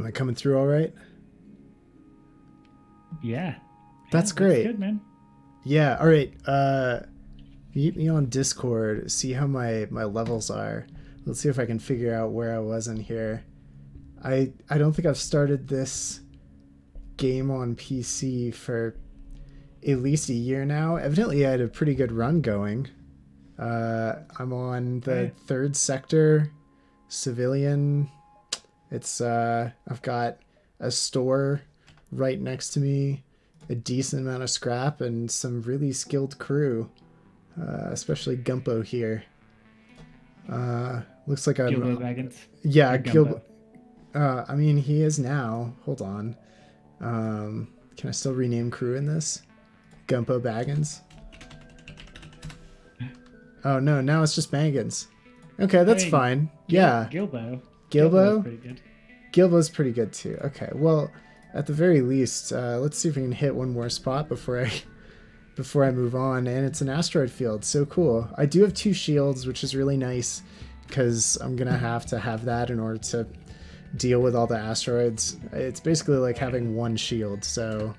Am I coming through all right? Yeah. That's great. Good, man. Yeah, all right. Meet me on Discord. See how my levels are. Let's see if I can figure out where I was in here. I don't think I've started this game on PC for at least a year now. Evidently, I had a pretty good run going. I'm on the third sector, civilian. It's I've got a store right next to me, a decent amount of scrap, and some really skilled crew, especially Gumpo here. Looks like I'm... Gilbo Baggins? Yeah, Gilbo. I mean, he is now. Hold on. Can I still rename crew in this? Gumpo Baggins? Oh, no, now it's just Baggins. Okay, that's fine. Yeah. Gilbo. Gilbo? Pretty good. Gilbo's pretty good, too. Okay, well, at the very least, let's see if we can hit one more spot before I move on. And it's an asteroid field. So cool. I do have 2 shields, which is really nice, because I'm going to have that in order to deal with all the asteroids. It's basically like having 1 shield. So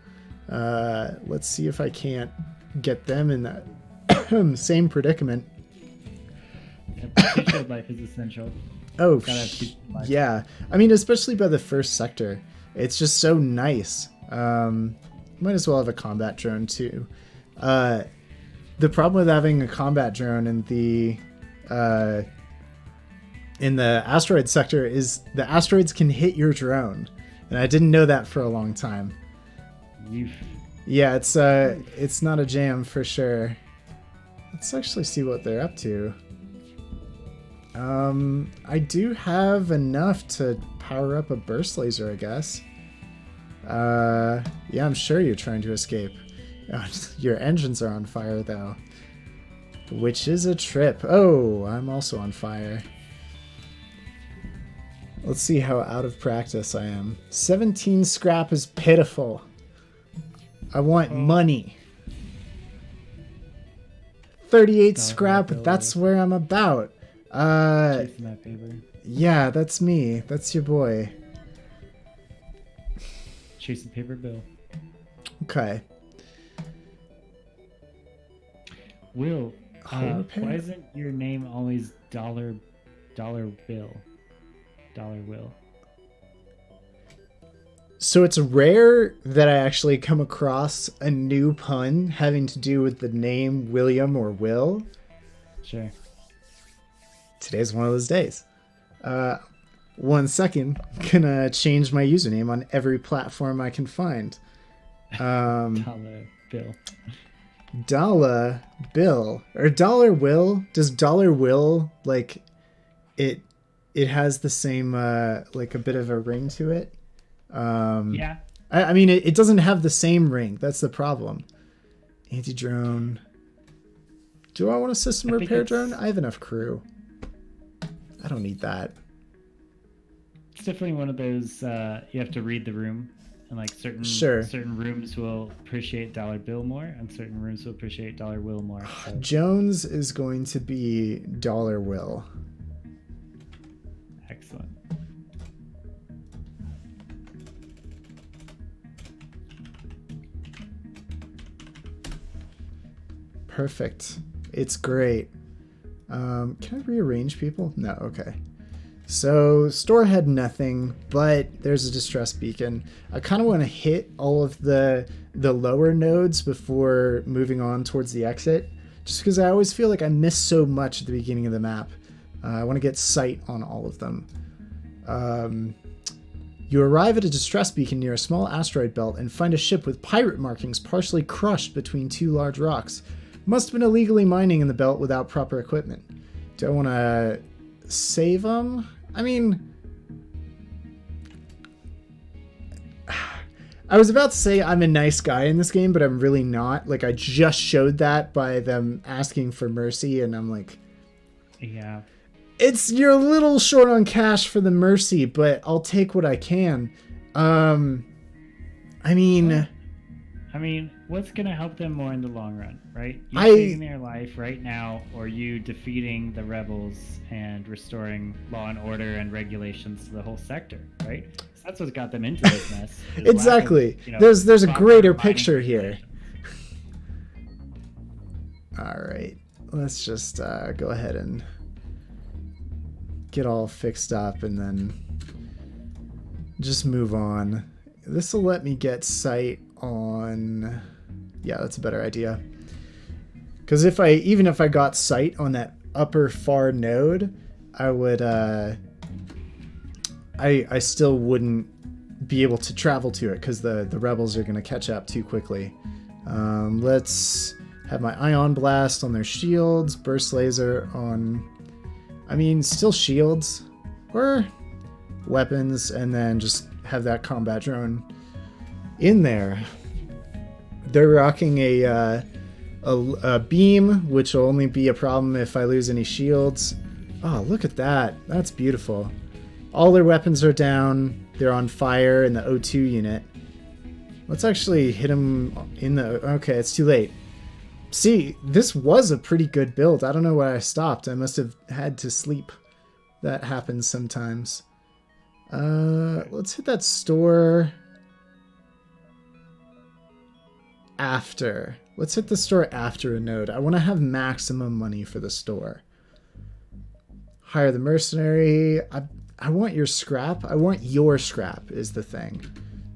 let's see if I can't get them in that same predicament. Yeah, shield life is essential. Oh, yeah. I mean, especially by the first sector. It's just so nice. Might as well have a combat drone too. The problem with having a combat drone in the asteroid sector is the asteroids can hit your drone, and I didn't know that for a long time. Yeah, it's not a jam for sure. Let's actually see what they're up to. I do have enough to power up a burst laser, I guess. Yeah, I'm sure you're trying to escape. Your engines are on fire, though. Which is a trip. Oh, I'm also on fire. Let's see how out of practice I am. 17 scrap is pitiful. I want money. 38 scrap, that's where I'm about. Chasing that paper. Yeah, that's me. That's your boy. Chasing paper bill. Okay. Will, why isn't your name always dollar bill? Dollar Will. So it's rare that I actually come across a new pun having to do with the name William or Will. Sure. Today's one of those days. 1 second, gonna change my username on every platform I can find. Dollar Bill. Dollar Bill or Dollar Will? Does Dollar Will like it has the same like a bit of a ring to it? Yeah. I mean it doesn't have the same ring. That's the problem. Anti-drone. Do I want a system repair drone? I have enough crew. I don't need that. It's definitely one of those you have to read the room, and like certain rooms will appreciate Dollar Bill more, and certain rooms will appreciate Dollar Will more. So. Jones is going to be Dollar Will. Excellent. Perfect. It's great. Can I rearrange people? No, okay. So, store had nothing, but there's a distress beacon. I kind of want to hit all of the lower nodes before moving on towards the exit, just because I always feel like I miss so much at the beginning of the map. I want to get sight on all of them. You arrive at a distress beacon near a small asteroid belt and find a ship with pirate markings partially crushed between 2 large rocks. Must have been illegally mining in the belt without proper equipment. Do I want to save them? I mean, I was about to say I'm a nice guy in this game, but I'm really not. Like, I just showed that by them asking for mercy, and I'm like, yeah, you're a little short on cash for the mercy, but I'll take what I can. I mean, what's going to help them more in the long run, right? You saving their life right now, or you defeating the rebels and restoring law and order and regulations to the whole sector, right? So that's what's got them into this mess. Exactly. Of, there's a greater picture here. All right, let's just go ahead and get all fixed up and then just move on. This will let me get sight on... Yeah, that's a better idea. Because even if I got sight on that upper far node, I would... I still wouldn't be able to travel to it because the rebels are going to catch up too quickly. Let's have my Ion Blast on their shields, Burst Laser on... I mean, still shields or weapons, and then just have that combat drone in there. They're rocking a beam, which will only be a problem if I lose any shields. Oh, look at that. That's beautiful. All their weapons are down. They're on fire in the O2 unit. Let's actually hit them in the... Okay, it's too late. See, this was a pretty good build. I don't know why I stopped. I must have had to sleep. That happens sometimes. Let's hit that store after. Let's hit the store after a node. I want to have maximum money for the store. Hire the mercenary. I want your scrap. I want your scrap is the thing.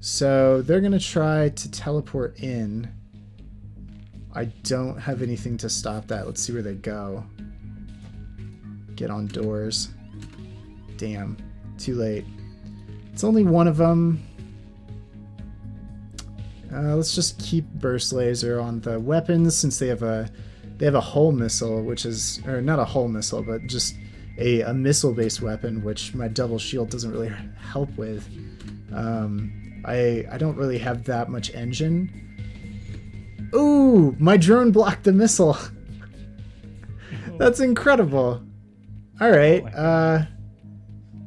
So they're going to try to teleport in. I don't have anything to stop that. Let's see where they go. Get on doors. Damn. Too late. It's only one of them. Let's just keep Burst Laser on the weapons since they have a hull missile, which is... Or not a hull missile, but just a missile-based weapon, which my double shield doesn't really help with. I don't really have that much engine. Ooh, my drone blocked the missile. That's incredible. All right.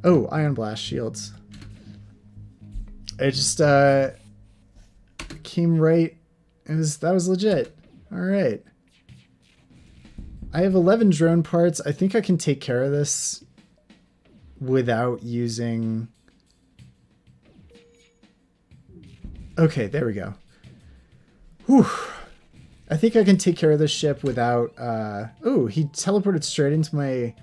Oh, Ion Blast shields. I just came right. That was legit. All right. I have 11 drone parts. I think I can take care of this without using... Okay, there we go. Whew. I think I can take care of this ship without... Ooh, he teleported straight into my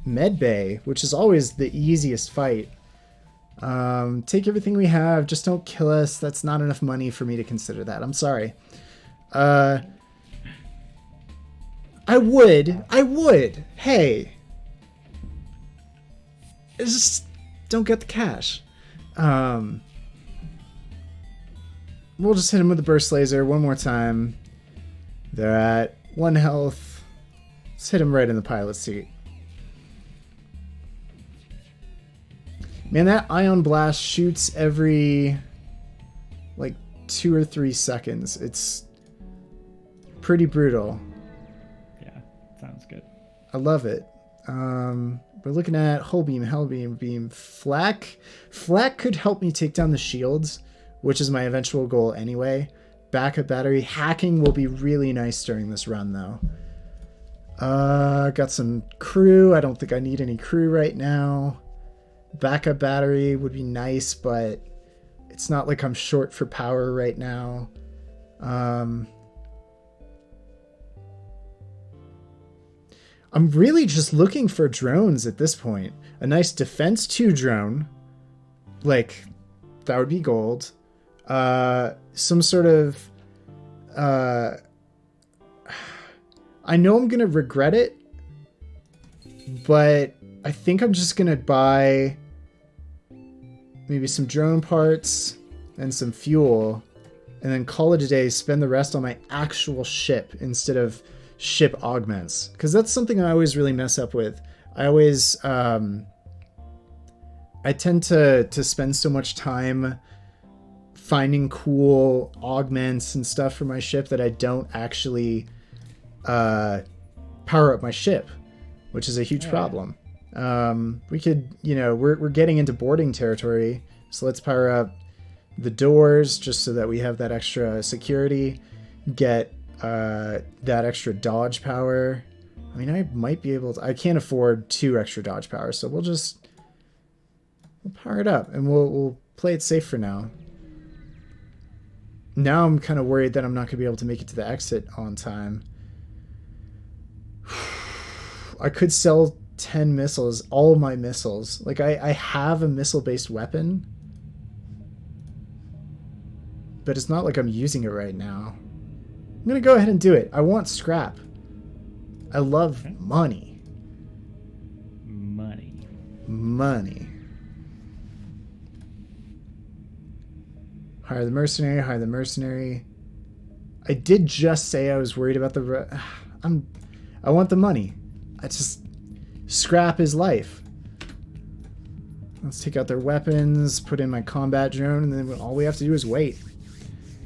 med bay, which is always the easiest fight. Take everything we have. Just don't kill us. That's not enough money for me to consider that. I'm sorry. I would. Hey. Just don't get the cash. We'll just hit him with the Burst Laser one more time. They're at 1 health. Let's hit him right in the pilot seat. Man, that Ion Blast shoots every, like, 2 or 3 seconds. It's pretty brutal. Yeah, sounds good. I love it. We're looking at Hull Beam, Hell Beam, Flak. Flak could help me take down the shields, which is my eventual goal anyway. Backup battery. Hacking will be really nice during this run, though. Got some crew. I don't think I need any crew right now. Backup battery would be nice, but it's not like I'm short for power right now. I'm really just looking for drones at this point. A nice Defense 2 drone. Like, that would be gold. Some sort of... I know I'm going to regret it, but I think I'm just going to buy maybe some drone parts and some fuel, and then call it a day, spend the rest on my actual ship instead of ship augments. Because that's something I always really mess up with. I always... I tend to spend so much time finding cool augments and stuff for my ship that I don't actually power up my ship, which is a huge problem. We could, we're getting into boarding territory, so let's power up the doors just so that we have that extra security. Get that extra dodge power. I mean, I might be able to... I can't afford 2 extra dodge power, so we'll power it up, and we'll play it safe for now. Now I'm kind of worried that I'm not going to be able to make it to the exit on time. I could sell 10 missiles, all my missiles. Like, I have a missile-based weapon, but it's not like I'm using it right now. I'm going to go ahead and do it. I want scrap. I love money. Money. Hire the mercenary. I did just say I was worried about I want the money. Scrap is life. Let's take out their weapons, put in my combat drone, and then all we have to do is wait.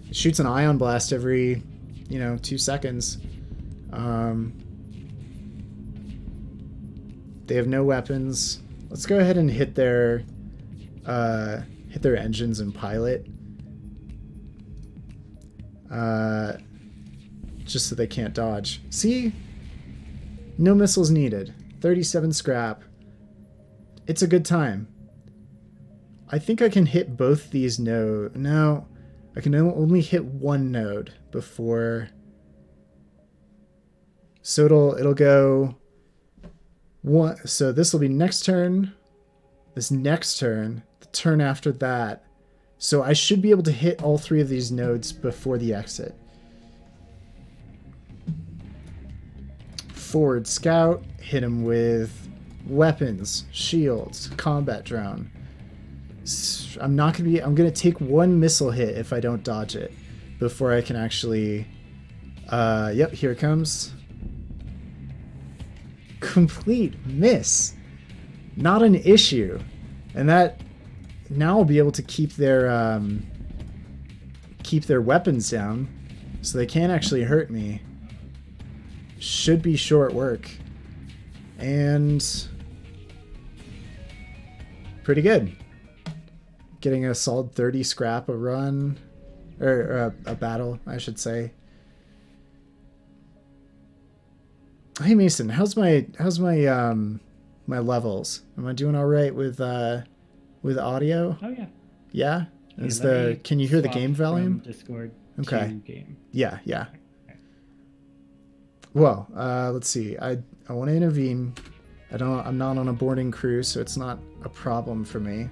It shoots an ion blast every, 2 seconds. They have no weapons. Let's go ahead and hit their engines and pilot. Just so they can't dodge. See? No missiles needed. 37 scrap. It's a good time. I think I can hit both these nodes. No, I can only hit one node before. So it'll go one. So this will be next turn. This next turn. The turn after that. So I should be able to hit all 3 of these nodes before the exit. Forward scout, hit him with weapons, shields, combat drone. I'm gonna take 1 missile hit if I don't dodge it before I can actually, yep, here it comes. Complete miss. Not an issue. And that, now I'll be able to keep their weapons down so they can't actually hurt me. Should be short work. And pretty good. Getting a solid 30 scrap a run, or a battle, I should say. Hey Mason, how's my my levels? Am I doing all right with audio? Oh yeah. Yeah. Can you hear the game volume? Discord. Okay. Game. Yeah. Well, let's see. I want to intervene. I'm not on a boarding crew, so it's not a problem for me.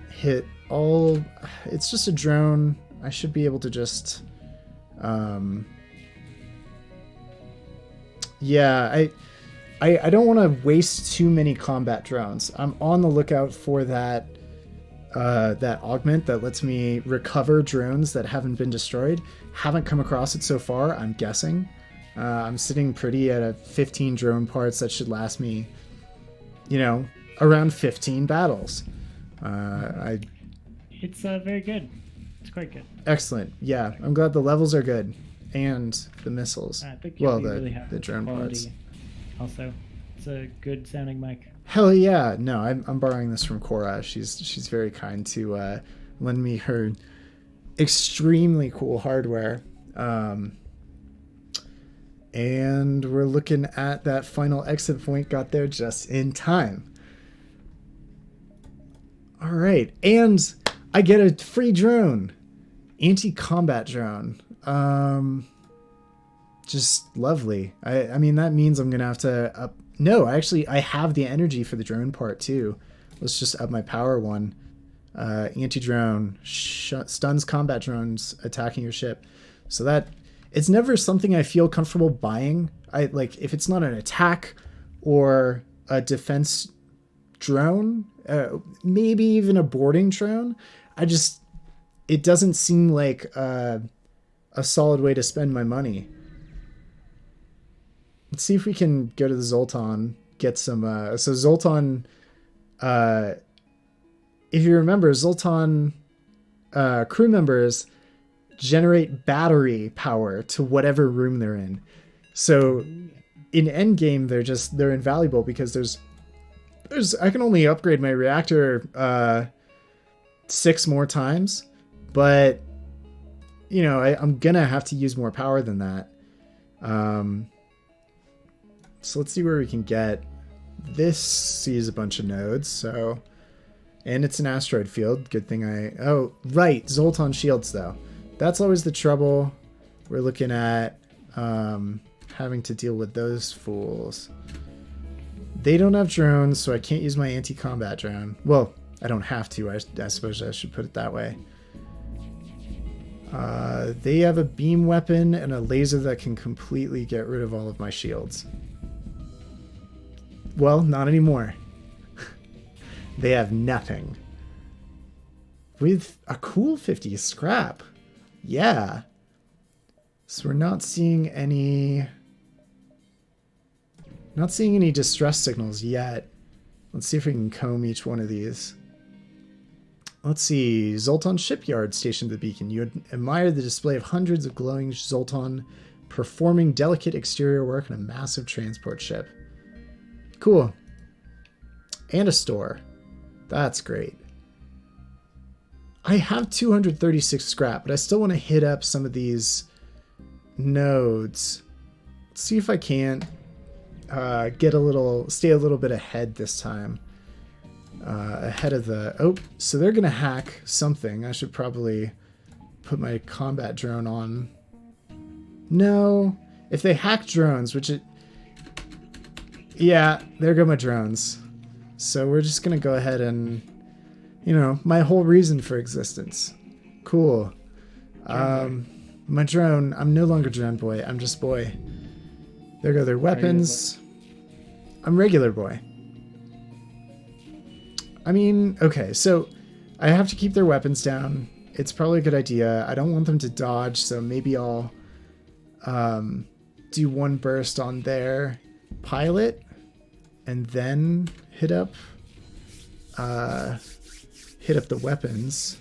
Hit all. It's just a drone. I should be able to just. Yeah, I don't want to waste too many combat drones. I'm on the lookout for that augment that lets me recover drones that haven't been destroyed. Haven't come across it so far, I'm guessing. I'm sitting pretty at a 15 drone parts that should last me, around 15 battles. It's very good. It's quite good. Excellent. Yeah, I'm glad the levels are good. And the missiles. I think the drone parts. Also, it's a good sounding mic. Hell yeah! No, I'm borrowing this from Cora. She's very kind to lend me her extremely cool hardware. And we're looking at that final exit point. Got there just in time. All right, and I get a free drone, anti-combat drone. Just lovely. I mean, that means I'm gonna have to up. No, actually, I have the energy for the drone part too. Let's just up my power one. Anti-drone stuns combat drones attacking your ship. So that it's never something I feel comfortable buying. I like if it's not an attack or a defense drone, maybe even a boarding drone. It doesnn seem like a solid way to spend my money. Let's see if we can go to the Zoltan, get some... so Zoltan... if you remember, Zoltan crew members generate battery power to whatever room they're in. So in endgame, they're invaluable because there's I can only upgrade my reactor 6 more times, but you know, I'm gonna have to use more power than that. So let's see where we can get. This sees a bunch of nodes, so, and it's an asteroid field. Good thing oh, right, Zoltan shields though. That's always the trouble. We're looking at having to deal with those fools. They don't have drones, so I can't use my anti-combat drone. Well, I don't have to. I suppose I should put it that way. They have a beam weapon and a laser that can completely get rid of all of my shields. Well, not anymore. They have nothing. With a cool 50 scrap. Yeah. So we're not seeing any... Not seeing any distress signals yet. Let's see if we can comb each one of these. Let's see. Zoltan Shipyard stationed at the beacon. You admire the display of hundreds of glowing Zoltan performing delicate exterior work on a massive transport ship. Cool. And a store. That's great. I have 236 scrap, but I still want to hit up some of these nodes. Let's see if I can't stay a little bit ahead this time. Ahead of the... Oh, so they're going to hack something. I should probably put my combat drone on. No. If they hack drones, which it... Yeah, there go my drones. So we're just going to go ahead and... You know, my whole reason for existence. Cool. My drone... I'm no longer drone boy. I'm just boy. There go their weapons. I'm regular boy. I mean, okay, so I have to keep their weapons down. It's probably a good idea. I don't want them to dodge, so maybe I'll do one burst on their pilot and then hit up the weapons.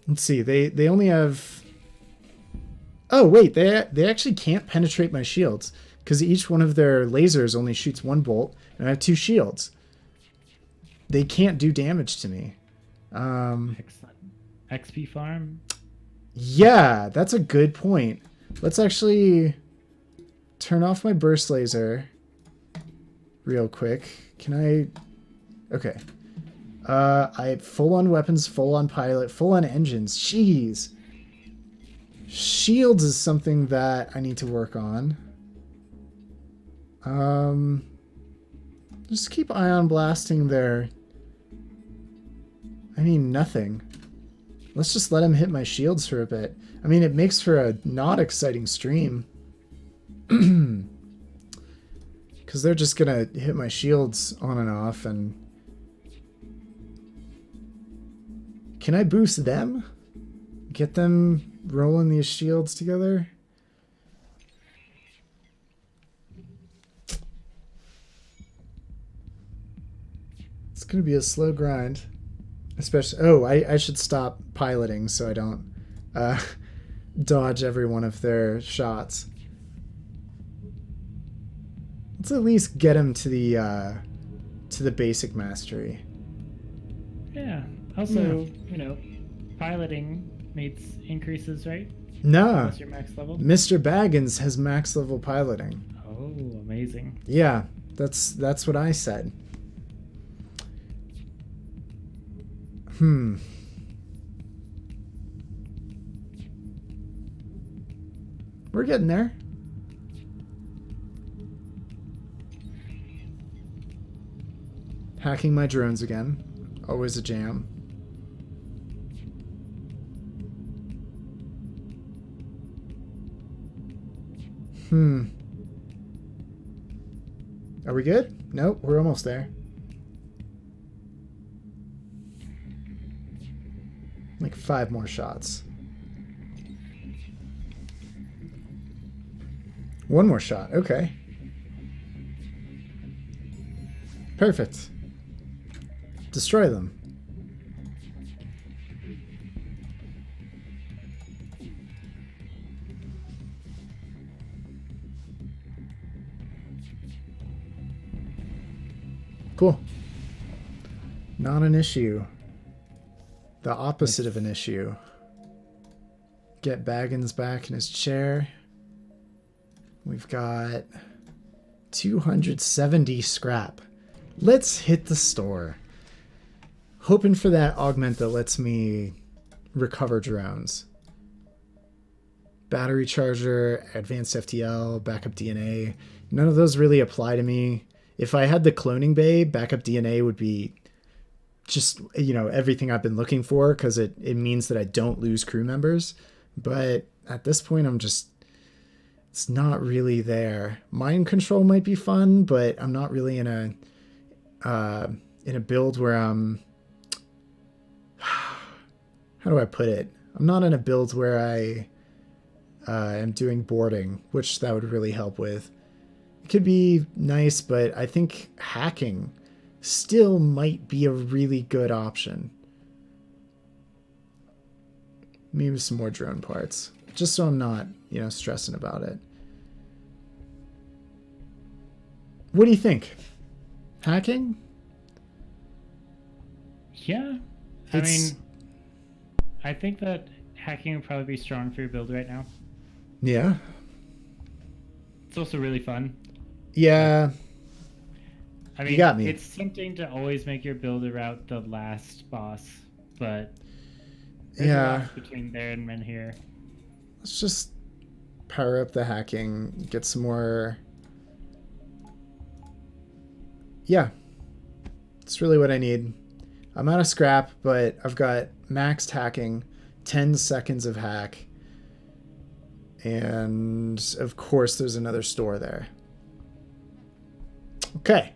Let's see. They only have... Oh, wait, they actually can't penetrate my shields because each one of their lasers only shoots one bolt, and I have 2 shields. They can't do damage to me. Excellent. XP farm? Yeah, that's a good point. Let's actually turn off my burst laser real quick. Can I... Okay. I full on weapons, full on pilot, full on engines. Jeez. Shields is something that I need to work on. Just keep ion blasting their... I mean, nothing. Let's just let him hit my shields for a bit. I mean, it makes for a not exciting stream. Because they're just gonna hit my shields on and off, and... Can I boost them? Get them rolling these shields together? It's gonna be a slow grind. Especially... Oh, I should stop piloting so I don't dodge every one of their shots. Let's at least get him to the basic mastery. Yeah. Also, you know, piloting needs increases, right? No. What's your max level? Mr. Baggins has max level piloting. Oh, amazing. Yeah, that's what I said. We're getting there. Hacking my drones again. Always a jam. Are we good? Nope, we're almost there. Like 5 more shots. 1 more shot. Okay. Perfect. Destroy them. Cool. Not an issue. The opposite of an issue. Get Baggins back in his chair. We've got 270 scrap. Let's hit the store. Hoping for that augment that lets me recover drones. Battery charger, advanced FTL, backup DNA. None of those really apply to me. If I had the cloning bay, backup DNA would be just, you know, everything I've been looking for, because it means that I don't lose crew members. But at this point, it's not really there. Mind control might be fun, but I'm not really in a build where I'm, how do I put it? I'm not in a build where I am doing boarding, which that would really help with. It could be nice, but I think hacking still might be a really good option. Maybe some more drone parts, just so I'm not, you know, stressing about it. What do you think? Hacking? Yeah. I mean, I think that hacking would probably be strong for your build right now. Yeah. It's also really fun. Yeah. I mean, you got me. It's tempting to always make your build around the last boss, but there's a lot between there and Menhir. Let's just power up the hacking, get some more. Yeah. It's really what I need. I'm out of scrap, but I've got maxed hacking, 10 seconds of hack, and of course there's another store there. Okay.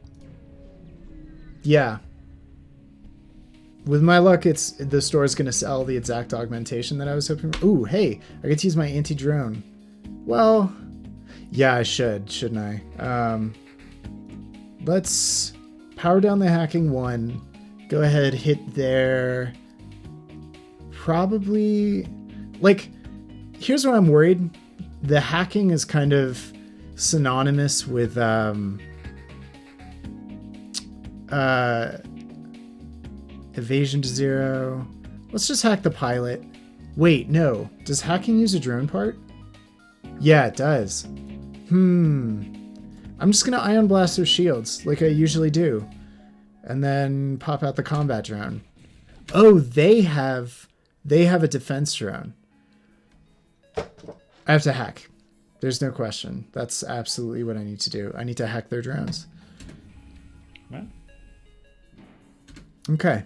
Yeah. With my luck, the store is going to sell the exact augmentation that I was hoping for. Ooh, hey, I get to use my anti-drone. Well, yeah, I should, shouldn't I? Let's power down the hacking one. Go ahead, hit there. Probably, like, here's where I'm worried. The hacking is kind of synonymous with evasion to 0. Let's just hack the pilot. Wait, no. Does hacking use a drone part? Yeah, it does. I'm just gonna ion blast their shields like I usually do, and then pop out the combat drone. Oh, they have a defense drone. I have to hack. There's no question. That's absolutely what I need to do. I need to hack their drones. What? Okay.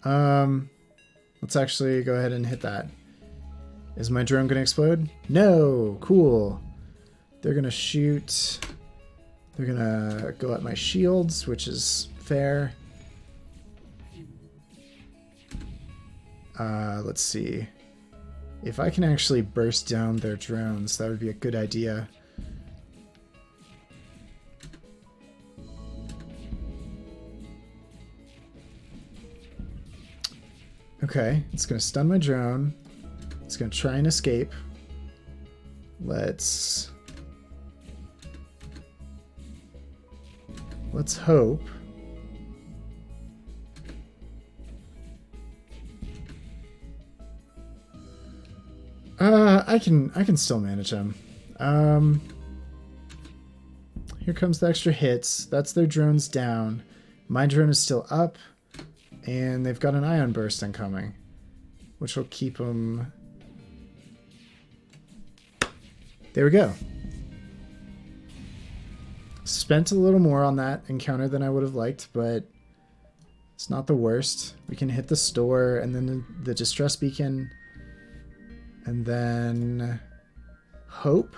Let's actually go ahead and hit that. Is my drone gonna explode? No. Cool. They're gonna shoot. They're gonna go at my shields, which is fair. Let's see. If I can actually burst down their drones, that would be a good idea. Okay, it's gonna stun my drone. It's gonna try and escape. Let's hope. I can still manage them. Here comes the extra hits. That's their drones down. My drone is still up, and they've got an ion burst incoming, which will keep them. There we go. Spent a little more on that encounter than I would have liked, but it's not the worst. We can hit the store, and then the distress beacon, and then hope.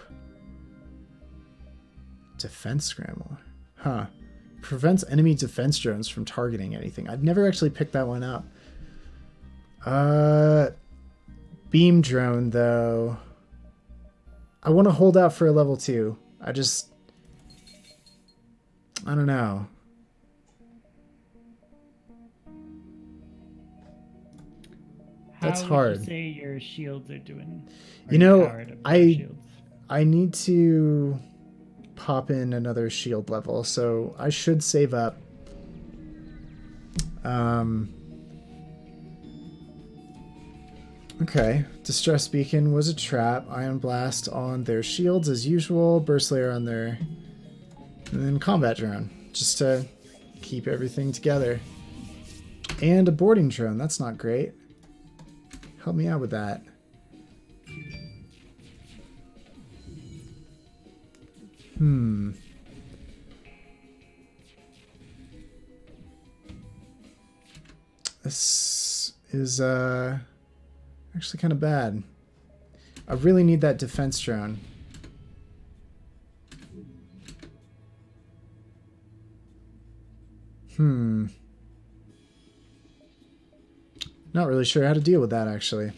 Defense scramble. Huh. Prevents enemy defense drones from targeting anything. I've never actually picked that one up. Beam drone, though. I want to hold out for a level 2. I don't know. That's hard. How would you say your shields are doing? You know, I need to pop in another shield level, so I should save up. Okay. Distress Beacon was a trap. Ion Blast on their shields as usual. Burst Layer on their... And then Combat Drone. Just to keep everything together. And a boarding drone. That's not great. Help me out with that. This is actually kind of bad. I really need that defense drone. Not really sure how to deal with that, actually.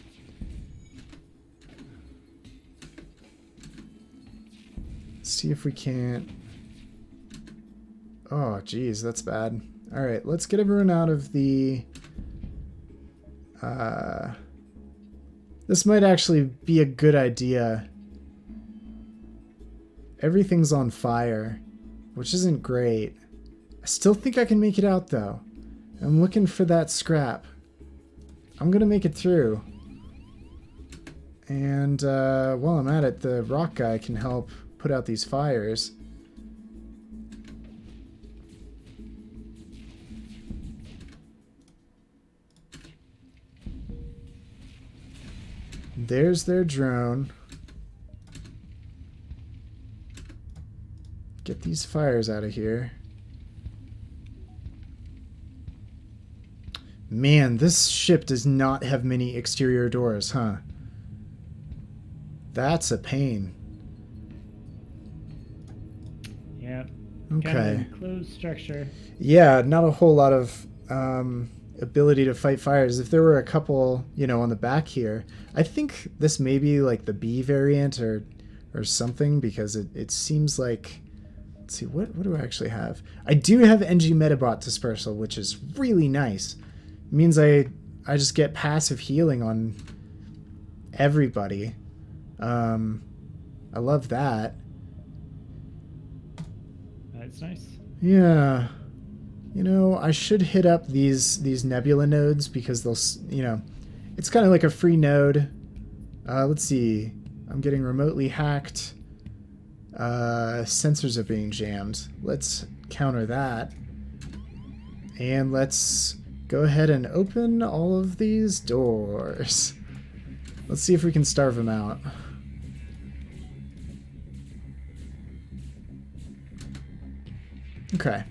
Let's see if we can't... Oh, geez, that's bad. Alright, let's get everyone out of the... This might actually be a good idea. Everything's on fire, which isn't great. I still think I can make it out, though. I'm looking for that scrap. I'm gonna make it through. And while I'm at it, the rock guy can help put out these fires. There's their drone. Get these fires out of here. Man, this ship does not have many exterior doors, huh? That's a pain. Yep. Okay. Kind of enclosed structure. Yeah, not a whole lot of ability to fight fires. If there were a couple, you know, on the back here, I think this may be like the B variant or something, because it seems like... Let's see, what do I actually have? I do have NG Metabot Dispersal, which is really nice. It means I just get passive healing on everybody. I love that. That's nice. Yeah. You know, I should hit up these Nebula nodes, because they'll, you know, it's kind of like a free node. Let's see. I'm getting remotely hacked. Sensors are being jammed. Let's counter that. And let's go ahead and open all of these doors. Let's see if we can starve them out. Okay.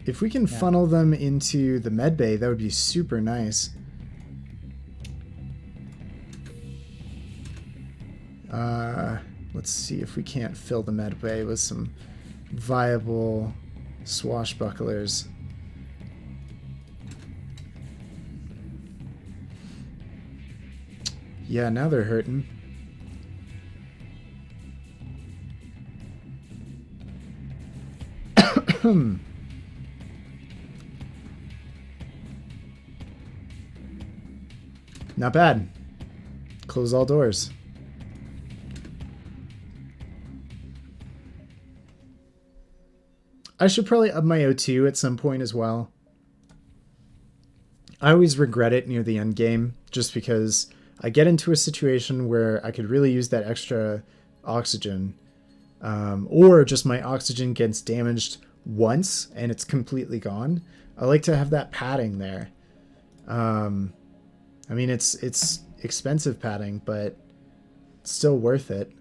If we can funnel them into the med bay, that would be super nice. Let's see if we can't fill the med bay with some viable swashbucklers. Yeah, now they're hurting. Not bad. Close all doors. I should probably up my O2 at some point as well. I always regret it near the end game, just because I get into a situation where I could really use that extra oxygen. Or just my oxygen gets damaged once and it's completely gone. I like to have that padding there. I mean, it's expensive padding, but it's still worth it.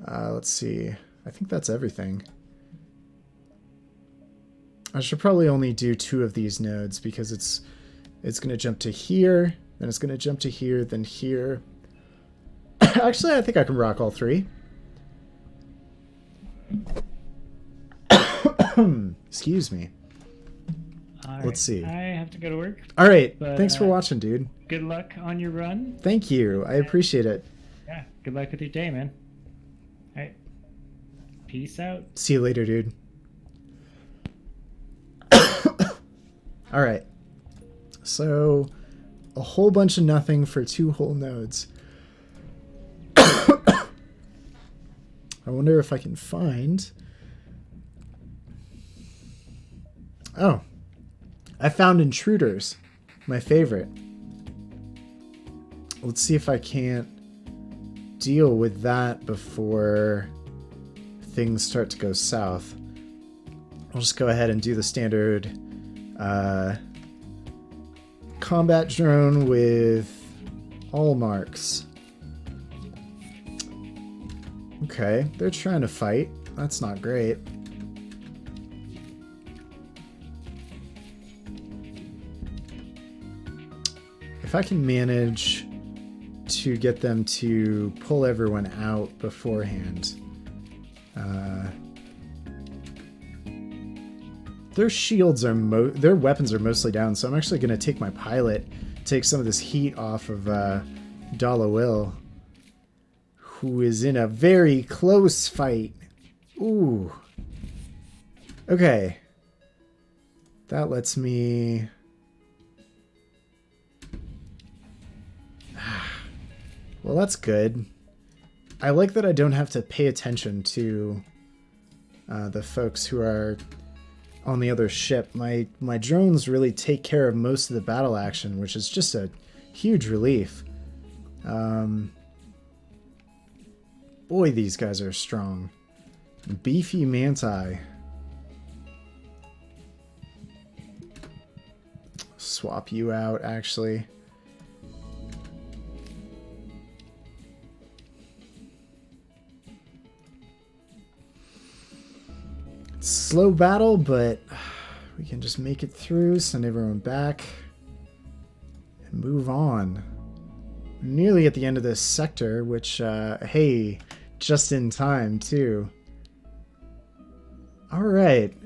Let's see. I think that's everything. I should probably only do 2 of these nodes, because it's going to jump to here, then it's going to jump to here, then here. Actually, I think I can rock all 3. Excuse me. All Let's see. I have to go to work. All right. But, thanks for watching, dude. Good luck on your run. Thank you. I appreciate it. Yeah. Good luck with your day, man. All right. Peace out. See you later, dude. All right. So, a whole bunch of nothing for 2 whole nodes. I wonder if I can find... Oh. I found intruders. my favorite. Let's see if I can't deal with that before things start to go south. I'll just go ahead and do the standard combat drone with all marks. Okay, they're trying to fight. That's not great. If I can manage to get them to pull everyone out beforehand. Their shields are their weapons are mostly down, so I'm actually going to take my pilot, take some of this heat off of Dalawil, who is in a very close fight. Ooh. Okay. That lets me... Well, that's good. I like that I don't have to pay attention to the folks who are on the other ship. My drones really take care of most of the battle action, which is just a huge relief. Boy, these guys are strong. Beefy Manti. Swap you out, actually. Slow battle, but we can just make it through, send everyone back, and move on. Nearly at the end of this sector, which, hey, just in time, too. Alright.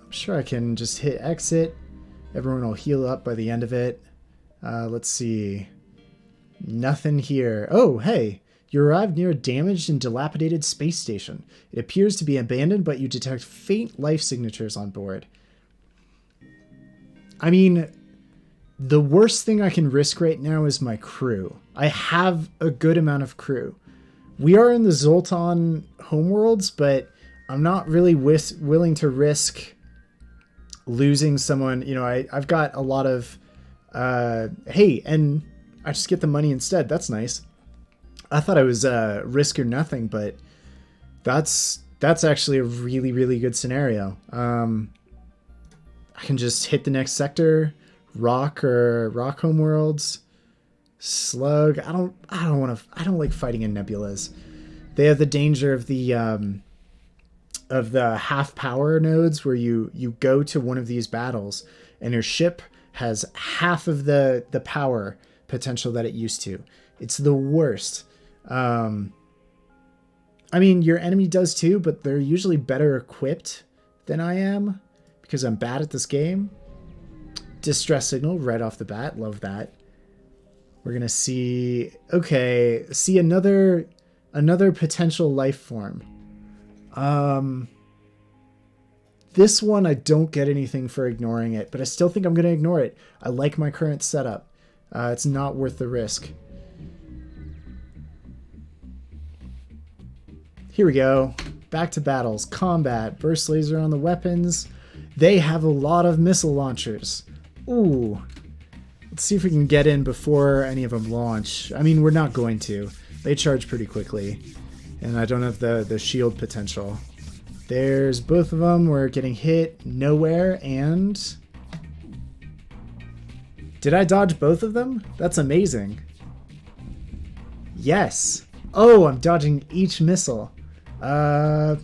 I'm sure I can just hit exit. Everyone will heal up by the end of it. Let's see. Nothing here. Oh, hey. You arrived near a damaged and dilapidated space station. It appears to be abandoned, but you detect faint life signatures on board. I mean, the worst thing I can risk right now is my crew. I have a good amount of crew. We are in the Zoltan homeworlds, but I'm not really willing to risk losing someone. You know, I've got a lot of... hey, and I just get the money instead. That's nice. I thought I was risk or nothing, but that's actually a really, really good scenario. I can just hit the next sector, rock homeworlds, slug. I don't like fighting in nebulas. They have the danger of the half power nodes where you go to one of these battles and your ship has half of the power potential that it used to. It's the worst. I mean, your enemy does too, but they're usually better equipped than I am because I'm bad at this game. Distress signal right off the bat. Love that. We're going to see... Okay, see another potential life form. This one, I don't get anything for ignoring it, but I still think I'm going to ignore it. I like my current setup. It's not worth the risk. Here we go. Back to battles. Combat. Burst laser on the weapons. They have a lot of missile launchers. Ooh. Let's see if we can get in before any of them launch. I mean, we're not going to. They charge pretty quickly. And I don't have the shield potential. There's both of them. We're getting hit nowhere. And... Did I dodge both of them? That's amazing. Yes. Oh, I'm dodging each missile. We're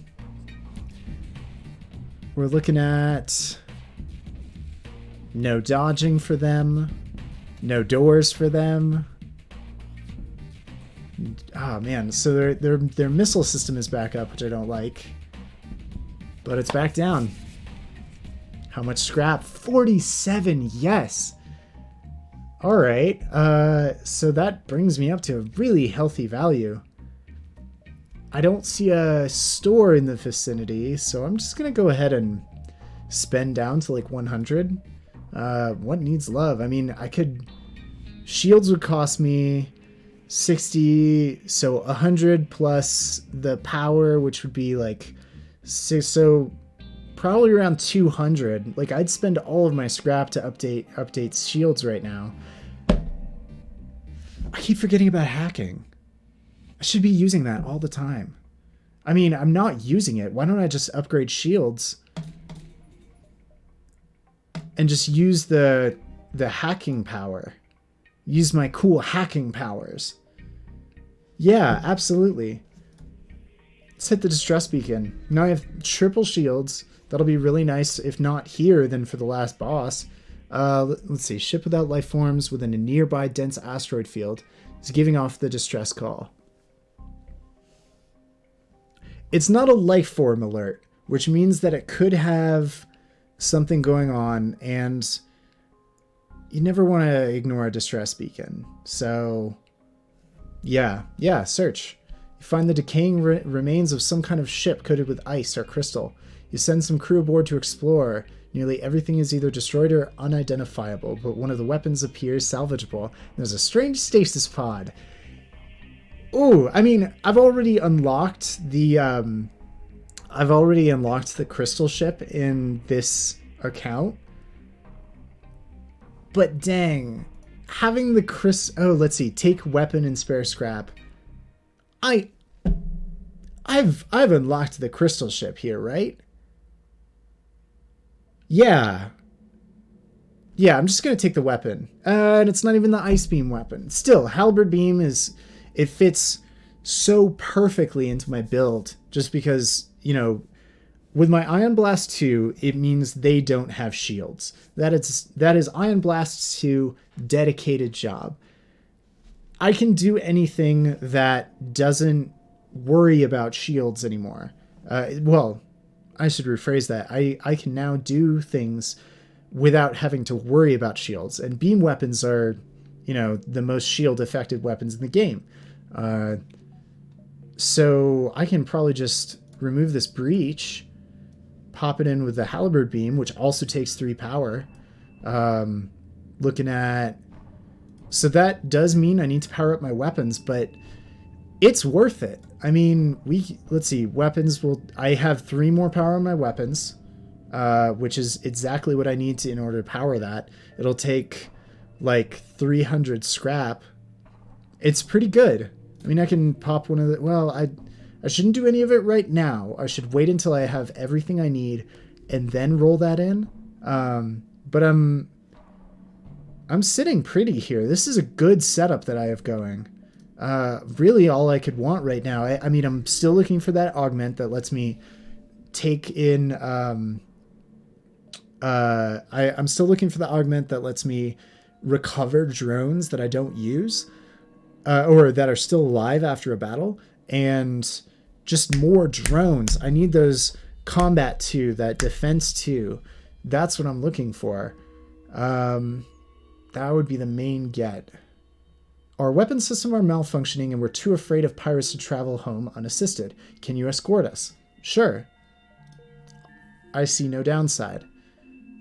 looking at no dodging for them, no doors for them. Oh man, so their missile system is back up, which I don't like, but it's back down. How much scrap? 47. Yes. All right. So that brings me up to a really healthy value. I don't see a store in the vicinity, so I'm just going to go ahead and spend down to like 100. What needs love? I mean, I could... Shields would cost me 60, so 100 plus the power, which would be like... So probably around 200. Like, I'd spend all of my scrap to update shields right now. I keep forgetting about hacking. I should be using that all the time. I mean, I'm not using it. Why don't I just upgrade shields and just use the hacking power? Use my cool hacking powers. Yeah, absolutely. Let's hit the distress beacon. Now I have triple shields. That'll be really nice, if not here, then for the last boss. Let's see. Ship without life forms within a nearby dense asteroid field is giving off the distress call. It's not a life form alert, which means that it could have something going on, and you never want to ignore a distress beacon. So, yeah, search. You find the decaying remains of some kind of ship coated with ice or crystal. You send some crew aboard to explore. Nearly everything is either destroyed or unidentifiable, but one of the weapons appears salvageable. There's a strange stasis pod. Ooh, I mean, I've already unlocked the crystal ship in this account. But dang, having the let's see, take weapon and spare scrap. I've unlocked the crystal ship here, right? Yeah, I'm just gonna take the weapon. And it's not even the ice beam weapon. Still, halberd beam it fits so perfectly into my build, just because, you know, with my Ion Blast 2, it means they don't have shields. That is Ion Blast 2 dedicated job. I can do anything that doesn't worry about shields anymore. Well, I should rephrase that. I can now do things without having to worry about shields. And beam weapons are, you know, the most shield effective weapons in the game. So I can probably just remove this breach, pop it in with the halberd beam, which also takes 3 power. Looking at... So that does mean I need to power up my weapons, but it's worth it. I mean, let's see, weapons I have 3 more power on my weapons, which is exactly what I need in order to power that. It'll take like 300 scrap. It's pretty good. I mean, I can pop one of the... Well, I shouldn't do any of it right now. I should wait until I have everything I need and then roll that in. But I'm sitting pretty here. This is a good setup that I have going. Really all I could want right now. I mean, I'm still looking for that augment that lets me take in... I'm still looking for the augment that lets me recover drones that I don't use. Or that are still alive after a battle, and just more drones. I need those combat 2, that defense 2. That's what I'm looking for. That would be the main get. Our weapon system are malfunctioning and we're too afraid of pirates to travel home unassisted. Can you escort us? Sure. I see no downside.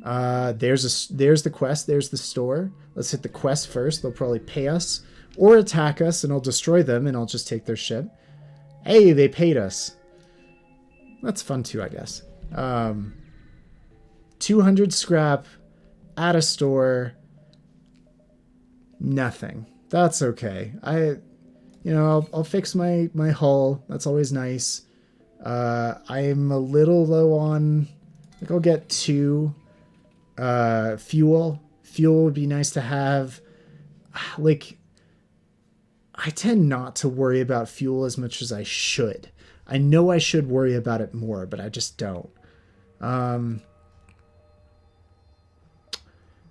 There's the quest. There's the store. Let's hit the quest first. They'll probably pay us or attack us, and I'll destroy them, and I'll just take their ship. Hey, they paid us. That's fun too, I guess. 200 scrap at a store. Nothing. That's okay. I'll fix my hull. That's always nice. I'm a little low on... I think I'll get 2 fuel. Fuel would be nice to have. Like... I tend not to worry about fuel as much as I should. I know I should worry about it more, but I just don't.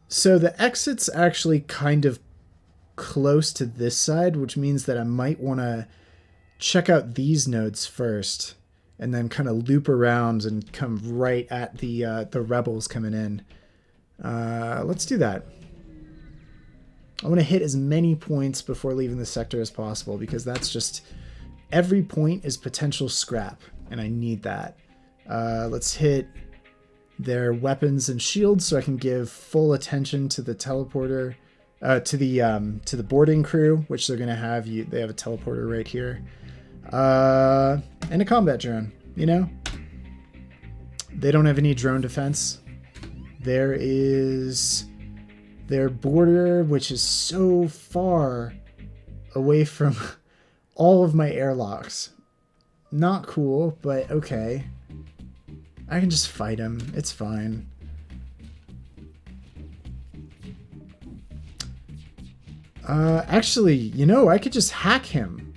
So the exit's actually kind of close to this side, which means that I might want to check out these nodes first and then kind of loop around and come right at the rebels coming in. Let's do that. I want to hit as many points before leaving the sector as possible, because that's just... Every point is potential scrap, and I need that. Let's hit their weapons and shields so I can give full attention to the teleporter... to the boarding crew, which they're going to have. They have a teleporter right here. And a combat drone, you know? They don't have any drone defense. There is their border, which is so far away from all of my airlocks. Not cool, but okay. I can just fight him. It's fine. Actually, you know, I could just hack him.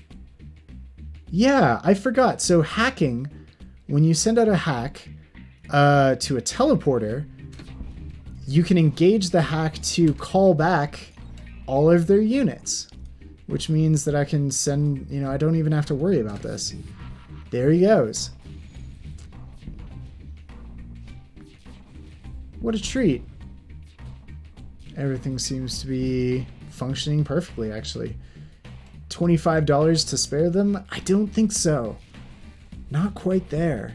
Yeah, I forgot. So hacking, when you send out a hack to a teleporter, you can engage the hack to call back all of their units, which means that I can send, you know, I don't even have to worry about this. There he goes. What a treat. Everything seems to be functioning perfectly, actually. $25 to spare them? I don't think so. Not quite there.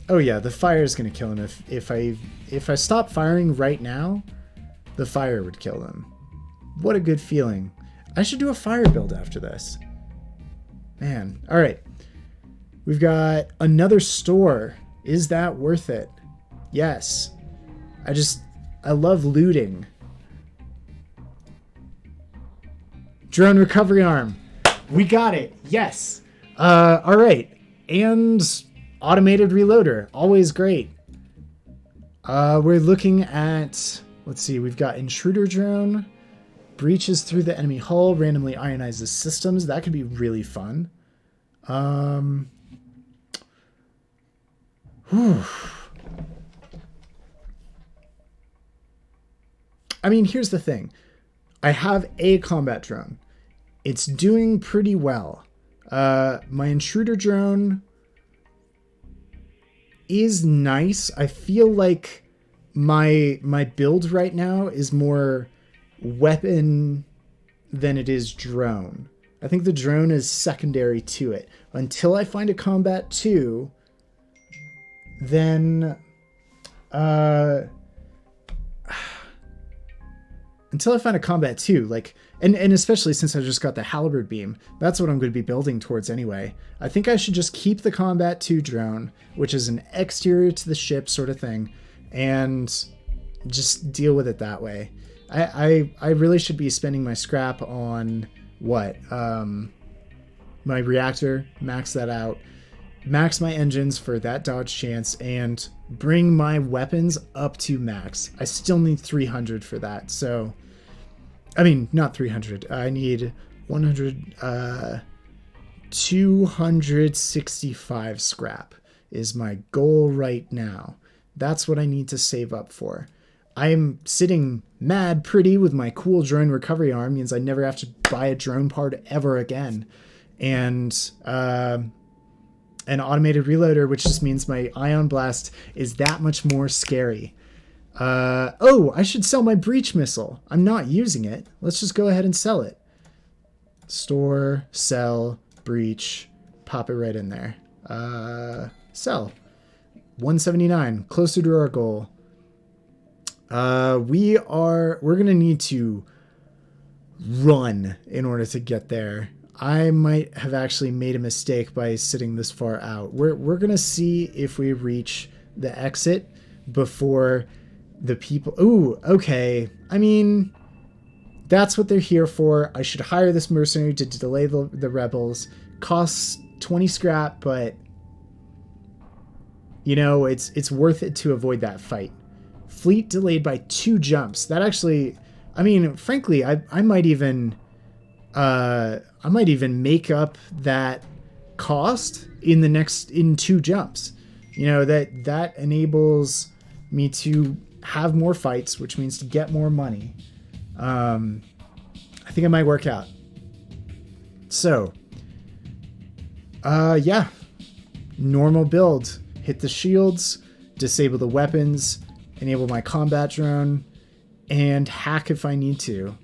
Oh yeah, the fire is going to kill him. If I stop firing right now, the fire would kill him. What a good feeling. I should do a fire build after this. Man. All right. We've got another store. Is that worth it? Yes. I love looting. Drone recovery arm. We got it. Yes. All right. And automated reloader. Always great. We're looking at, let's see, we've got intruder drone. Breaches through the enemy hull. Randomly ionizes systems. That could be really fun. Whew. I mean, here's the thing. I have a combat drone. It's doing pretty well. My intruder drone is nice. I feel like my build right now is more weapon than it is drone. I think the drone is secondary to it. Until I find a combat 2, then until I find a combat 2, like, and especially since I just got the halberd beam, that's what I'm going to be building towards anyway. I think I should just keep the combat 2 drone, which is an exterior to the ship sort of thing, and just deal with it that way. I really should be spending my scrap on what? My reactor, max that out, max my engines for that dodge chance, and bring my weapons up to max. I still need 300 for that. So, I mean, not 300. I need 265 scrap is my goal right now. That's what I need to save up for. I'm sitting mad pretty with my cool drone recovery arm, means I never have to buy a drone part ever again. And an automated reloader, which just means my ion blast is that much more scary. Oh, I should sell my breach missile. I'm not using it. Let's just go ahead and sell it. Store, sell, breach, pop it right in there. Sell. 179, closer to our goal. We're gonna need to run in order to get there. I might have actually made a mistake by sitting this far out. We're gonna see if we reach the exit before the people. Ooh, okay. I mean, that's what they're here for. I should hire this mercenary to delay the rebels. Costs 20 scrap, but you know, it's worth it to avoid that fight. Fleet delayed by 2 jumps. That actually, I mean, frankly, I might even make up that cost in 2 jumps. You know, that enables me to have more fights, which means to get more money. I think it might work out. So, yeah, normal build. Hit the shields, disable the weapons, enable my combat drone, and hack if I need to.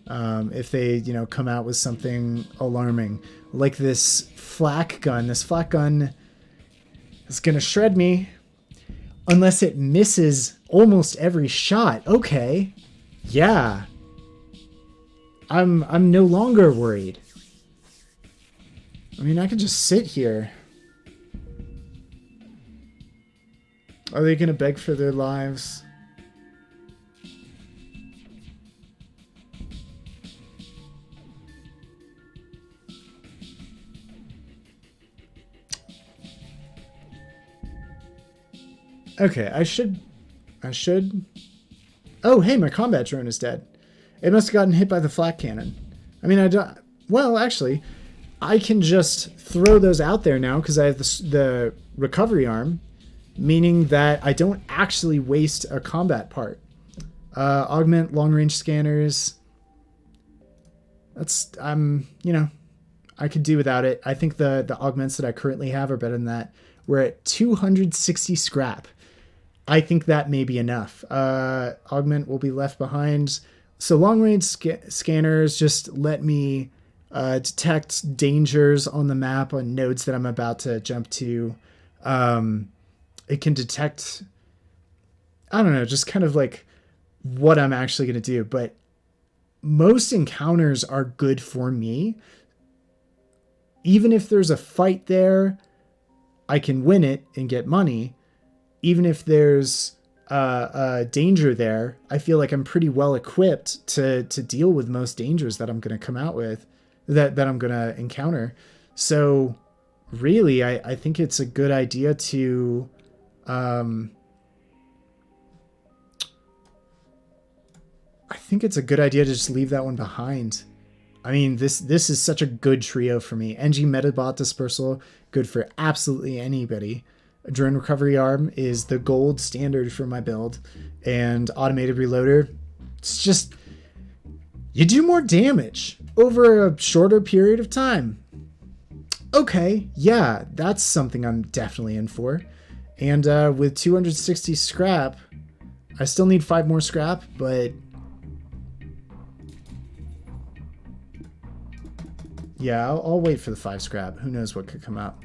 If they, you know, come out with something alarming, like this flak gun. This flak gun is gonna shred me unless it misses almost every shot. Okay, yeah, I'm no longer worried. I mean, I can just sit here. Are they going to beg for their lives? Okay, I should... Oh, hey, my combat drone is dead. It must have gotten hit by the flak cannon. I mean, I don't... Well, actually, I can just throw those out there now because I have the recovery arm, meaning that I don't actually waste a combat part. Augment long-range scanners. That's... you know, I could do without it. I think the augments that I currently have are better than that. We're at 260 scrap. I think that may be enough. Augment will be left behind. So long-range scanners just let me detect dangers on the map on nodes that I'm about to jump to. It can detect, I don't know, just kind of like what I'm actually going to do. But most encounters are good for me. Even if there's a fight there, I can win it and get money. Even if there's danger there, I feel like I'm pretty well equipped to deal with most dangers that I'm going to come out with, that I'm going to encounter. So really, I think it's a good idea to just leave that one behind. I mean, this is such a good trio for me. NG Metabot Dispersal, good for absolutely anybody. Drone Recovery Arm is the gold standard for my build. And Automated Reloader, it's just... You do more damage over a shorter period of time. Okay, yeah, that's something I'm definitely in for. And with 260 scrap, I still need 5 more scrap, but... Yeah, I'll wait for the 5 scrap. Who knows what could come out.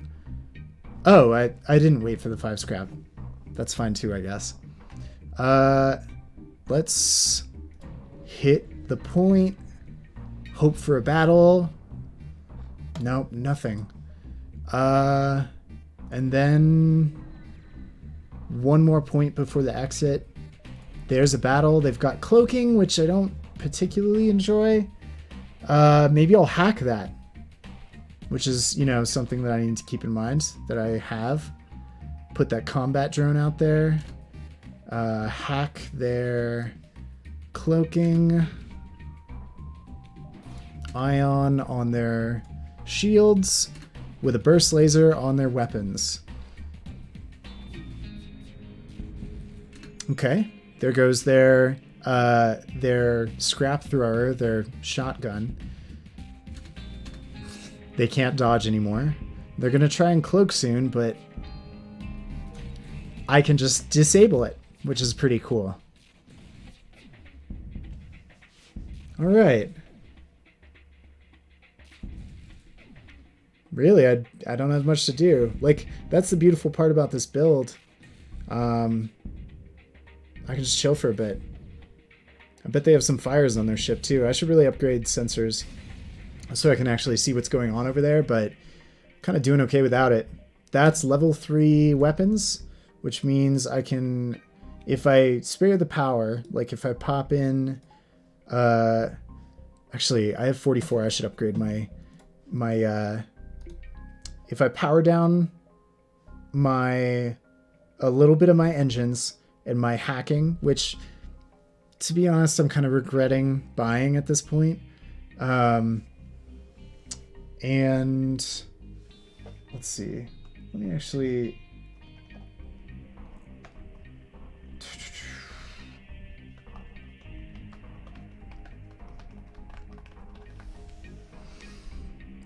Oh, I didn't wait for the 5 scrap. That's fine too, I guess. Let's hit the point. Hope for a battle. Nope, nothing. And then one more point before the exit. There's a battle. They've got cloaking, which I don't particularly enjoy. Maybe I'll hack that. Which is, you know, something that I need to keep in mind that I have. Put that combat drone out there. Hack their cloaking. Ion on their shields with a burst laser on their weapons. Okay, there goes their scrap thrower, their shotgun. They can't dodge anymore. They're going to try and cloak soon, but I can just disable it, which is pretty cool. All right. Really, I don't have much to do. Like, that's the beautiful part about this build. I can just chill for a bit. I bet they have some fires on their ship too. I should really upgrade sensors so I can actually see what's going on over there, but kind of doing okay without it. That's level 3 weapons, which means I can, if I spare the power, like if I pop in, actually I have 44, I should upgrade my if I power down a little bit of my engines and my hacking, which to be honest, I'm kind of regretting buying at this point. And let's see. Let me actually...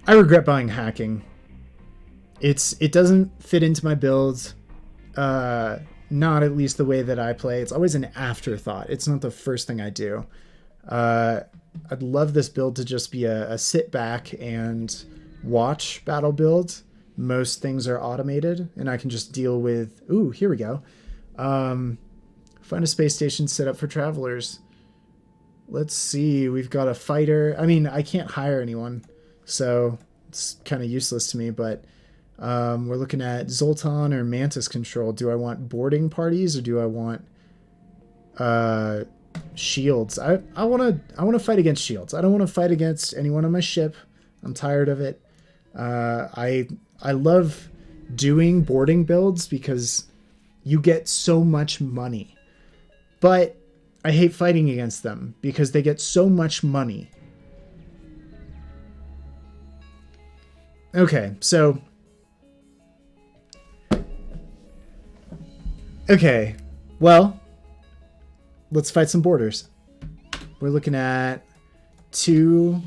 I regret buying hacking. It doesn't fit into my build. Not at least the way that I play. It's always an afterthought. It's not the first thing I do. I'd love this build to just be a sit back and watch battle build. Most things are automated, and I can just deal with... Ooh, here we go. Find a space station set up for travelers. Let's see. We've got a fighter. I mean, I can't hire anyone, so it's kind of useless to me, but we're looking at Zoltan or Mantis control. Do I want boarding parties or do I want shields? I want to fight against shields. I don't want to fight against anyone on my ship. I'm tired of it. I love doing boarding builds because you get so much money, but I hate fighting against them because they get so much money. Okay, so well, let's fight some boarders. We're looking at 2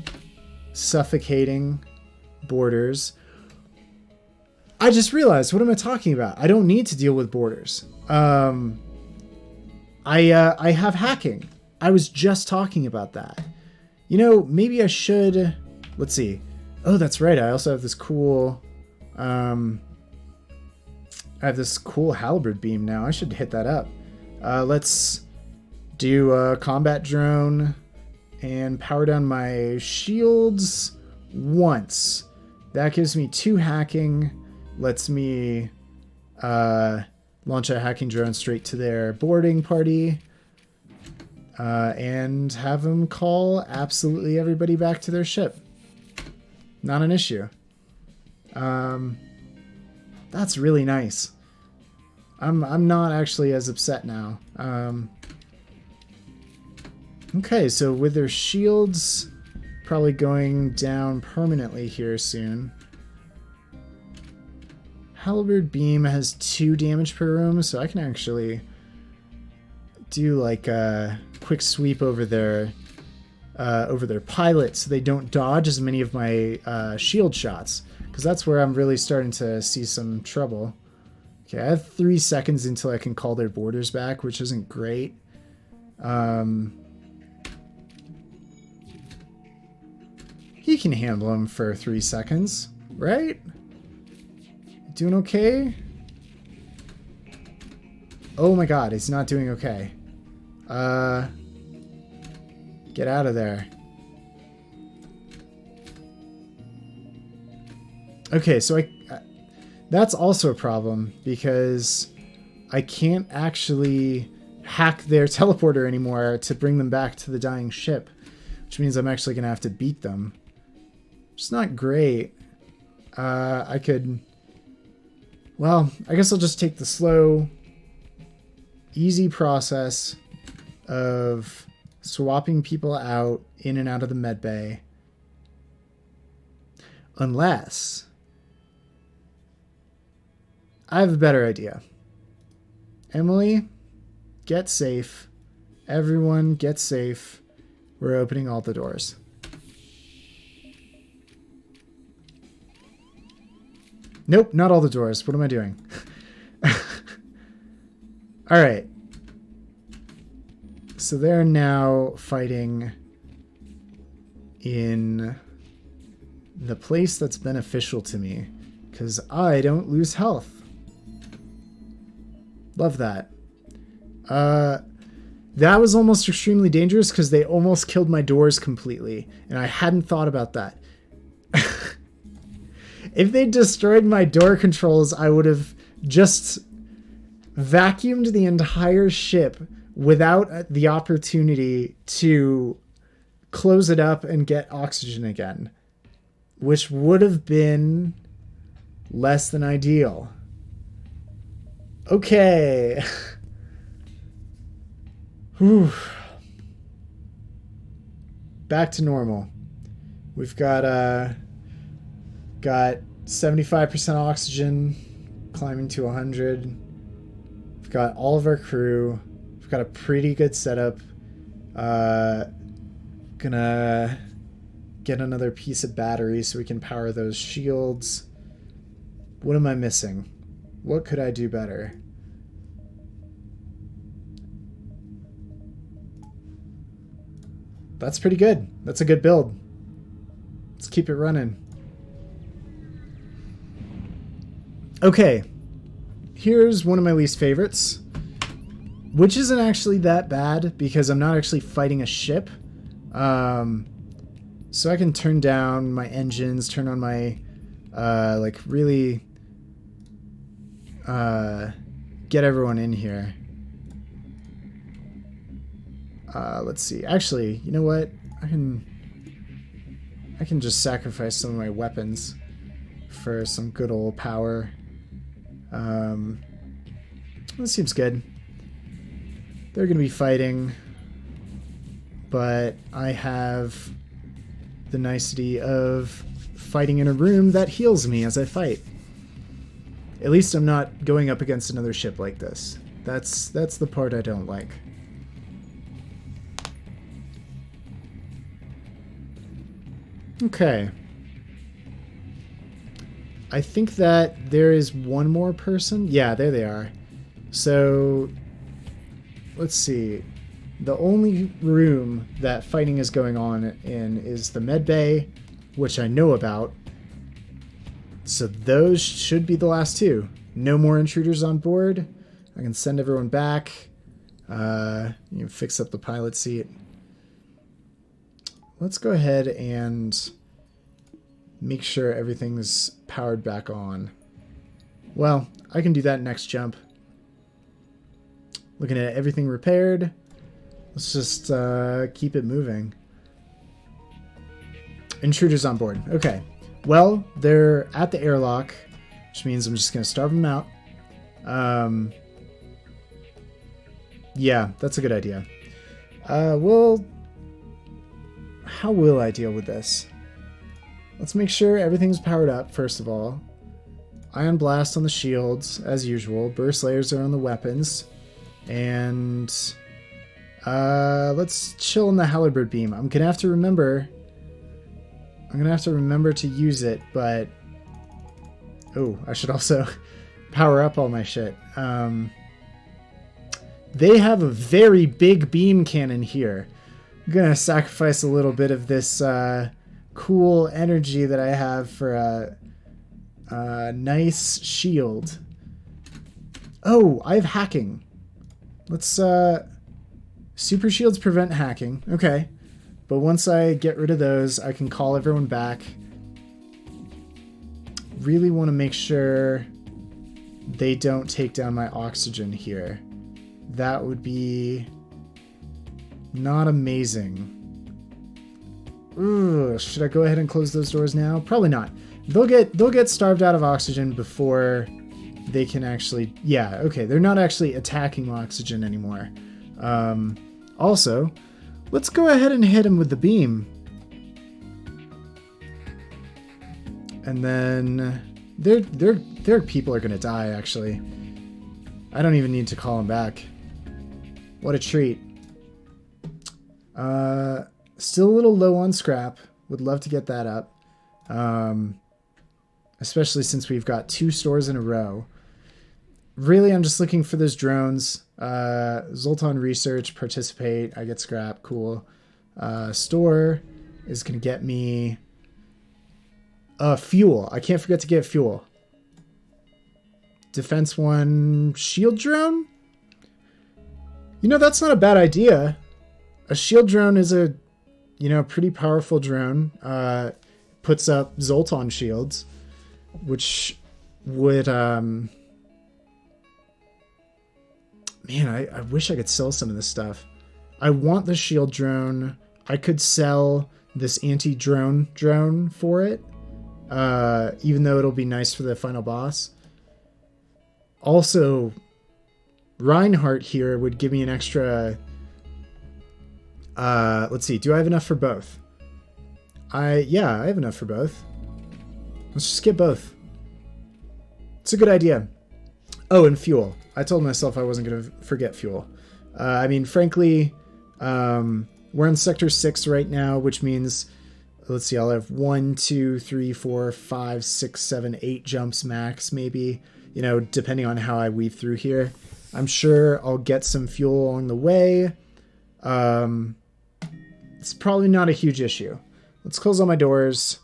suffocating boarders. I just realized, what am I talking about? I don't need to deal with boarders. I have hacking. I was just talking about that. You know, maybe I should... Let's see. Oh, that's right. I also have this cool... I have this cool halberd beam now. I should hit that up. Let's do a combat drone and power down my shields once. That gives me 2 hacking. Lets me launch a hacking drone straight to their boarding party and have them call absolutely everybody back to their ship. Not an issue. That's really nice. I'm not actually as upset now. Okay, so with their shields probably going down permanently here soon. Halberd beam has 2 damage per room, so I can actually do like a quick sweep over their pilot so they don't dodge as many of my shield shots, because that's where I'm really starting to see some trouble. Okay, I have 3 seconds until I can call their boarders back, which isn't great. He can handle them for 3 seconds, right? Doing okay? Oh my god, he's not doing okay. Get out of there. Okay, so that's also a problem because I can't actually hack their teleporter anymore to bring them back to the dying ship, which means I'm actually going to have to beat them. It's not great. I could... Well, I guess I'll just take the slow, easy process of swapping people out in and out of the medbay. Unless I have a better idea. Emily, get safe. Everyone get safe. We're opening all the doors. Nope, not all the doors. What am I doing? All right. So they're now fighting in the place that's beneficial to me, because I don't lose health. Love that. That was almost extremely dangerous because they almost killed my doors completely, and I hadn't thought about that. If they destroyed my door controls, I would have just vacuumed the entire ship without the opportunity to close it up and get oxygen again, which would have been less than ideal. Okay. Whew. Back to normal. We've got 75% oxygen, climbing to 100. We've got all of our crew. We've got a pretty good setup. Gonna get another piece of battery so we can power those shields. What am I missing? What could I do better? That's pretty good. That's a good build. Let's keep it running. Okay, here's one of my least favorites, which isn't actually that bad because I'm not actually fighting a ship. so I can turn down my engines, turn on my, like, really get everyone in here. Let's see. Actually, you know what? I can just sacrifice some of my weapons for some good old power. This seems good. They're going to be fighting, but I have the nicety of fighting in a room that heals me as I fight. At least I'm not going up against another ship like this. That's the part I don't like. Okay. I think that there is one more person. Yeah, there they are. So, let's see. The only room that fighting is going on in is the med bay, which I know about. So those should be the last two. No more intruders on board. I can send everyone back. Fix up the pilot seat. Let's go ahead and make sure everything's powered back on. Well, I can do that next jump. Looking at everything repaired. Let's just keep it moving. Intruders on board. Okay. Well, they're at the airlock, which means I'm just going to starve them out. Yeah, that's a good idea. Well, how will I deal with this? Let's make sure everything's powered up, first of all. Ion Blast on the shields, as usual. Burst layers are on the weapons. And let's chill in the Halberd Beam. I'm going to have to remember to use it, but... Oh, I should also power up all my shit. They have a very big beam cannon here. I'm going to sacrifice a little bit of this cool energy that I have for a nice shield. Oh, I have hacking. Let's... Super shields prevent hacking. Okay. But once I get rid of those, I can call everyone back. Really want to make sure they don't take down my oxygen here. That would be not amazing. Ugh, should I go ahead and close those doors now? Probably not. They'll get starved out of oxygen before they can actually... Yeah, okay. They're not actually attacking oxygen anymore. Also, let's go ahead and hit him with the beam. And then their people are going to die, actually. I don't even need to call them back. What a treat. Still a little low on scrap. Would love to get that up. Especially since we've got 2 stores in a row. Really, I'm just looking for those drones. Zoltan Research, participate. I get scrap. Cool. Store is going to get me fuel. I can't forget to get fuel. Defense 1 shield drone? You know, that's not a bad idea. A shield drone is a, pretty powerful drone. Puts up Zoltan shields, which would... Man, I wish I could sell some of this stuff. I want the shield drone. I could sell this anti-drone drone for it, even though it'll be nice for the final boss. Also, Reinhardt here would give me an extra... let's see, do I have enough for both? Yeah, I have enough for both. Let's just get both. It's a good idea. Oh, and fuel. I told myself I wasn't going to forget fuel. I mean, frankly, we're in Sector 6 right now, which means, let's see, I'll have 1, 2, 3, 4, 5, 6, 7, 8 jumps max, maybe, depending on how I weave through here. I'm sure I'll get some fuel along the way. It's probably not a huge issue. Let's close all my doors.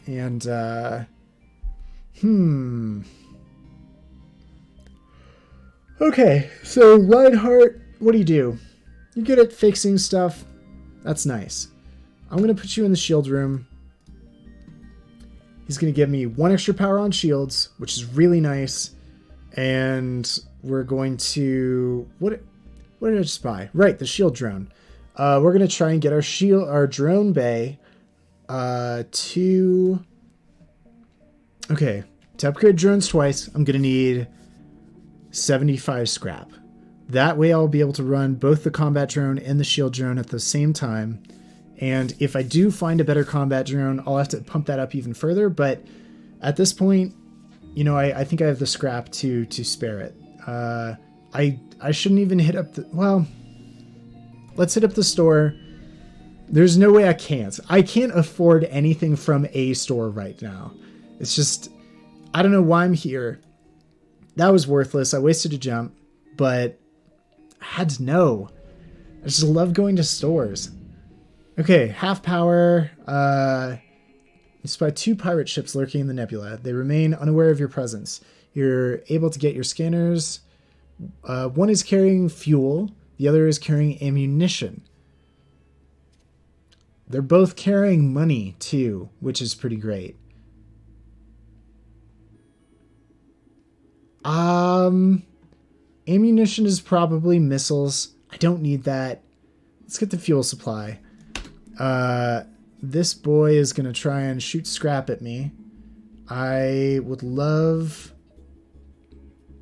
And, Okay, so Reinhardt, what do? You're good at fixing stuff. That's nice. I'm going to put you in the shield room. He's going to give me 1 extra power on shields, which is really nice. And we're going to... What did I just buy? Right, the shield drone. We're going to try and get our drone bay to... Okay, to upgrade drones twice, I'm going to need 75 scrap. That way I'll be able to run both the combat drone and the shield drone at the same time. And if I do find a better combat drone, I'll have to pump that up even further. But at this point, you know, I think I have the scrap to spare it. I shouldn't even hit up the... Well, let's hit up the store. There's no way I can't. I can't afford anything from a store right now. It's just... I don't know why I'm here. That was worthless. I wasted a jump. But I had to know. I just love going to stores. Okay, half power. You spy 2 pirate ships lurking in the nebula. They remain unaware of your presence. You're able to get your scanners. One is carrying fuel. The other is carrying ammunition. They're both carrying money, too, which is pretty great. Ammunition is probably missiles. I don't need that. Let's get the fuel supply. This boy is going to try and shoot scrap at me. I would love...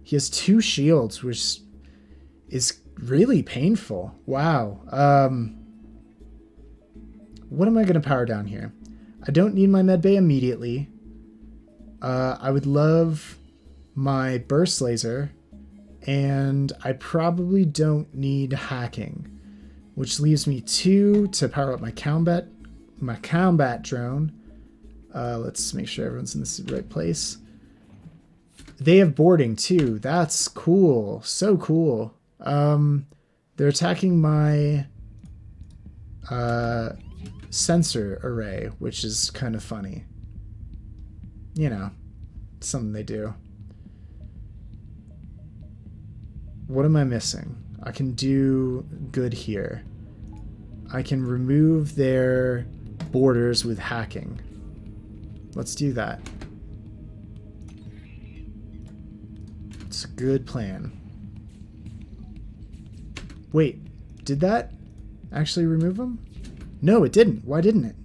He has 2 shields, which is really painful. Wow. What am I going to power down here? I don't need my medbay immediately. I would love my burst laser. And I probably don't need hacking. Which leaves me 2 to power up my combat drone. Let's make sure everyone's in the right place. They have boarding too. That's cool. So cool. They're attacking my sensor array, which is kind of funny. You know, something they do. What am I missing? I can do good here. I can remove their borders with hacking. Let's do that. It's a good plan. Wait, did that actually remove them? No, it didn't. Why didn't it?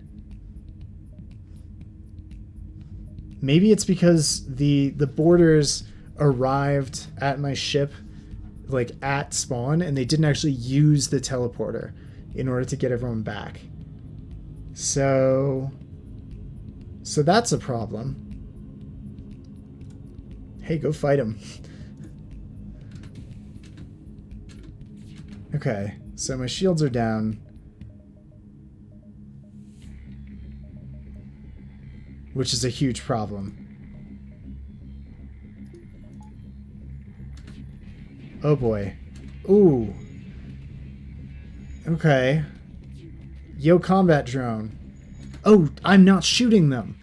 Maybe it's because the borders arrived at my ship like at spawn and they didn't actually use the teleporter in order to get everyone back. So that's a problem. Hey, go fight him. Okay, so my shields are down. Which is a huge problem. Oh boy. Ooh. Okay. Yo, combat drone. Oh, I'm not shooting them.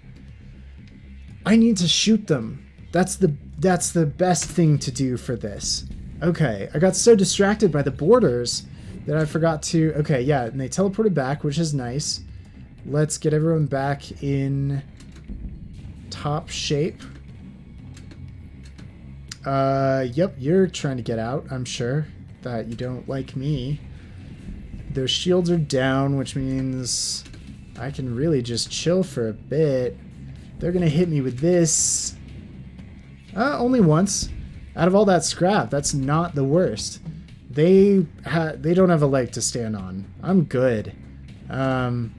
I need to shoot them. That's the best thing to do for this. Okay, I got so distracted by the borders that I forgot to... Okay, yeah, and they teleported back, which is nice. Let's get everyone back in top shape. Yep, you're trying to get out, I'm sure. That you don't like me. Their shields are down, which means I can really just chill for a bit. They're gonna hit me with this. Only once. Out of all that scrap, that's not the worst. They don't have a leg to stand on. I'm good. Enemy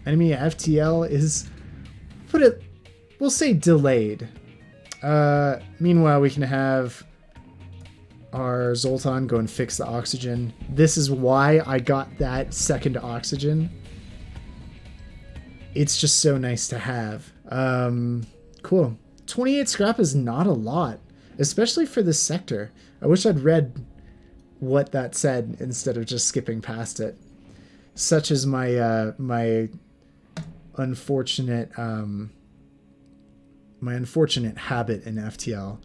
FTL is... we'll say delayed. Meanwhile, we can have our Zoltan go and fix the oxygen. This is why I got that second oxygen. It's just so nice to have. Cool. 28 scrap is not a lot, especially for this sector. I wish I'd read what that said instead of just skipping past it. Such is my my unfortunate habit in FTL.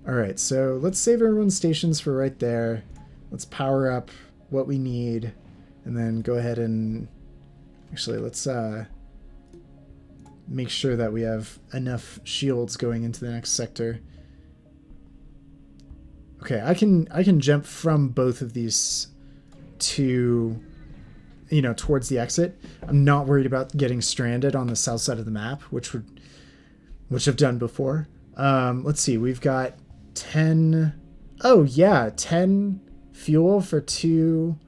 All right, so let's save everyone's stations for right there. Let's power up what we need. And then go ahead and... Actually, let's make sure that we have enough shields going into the next sector. Okay, I can jump from both of these to, you know, towards the exit. I'm not worried about getting stranded on the south side of the map, which I've done before. Let's see, we've got 10. Oh yeah, 10 fuel for 2.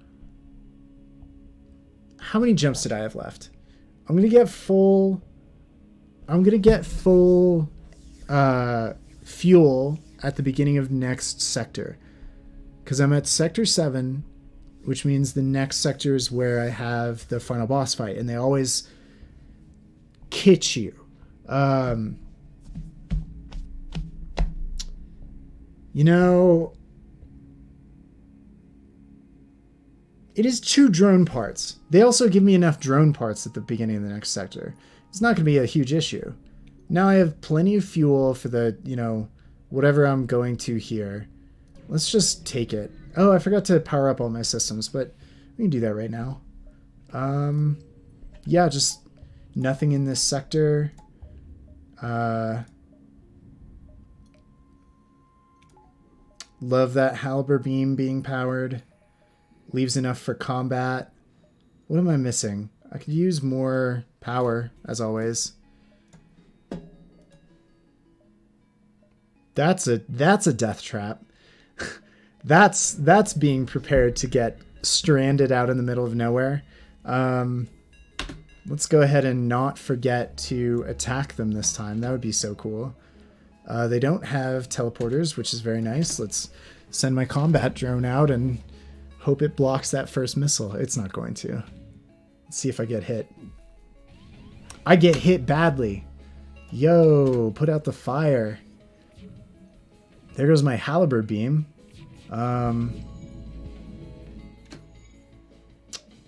How many jumps did I have left? I'm gonna get full fuel at the beginning of next sector, because I'm at sector 7, which means the next sector is where I have the final boss fight, and they always kitsch you. You know, it is 2 drone parts. They also give me enough drone parts at the beginning of the next sector. It's not going to be a huge issue. Now I have plenty of fuel for the, you know, whatever I'm going to here. Let's just take it. Oh, I forgot to power up all my systems, but we can do that right now. Yeah, just nothing in this sector. Love that Halberd beam being powered. Leaves enough for combat. What am I missing? I could use more power, as always. That's a death trap. that's being prepared to get stranded out in the middle of nowhere. Let's go ahead and not forget to attack them this time. That would be so cool. They don't have teleporters, which is very nice. Let's send my combat drone out and hope it blocks that first missile. It's not going to. Let's see if I get hit. I get hit badly. Yo, put out the fire. There goes my halberd beam.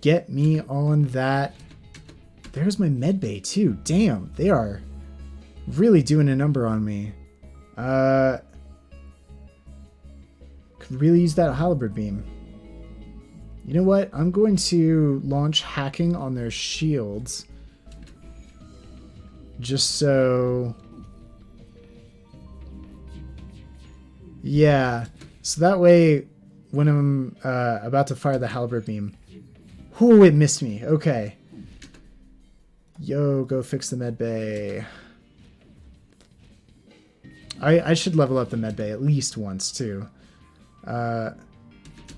Get me on that. There's my medbay too. Damn, they are really doing a number on me. Could really use that halberd beam. You know what? I'm going to launch hacking on their shields. Just so... Yeah. So that way, when I'm about to fire the halberd beam... Ooh, it missed me. Okay. Yo, go fix the medbay. I should level up the medbay at least once, too.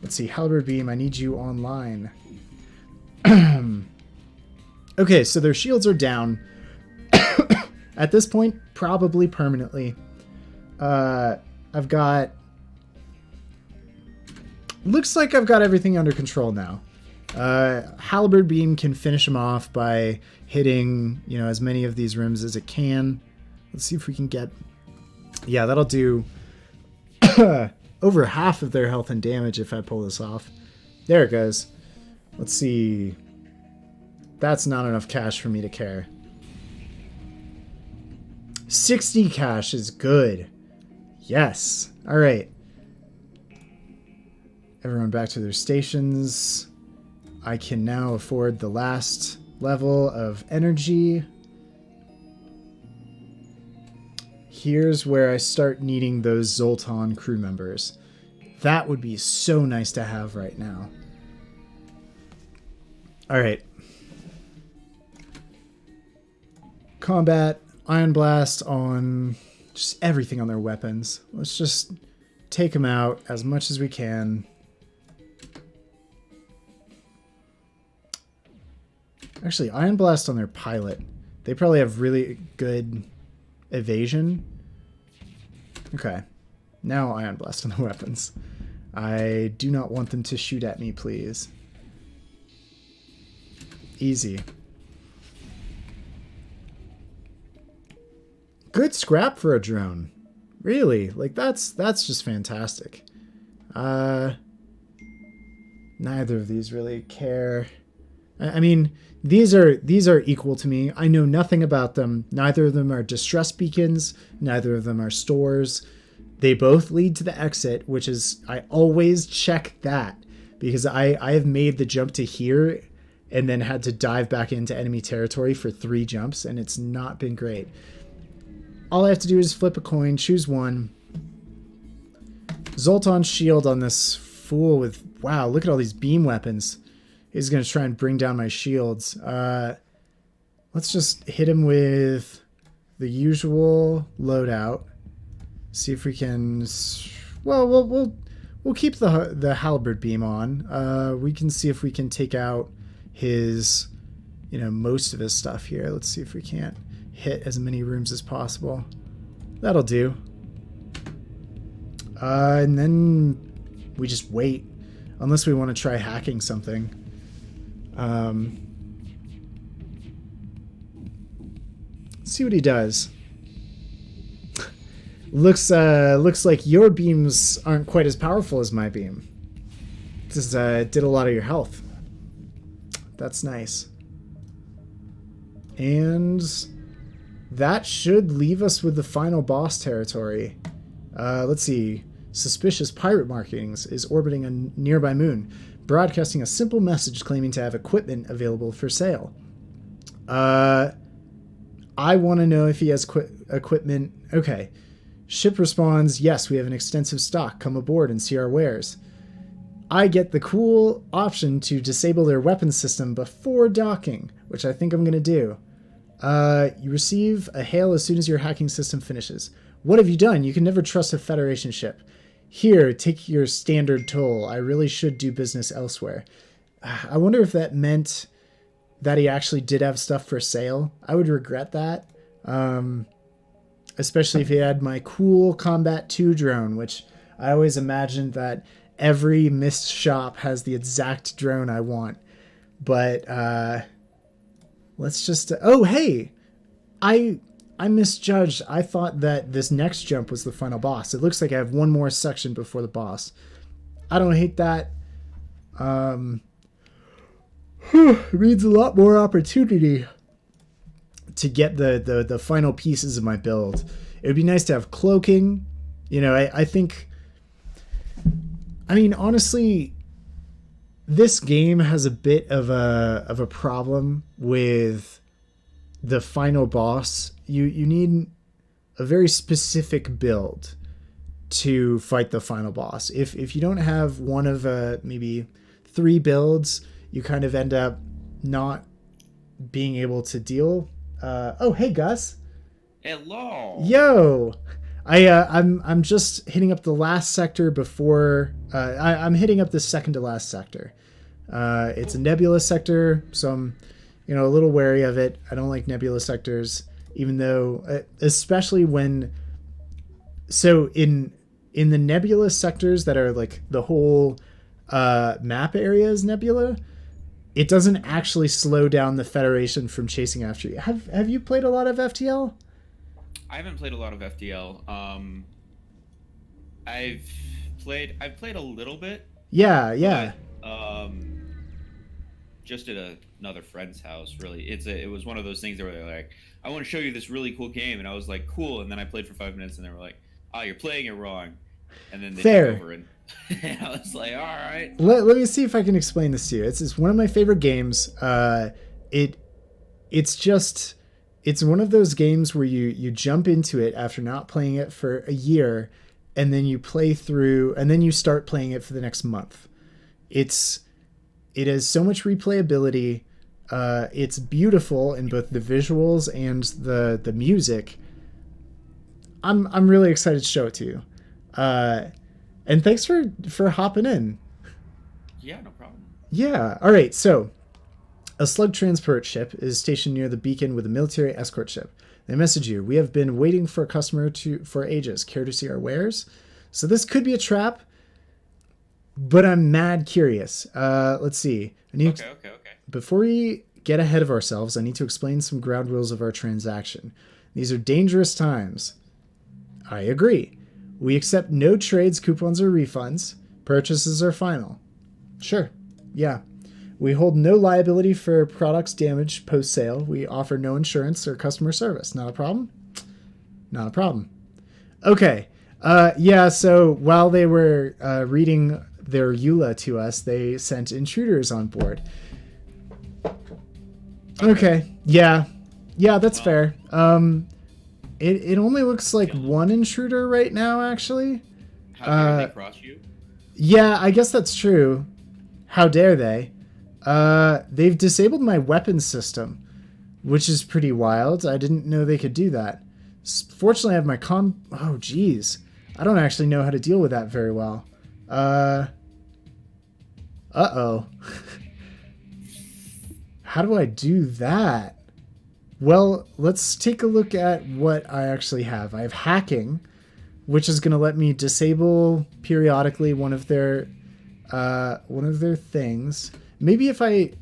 Let's see, halberd beam, I need you online. Okay, so their shields are down. At this point, probably permanently. I've got... Looks like I've got everything under control now. Halberd beam can finish them off by hitting, you know, as many of these rooms as it can. Let's see if we can get... Yeah, that'll do over half of their health and damage if I pull this off. There it goes. Let's see. That's not enough cash for me to care. 60 cash is good. Yes. All right. Everyone back to their stations. I can now afford the last level of energy. Here's where I start needing those Zoltan crew members. That would be so nice to have right now. All right. Combat, Ion Blast on just everything on their weapons. Let's just take them out as much as we can. Actually, Ion Blast on their pilot. They probably have really good evasion. Okay. Now Ion Blast on the weapons. I do not want them to shoot at me, please. Easy. Good scrap for a drone. Really? Like, that's just fantastic. Neither of these really care. I mean, these are equal to me. I know nothing about them. Neither of them are distress beacons. Neither of them are stores. They both lead to the exit, which is, I always check that because I have made the jump to here and then had to dive back into enemy territory for 3 jumps, and it's not been great. All I have to do is flip a coin, choose one. Zoltan's shield on this fool with, wow, look at all these beam weapons. He's going to try and bring down my shields. Let's just hit him with the usual loadout. See if we can... Well, we'll keep the halberd beam on. We can see if we can take out his, most of his stuff here. Let's see if we can't hit as many rooms as possible. That'll do. And then we just wait, unless we want to try hacking something. Let's see what he does. Looks like your beams aren't quite as powerful as my beam. This did a lot of your health. That's nice. And that should leave us with the final boss territory. Let's see. Suspicious pirate markings is orbiting a nearby moon, broadcasting a simple message claiming to have equipment available for sale. I want to know if he has equipment. Okay. Ship responds, yes, we have an extensive stock. Come aboard and see our wares. I get the cool option to disable their weapon system before docking, which I think I'm going to do. You receive a hail as soon as your hacking system finishes. What have you done? You can never trust a Federation ship. Here, take your standard toll. I really should do business elsewhere. I wonder if that meant that he actually did have stuff for sale. I would regret that. Especially if he had my cool Combat 2 drone, which I always imagined that every Myst shop has the exact drone I want. But let's just... oh, hey! I misjudged. I thought that this next jump was the final boss. It looks like I have one more section before the boss. I don't hate that. It means a lot more opportunity to get the final pieces of my build. It would be nice to have cloaking. I think... I mean, honestly, this game has a bit of a problem with the final boss. You need a very specific build to fight the final boss. If you don't have one of maybe 3 builds, you kind of end up not being able to deal. Oh, hey Gus. Hello. Yo. I'm just hitting up the last sector before I'm hitting up the second to last sector. It's a nebula sector, so I'm a little wary of it. I don't like nebula sectors, even though especially when in the nebula sectors that are like the whole map area is nebula, it doesn't actually slow down the Federation from chasing after you. Have you played a lot of FTL? I haven't played a lot of FTL. I've played a little bit. Yeah. But, just at another friend's house. Really, it was one of those things where they're like, "I want to show you this really cool game," and I was like, "Cool." And then I played for 5 minutes, and they were like, "Oh, you're playing it wrong." And then they took over, and I was like, "All right." Let me see if I can explain this to you. It's one of my favorite games. It's one of those games where you jump into it after not playing it for a year, and then you play through, and then you start playing it for the next month. It has so much replayability. It's beautiful in both the visuals and the music. I'm really excited to show it to you. And thanks for hopping in. Yeah, no problem. Yeah. All right. So a slug transport ship is stationed near the beacon with a military escort ship. They message you. We have been waiting for a customer for ages. Care to see our wares? So this could be a trap, but I'm mad curious. Let's see. Okay. Before we get ahead of ourselves, I need to explain some ground rules of our transaction. These are dangerous times. I agree. We accept no trades, coupons, or refunds. Purchases are final. Sure. Yeah. We hold no liability for products damaged post-sale. We offer no insurance or customer service. Not a problem? Not a problem. Okay. Yeah, so while they were reading their EULA to us, they sent intruders on board. Okay. Yeah, that's fair. It only looks like one intruder right now, actually. How dare they cross you? Yeah, I guess that's true. How dare they? They've disabled my weapons system, which is pretty wild. I didn't know they could do that. Fortunately, I have my oh, geez. I don't actually know how to deal with that very well. Uh-oh. How do I do that? Well, let's take a look at what I actually have. I have hacking, which is going to let me disable periodically one of their things. Maybe if I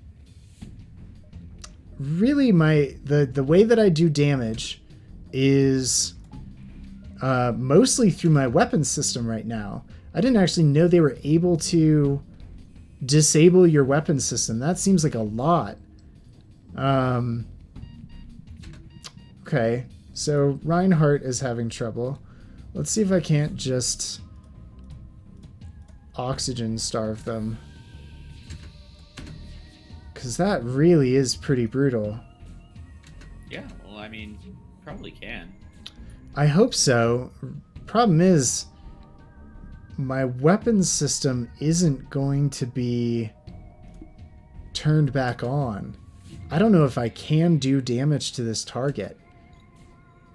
really the way that I do damage is mostly through my weapons system right now. I didn't actually know they were able to disable your weapons system. That seems like a lot. Okay, so Reinhardt is having trouble. Let's see if I can't just oxygen starve them. Because that really is pretty brutal. Yeah, well, I mean, probably can. I hope so. Problem is, my weapons system isn't going to be turned back on. I don't know if I can do damage to this target.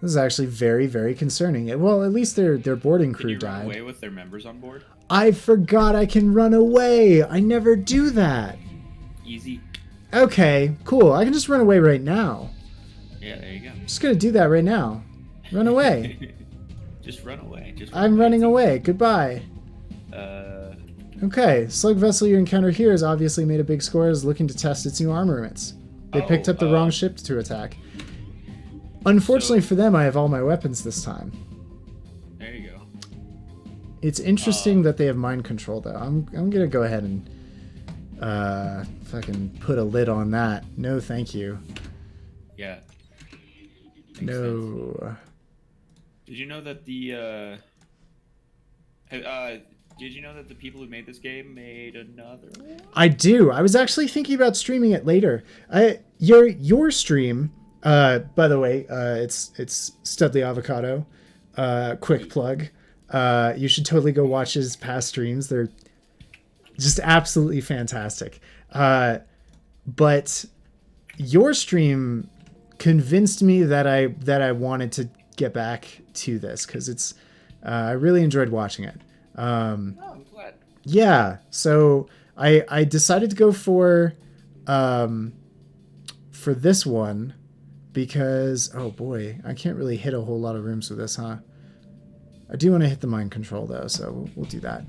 This is actually very, very concerning. Well, at least their boarding crew died. Can you run away with their members on board? I forgot I can run away. I never do that. Easy. Okay, cool. I can just run away right now. Yeah, there you go. I'm just gonna do that right now. Run away. Just run away. I'm running away. Goodbye. Okay, slug vessel you encounter here has obviously made a big score, is looking to test its new armaments. They picked up the wrong ship to attack. Unfortunately for them, I have all my weapons this time. There you go. It's interesting that they have mind control, though. I'm gonna go ahead and fucking put a lid on that. No, thank you. Yeah. No. Sense. Did you know that did you know that the people who made this game made another one? I do. I was actually thinking about streaming it later. Your stream, by the way, it's Studley Avocado. Quick plug. You should totally go watch his past streams. They're just absolutely fantastic. But your stream convinced me that I wanted to get back to this because it's I really enjoyed watching it. I'm glad. Yeah, so I decided to go for this one because, oh boy, I can't really hit a whole lot of rooms with this, huh? I do want to hit the mind control though, so we'll do that.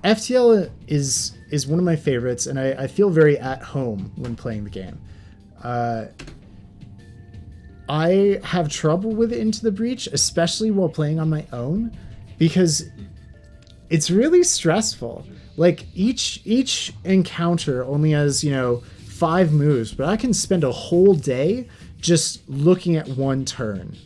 FTL is one of my favorites, and I feel very at home when playing the game. I have trouble with Into the Breach, especially while playing on my own, because it's really stressful. Like each encounter only has 5 moves, but I can spend a whole day just looking at one turn.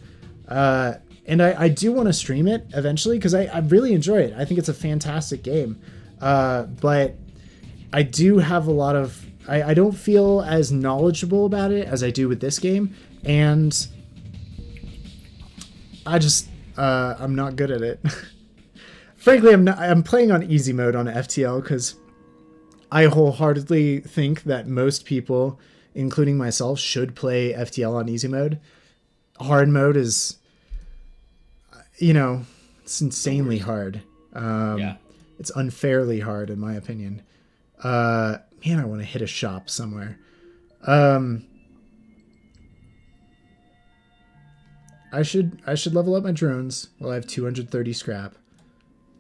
And I do want to stream it eventually because I really enjoy it. I think it's a fantastic game. But I do have a lot of... I don't feel as knowledgeable about it as I do with this game. And I just... I'm not good at it. Frankly, I'm playing on easy mode on FTL because I wholeheartedly think that most people, including myself, should play FTL on easy mode. Hard mode is... it's insanely hard. Yeah. It's unfairly hard, in my opinion. Man, I want to hit a shop somewhere. I should level up my drones while I have 230 scrap.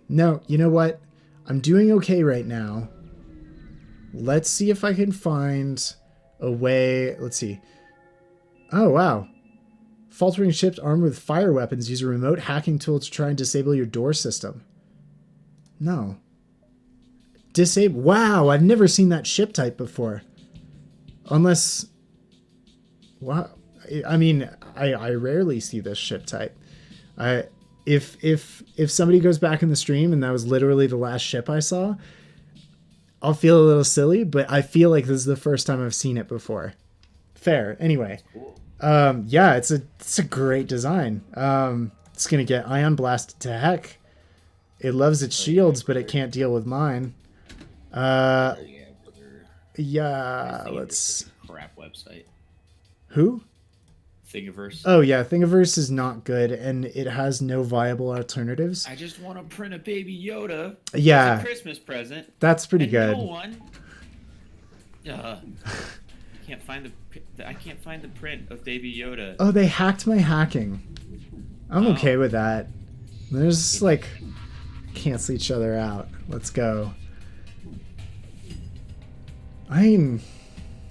No, you know what? I'm doing okay right now. Let's see if I can find a way. Let's see. Oh, wow. Faltering ships armed with fire weapons use a remote hacking tool to try and disable your door system. No. Disable. Wow, I've never seen that ship type before. Unless... Wow. I mean, I rarely see this ship type. if somebody goes back in the stream and that was literally the last ship I saw, I'll feel a little silly, but I feel like this is the first time I've seen it before. Fair. Anyway. Cool. Yeah, it's a great design. It's gonna get ion blasted to heck. It loves its shields, but it can't deal with mine. Yeah, let's. Crap website. Who? Thingiverse. Oh yeah, Thingiverse is not good, and it has no viable alternatives. I just want to print a baby Yoda. Yeah, as a Christmas present. That's pretty and good. No one. I can't find the print of Baby Yoda. Oh, they hacked my hacking. I'm okay with that. There's like cancel each other out. Let's go. I mean,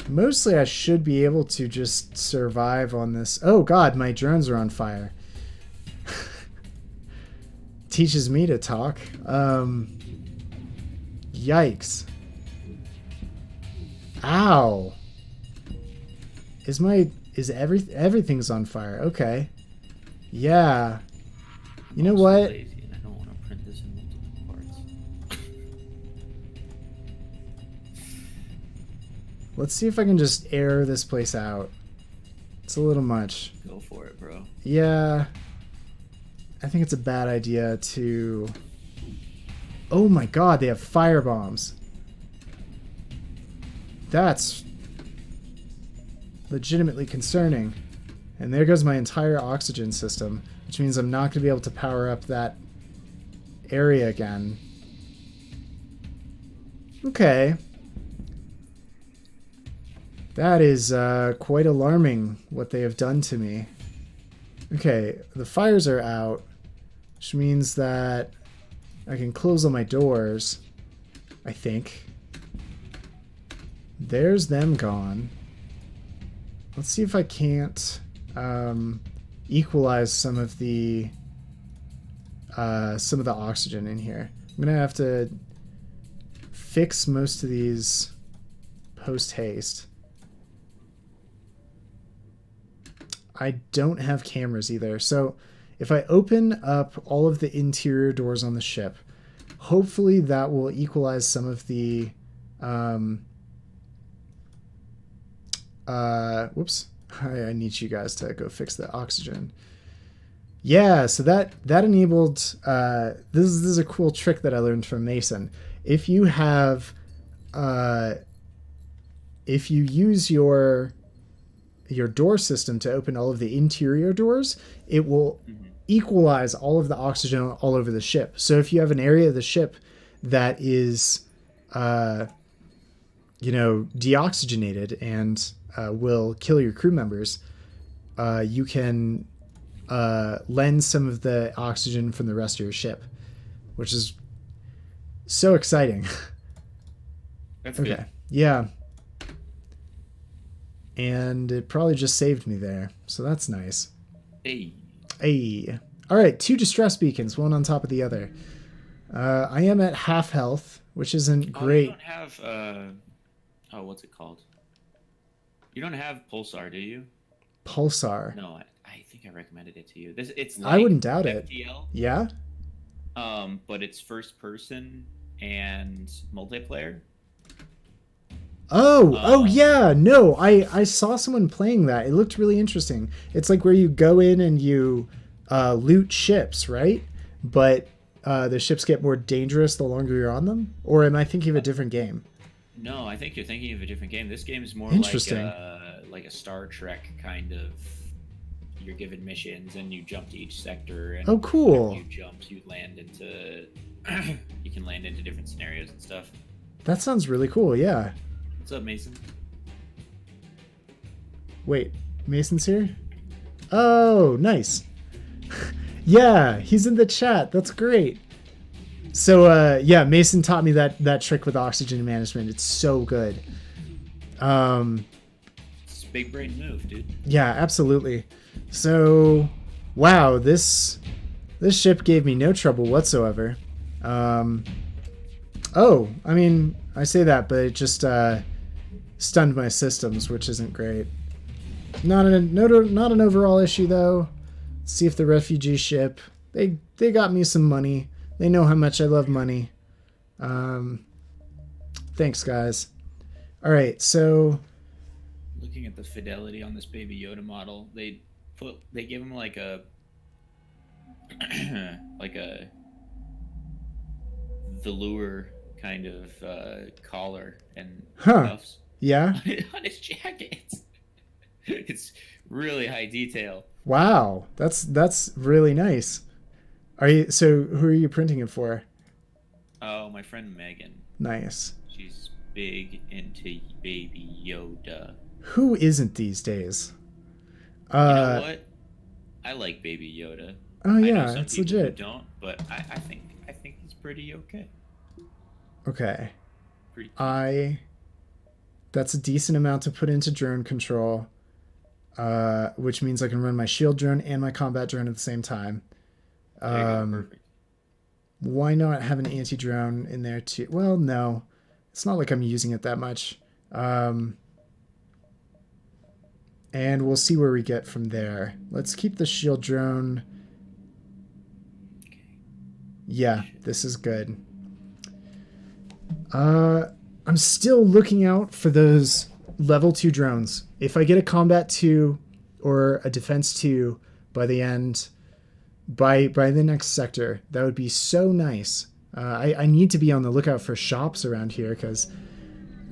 mostly I should be able to just survive on this. Oh god, my drones are on fire. Teaches me to talk. Yikes. Ow. Everything's on fire? Okay. Yeah. You know what? Lazy and I don't want to print this in multiple parts. Let's see if I can just air this place out. It's a little much. Go for it, bro. Yeah. I think it's a bad idea to... Oh my god, they have fire bombs. That's legitimately concerning. And there goes my entire oxygen system, which means I'm not going to be able to power up that area again. Okay. That is quite alarming, what they have done to me. Okay, the fires are out, which means that I can close all my doors, I think. There's them gone. Let's see if I can't equalize some of the oxygen in here. I'm gonna have to fix most of these post haste. I don't have cameras either, so if I open up all of the interior doors on the ship, hopefully that will equalize some of the whoops. I need you guys to go fix the oxygen. Yeah, so that enabled this is a cool trick that I learned from Mason. If you have if you use your door system to open all of the interior doors, it will equalize all of the oxygen all over the ship. So if you have an area of the ship that is deoxygenated and will kill your crew members, you can lend some of the oxygen from the rest of your ship, which is so exciting. That's okay. good. Yeah. And it probably just saved me there, so that's nice. Hey. Hey. All right, 2 distress beacons, one on top of the other. I am at half health, which isn't great. You don't have what's it called? You don't have Pulsar, do you? Pulsar. No, I think I recommended it to you. It's I wouldn't doubt FTL, it. Yeah. but it's first person and multiplayer. Oh yeah, no, I saw someone playing that. It looked really interesting. It's like where you go in and you loot ships, right? But the ships get more dangerous the longer you're on them? Or am I thinking of a different game? No, I think you're thinking of a different game. This game is more like a Star Trek kind of. You're given missions and you jump to each sector. And oh, cool! You jump, you land into. You can land into different scenarios and stuff. That sounds really cool. Yeah. What's up, Mason? Wait, Mason's here? Oh, nice. Yeah, he's in the chat. That's great. So, yeah, Mason taught me that trick with oxygen management. It's so good. It's a big brain move, dude. Yeah, absolutely. So, wow, this ship gave me no trouble whatsoever. Oh, I mean, I say that, but it just stunned my systems, which isn't great. Not an overall issue though. Let's see if the refugee ship They got me some money. They know how much I love money. Thanks, guys. All right, so Looking at the fidelity on this Baby Yoda model, they give him like a like a velour kind of collar and cuffs yeah. on his jacket. It's really high detail. Wow, that's really nice. Who are you printing it for? Oh, my friend Megan. Nice. She's big into Baby Yoda. Who isn't these days? You know what? I like Baby Yoda. Oh I know yeah, some it's people who legit. don't, but I think he's pretty okay. Okay. Pretty cute. That's a decent amount to put into drone control. Which means I can run my shield drone and my combat drone at the same time. There you go, perfect. Why not have an anti-drone in there too? Well, no. It's not like I'm using it that much. And we'll see where we get from there. Let's keep the shield drone. Yeah, this is good. I'm still looking out for those level 2 drones. If I get a combat 2 or a defense 2 by the end, by the next sector, that would be so nice. I need to be on the lookout for shops around here because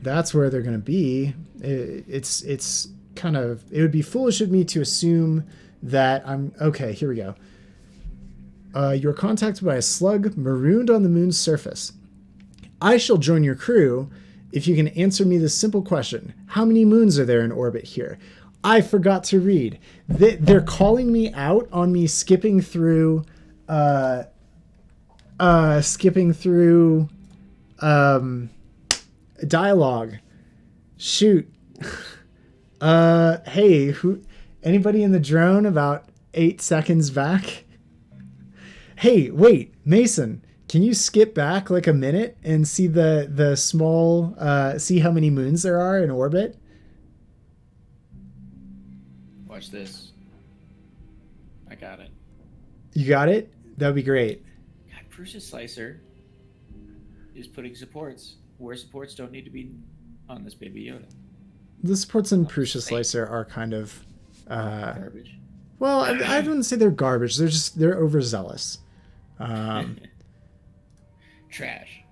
that's where they're going to be. It's kind of, it would be foolish of me to assume that I'm okay. Here we go. You're contacted by a slug marooned on the moon's surface. I shall join your crew if you can answer me this simple question. How many moons are there in orbit here? I forgot to read. They're calling me out on me skipping through dialogue. Shoot. Hey, anybody in the drone about 8 seconds back? Hey, wait, Mason, can you skip back like a minute and see the small, see how many moons there are in orbit? Watch this. I got it. You got it? That'd be great. God, Prusa Slicer is putting supports where supports don't need to be on this Baby Yoda. The supports in Prusa Slicer are kind of Garbage. well, I wouldn't say they're garbage. They're overzealous. Trash.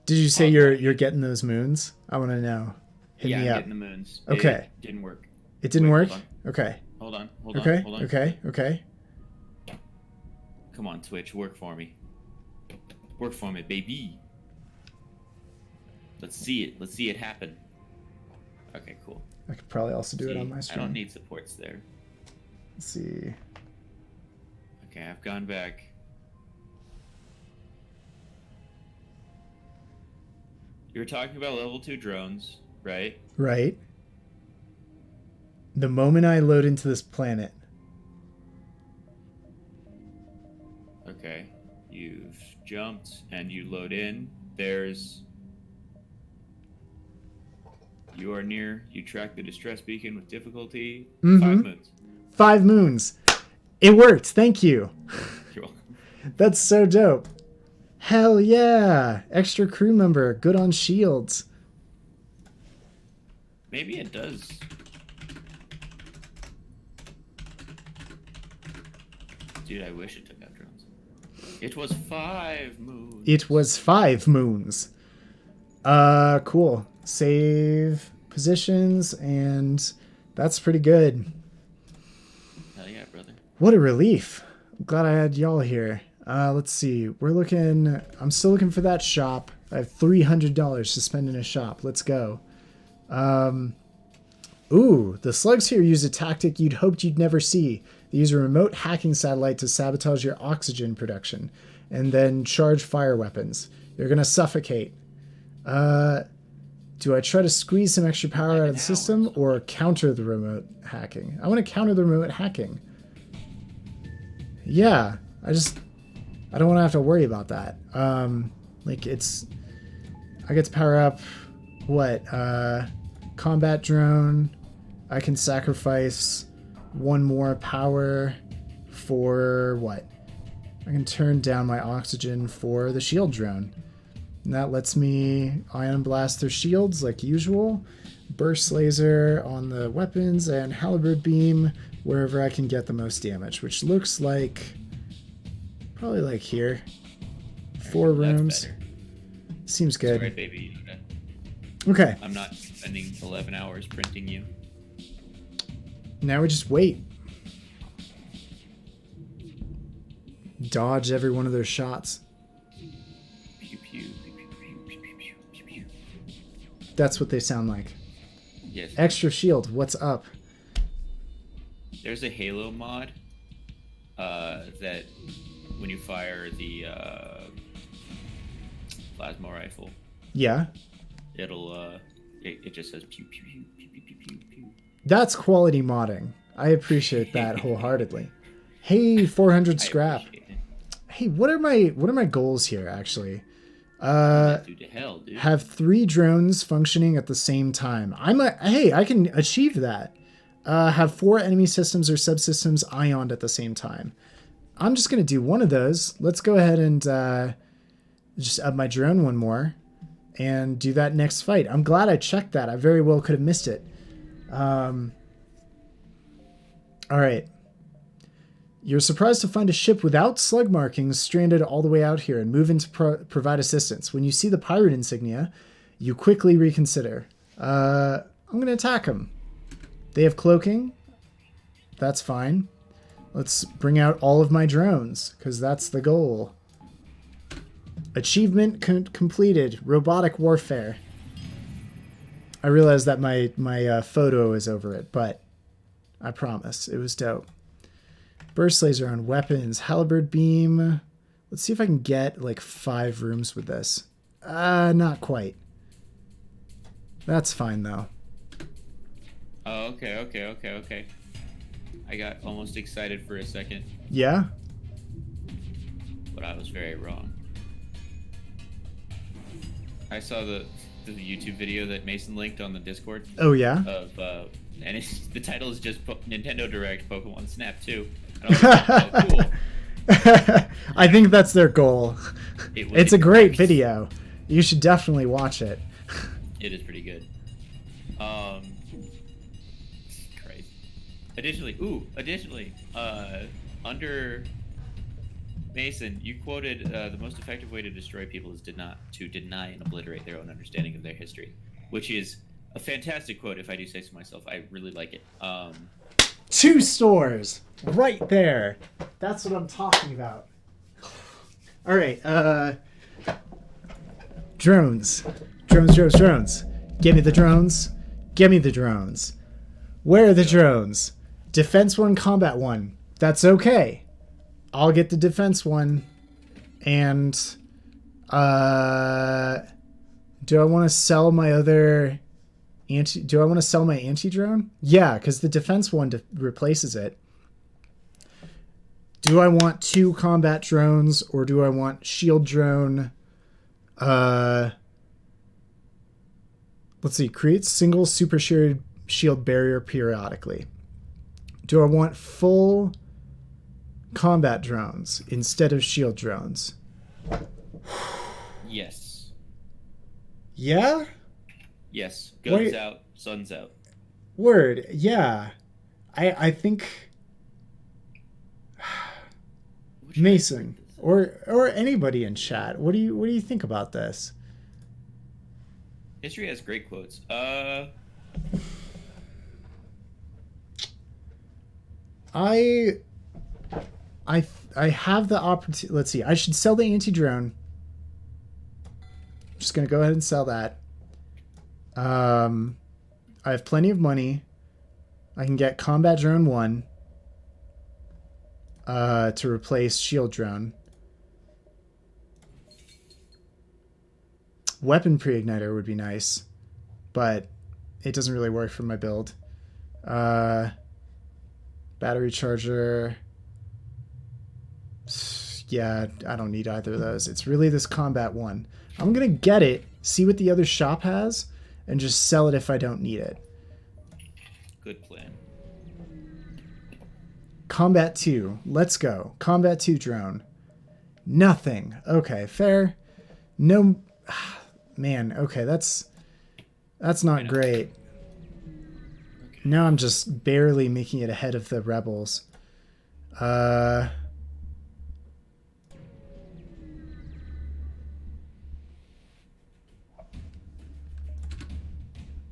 Did you say you're getting those moons? I want to know. Hit me I'm up. getting the moons. Okay. It didn't work. It didn't work? Hold Okay. Hold on. Okay. Hold on. Okay. Come on, Twitch, work for me. Work for me, baby. Let's see it. Let's see it happen. Okay, cool. I could probably also do it on my I stream. don't need supports there. Let's see. Okay, I've gone back. You were talking about level 2 drones, right? Right. The moment I load into this planet. Okay. You've jumped and you load in. You are near. You track the distress beacon with difficulty. 5 moons. 5 moons. It worked. Thank you. You're welcome. That's so dope. Hell yeah. Extra crew member. Good on shields. Maybe it does. Dude, I wish it took out drones. It was 5 moons. It was 5 moons. Cool. Save positions, and that's pretty good. Hell yeah, brother. What a relief. I'm glad I had y'all here. Let's see. I'm still looking for that shop. I have $300 to spend in a shop. Let's go. Ooh, the slugs here use a tactic you'd hoped you'd never see. They use a remote hacking satellite to sabotage your oxygen production and then charge fire weapons. You're gonna suffocate. Do I try to squeeze some extra power out of the system or counter the remote hacking? I want to counter the remote hacking. Yeah, I don't want to have to worry about that. I get to power up combat drone. I can sacrifice 1 more power for I can turn down my oxygen for the shield drone. And that lets me ion blast their shields like usual. Burst laser on the weapons and halberd beam wherever I can get the most damage, which looks like probably like here. 4 rooms. Better. Seems good. Sorry, baby. Okay. I'm not spending 11 hours printing you. Now we just wait. Dodge every one of their shots. Pew, pew, pew, pew, pew, pew, pew, pew. That's what they sound like. Yes. Extra shield, what's up? There's a Halo mod that when you fire the plasma rifle, Yeah. it'll it just says pew pew pew pew pew pew pew pew. That's quality modding. I appreciate that wholeheartedly. Hey, 400 I scrap. appreciate it. Hey, what are my goals here actually? Dude, to hell, dude. Have 3 drones functioning at the same time. Hey, I can achieve that. Have 4 enemy systems or subsystems ioned at the same time. I'm just gonna do one of those. Let's go ahead and just up my drone one more and do that next fight. I'm glad I checked that. I very well could have missed it. All right. You're surprised to find a ship without slug markings stranded all the way out here and move in to provide assistance. When you see the pirate insignia, you quickly reconsider. I'm going to attack them. They have cloaking. That's fine. Let's bring out all of my drones, because that's the goal. Achievement completed. Robotic warfare. I realize that my photo is over it, but I promise it was dope. Burst laser on weapons. Halberd beam. Let's see if I can get like 5 rooms with this. Not quite. That's fine though. Oh, okay. I got almost excited for a second, Yeah? but I was very wrong. I saw the YouTube video that Mason linked on the Discord Oh yeah? of and the title is just Nintendo Direct Pokemon Snap 2. And I was like, oh, cool. I think that's their goal. It's a great works. video. You should definitely watch it. It is pretty good. Christ. Additionally, under Mason, you quoted the most effective way to destroy people is to deny and obliterate their own understanding of their history, which is a fantastic quote, if I do say so myself. I really like it. 2 stores right there. That's what I'm talking about. All right. Drones. Give me the drones. Give me the drones. Where are the drones? Defense 1, combat 1. That's okay. I'll get the defense 1. And do I want to sell my other do I want to sell my anti-drone? Yeah, because the defense 1 replaces it. Do I want 2 combat drones or do I want shield drone? Let's see. Create single super shield barrier periodically. Do I want full combat drones instead of shield drones? Yes. Yeah? Yes. Guns Wait. out, sun's out. Word. Yeah. I think Mason or anybody in chat. What do you think about this? History has great quotes. I have the opportunity. Let's see. I should sell the anti-drone. I'm just gonna go ahead and sell that. I have plenty of money. I can get combat drone 1 to replace shield drone. Weapon pre-igniter would be nice, but it doesn't really work for my build. Battery charger. Yeah, I don't need either of those. It's really this combat 1. I'm gonna get it, see what the other shop has, and just sell it if I don't need it. Good plan. Combat 2. Let's go. Combat 2 drone. Nothing. Okay, fair. No, man. Okay, that's not great. Okay. Now I'm just barely making it ahead of the rebels.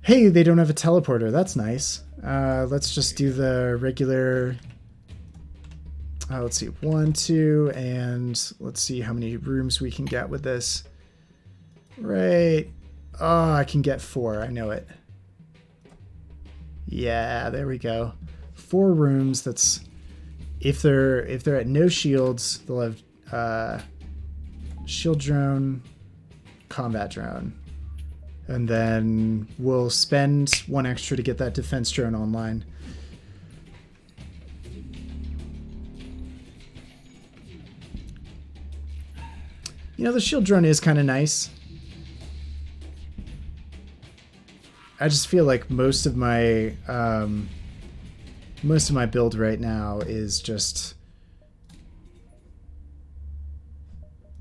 Hey, they don't have a teleporter. That's nice. Let's just do the regular. Let's see, 1, 2, and let's see how many rooms we can get with this. Right. Oh, I can get 4. I know it. Yeah, there we go. 4 rooms. That's if they're at no shields, they'll have shield drone, combat drone, and then we'll spend 1 extra to get that defense drone online. You know, the shield drone is kind of nice. I just feel like most of my build right now is just,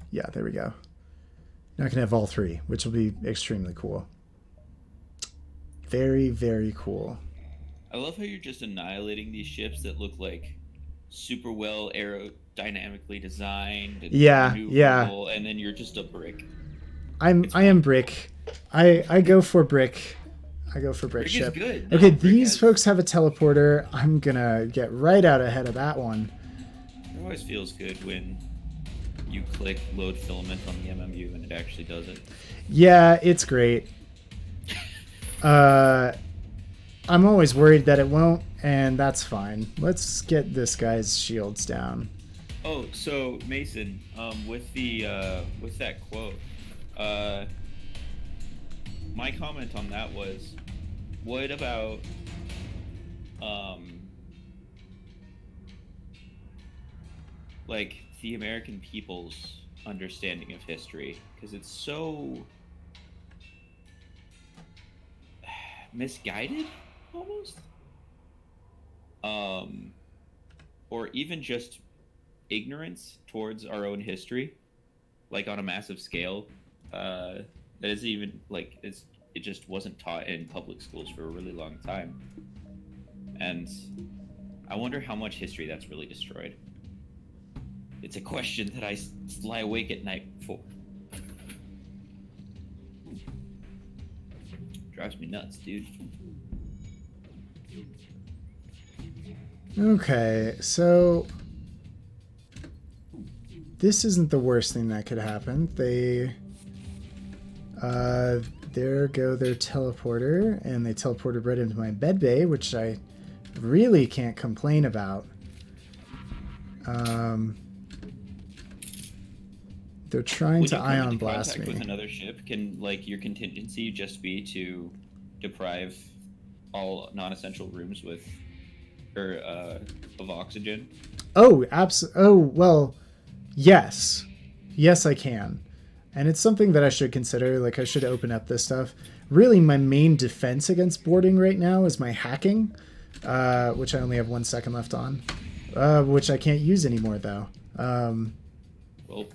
yeah, there we go. Now I can have all 3, which will be extremely cool. Very, very cool. I love how you're just annihilating these ships that look like super well aerodynamically designed and maneuverable, and then you're just a brick. I am brick. I go for brick. I go for brick ship. Good. Okay, these folks have a teleporter. I'm gonna get right out ahead of that one. It always feels good when you click load filament on the MMU and it actually does it. Yeah, it's great. I'm always worried that it won't, and that's fine. Let's get this guy's shields down. Oh, so Mason, with that quote, my comment on that was, what about like the American people's understanding of history? Because it's so misguided almost, or even just ignorance towards our own history, like on a massive scale, that isn't even like it just wasn't taught in public schools for a really long time. And I wonder how much history that's really destroyed. It's a question that I lie awake at night for. Drives me nuts, dude. Okay, so this isn't the worst thing that could happen. There go their teleporter, and they teleported right into my bed bay, which I really can't complain about. They're trying to ion blast me. With another ship, can like your contingency just be to deprive all non-essential rooms of oxygen? Oh, oh, well, yes, I can. And it's something that I should consider. Like, I should open up this stuff. Really, my main defense against boarding right now is my hacking, which I only have 1 second left on, which I can't use anymore, though. Well,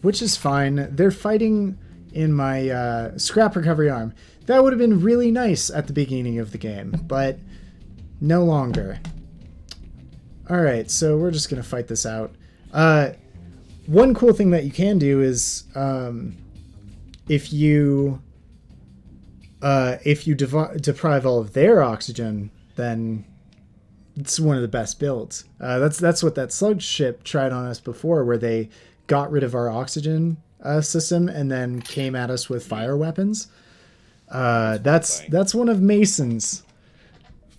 which is fine. They're fighting in my scrap recovery arm. That would have been really nice at the beginning of the game, but no longer. All right, so we're just going to fight this out. One cool thing that you can do is if you deprive all of their oxygen, then it's one of the best builds. That's what that slug ship tried on us before, where they got rid of our oxygen system and then came at us with fire weapons. That's one of Mason's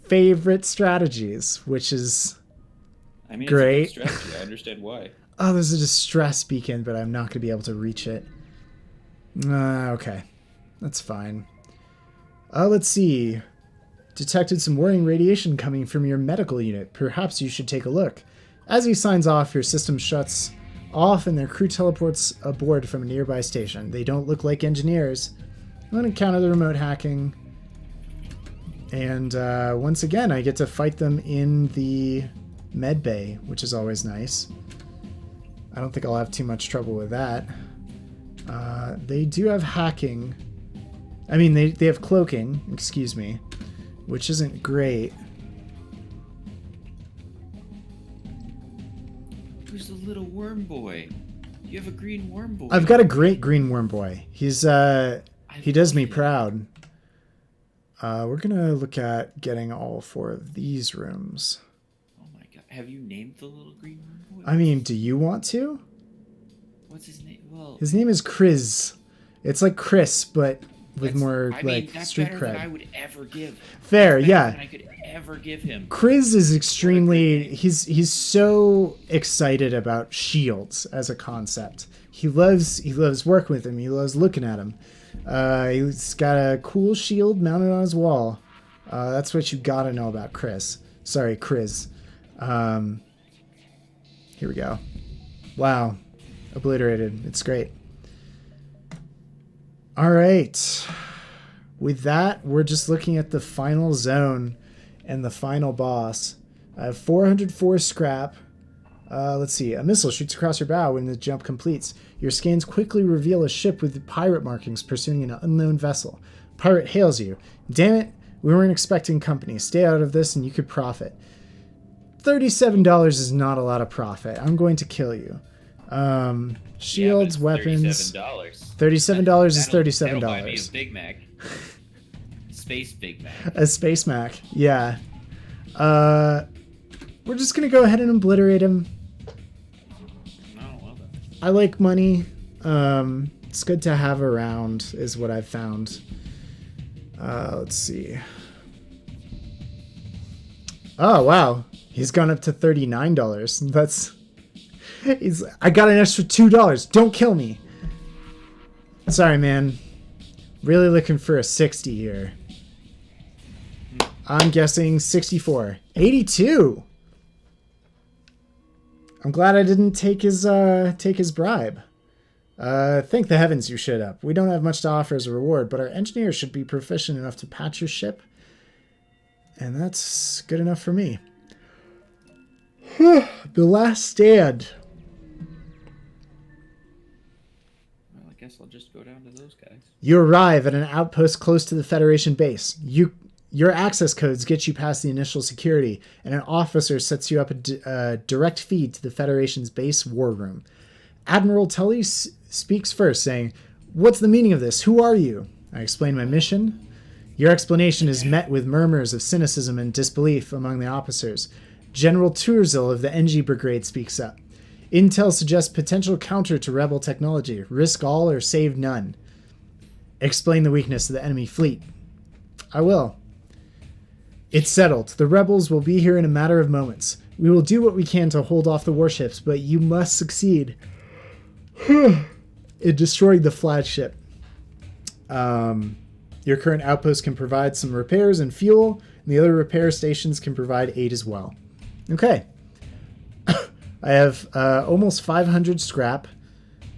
favorite strategies, which is great. It's a good strategy. I understand why. Oh, there's a distress beacon, but I'm not going to be able to reach it. Okay. That's fine. Let's see. Detected some worrying radiation coming from your medical unit. Perhaps you should take a look. As he signs off, your system shuts off and their crew teleports aboard from a nearby station. They don't look like engineers. I'm going to counter the remote hacking. And once again, I get to fight them in the med bay, which is always nice. I don't think I'll have too much trouble with that. They do have hacking. I mean, they have cloaking, excuse me, which isn't great. Who's the little worm boy? You have a green worm boy. I've got a great green worm boy. He's he does me proud. We're gonna look at getting all 4 of these rooms. Oh my god. Have you named the little green worm boy? I mean, do you want to? What's his name? Well, His name is Chris. It's like Chris, but with more that's street better cred. than I would ever give. Fair, Better yeah. than I could ever give him. Chris is extremely he's so excited about shields as a concept. He loves working with him. He loves looking at him. He's got a cool shield mounted on his wall. That's what you gotta know about Chris. Sorry, Chris. Here we go. Wow. Obliterated. It's great. All right. With that, we're just looking at the final zone and the final boss. I have 404 scrap. Let's see. A missile shoots across your bow when the jump completes. Your scans quickly reveal a ship with pirate markings pursuing an unknown vessel. Pirate hails you. Damn it, we weren't expecting company. Stay out of this and you could profit. $37 is not a lot of profit. I'm going to kill you. Shields, weapons. $37 is $37. That'll buy me a Big Mac. Space Big Mac. A Space Mac, yeah. We're just gonna go ahead and obliterate him. I like money. It's good to have around, is what I've found. Let's see. Oh, wow. He's gone up to $39. I got an extra $2. Don't kill me. Sorry, man. Really looking for a 60 here. I'm guessing 64. 82. I'm glad I didn't take his bribe. Thank the heavens you showed up. We don't have much to offer as a reward, but our engineers should be proficient enough to patch your ship. And that's good enough for me. The last stand. Well, I guess I'll just go down to those guys. You arrive at an outpost close to the Federation base. Your access codes get you past the initial security, and an officer sets you up a direct feed to the Federation's base war room. Admiral Tully speaks first, saying, "What's the meaning of this? Who are you?" I explain my mission. Your explanation is met with murmurs of cynicism and disbelief among the officers. General Turzil of the NG Brigade speaks up. Intel suggests potential counter to rebel technology. Risk all or save none. Explain the weakness of the enemy fleet. I will. It's settled. The rebels will be here in a matter of moments. We will do what we can to hold off the warships, but you must succeed. It destroyed the flagship. Your current outpost can provide some repairs and fuel, and the other repair stations can provide aid as well. Okay. I have almost 500 scrap.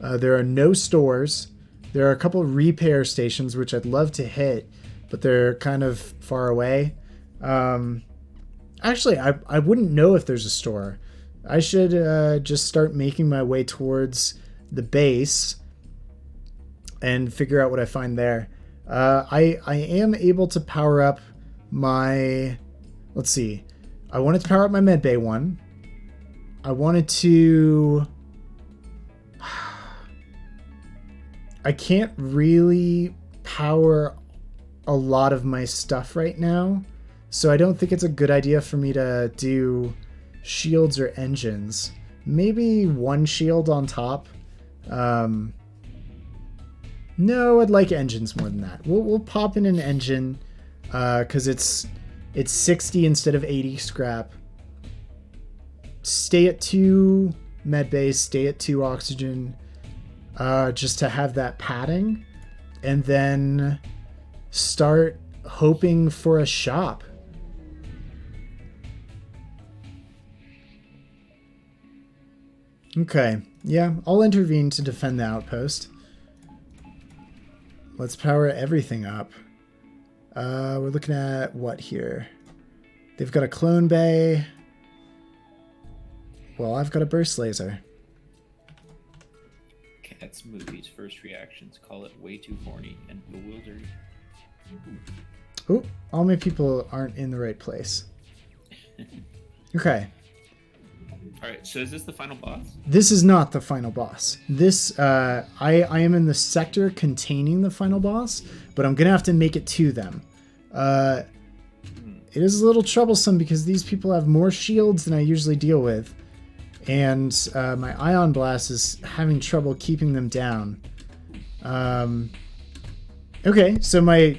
There are no stores. There are a couple of repair stations, which I'd love to hit, but they're kind of far away. Actually, I wouldn't know if there's a store. I should just start making my way towards the base and figure out what I find there. I am able to power up my... Let's see. I wanted to power up my medbay one. I wanted to... I can't really power a lot of my stuff right now. So I don't think it's a good idea for me to do shields or engines. Maybe one shield on top. No, I'd like engines more than that. We'll pop in an engine because it's 60 instead of 80 scrap. Stay at 2 medbay, stay at 2 oxygen, just to have that padding, and then start hoping for a shop. Okay, yeah, I'll intervene to defend the outpost. Let's power everything up. We're looking at what here? They've got a clone bay. Well, I've got a burst laser. Cats movies first reactions call it way too horny and bewildered. Oh, all my people aren't in the right place. Okay. All right, so is this the final boss? This is not the final boss. This, I am in the sector containing the final boss, but I'm gonna have to make it to them. It is a little troublesome because these people have more shields than I usually deal with, and my Ion Blast is having trouble keeping them down. Okay, so my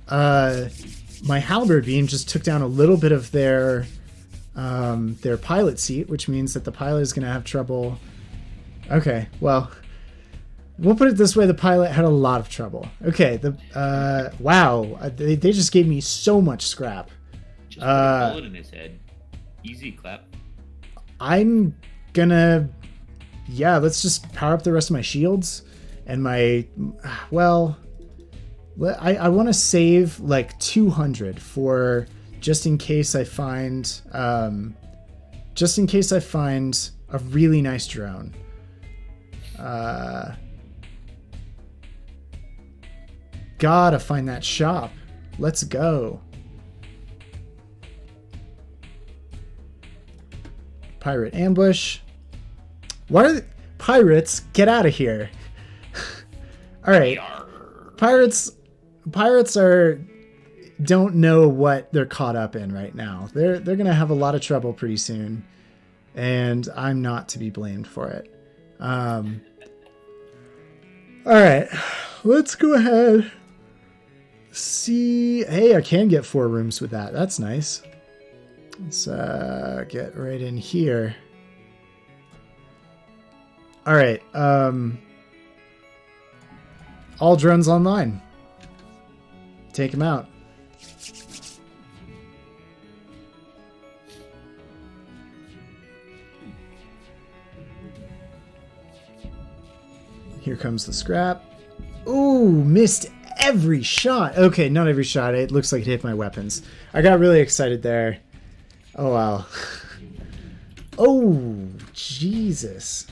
Halberd Beam just took down a little bit of their pilot seat, which means that the pilot is going to have trouble. Okay, well, we'll put it this way: the pilot had a lot of trouble. Okay, wow, they just gave me so much scrap. Just put a bullet in his head. Easy clap. I'm gonna, yeah, let's just power up the rest of my shields and my, well, I want to save like 200 for just in case I find a really nice drone. Gotta find that shop. Let's go. Pirate ambush. Why are pirates? Get out of here. All right. Pirates don't know what they're caught up in right now. They're going to have a lot of trouble pretty soon, and I'm not to be blamed for it. All right. Let's go ahead. See, hey, I can get 4 rooms with that. That's nice. Let's get right in here. All right. All drones online. Take them out. Here comes the scrap. Ooh, missed every shot. Okay, not every shot. It looks like it hit my weapons. I got really excited there. Oh, wow. Oh, Jesus.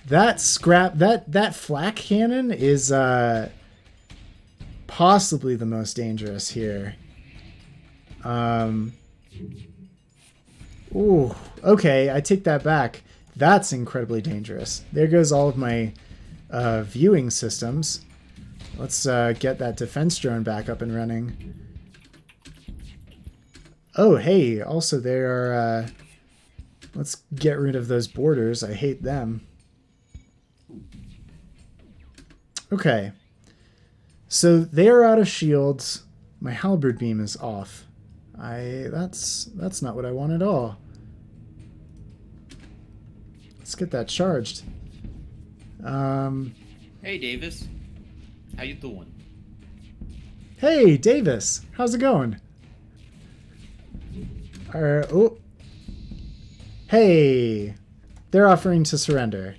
That scrap, that flak cannon is possibly the most dangerous here. Ooh, okay, I take that back. That's incredibly dangerous. There goes all of my viewing systems. Let's get that defense drone back up and running. Oh, hey, also there are... let's get rid of those borders. I hate them. Okay. So they are out of shields. My halberd beam is off. That's not what I want at all. Let's get that charged. Hey, Davis. How you doing? Hey, Davis. How's it going? Oh. Hey. They're offering to surrender.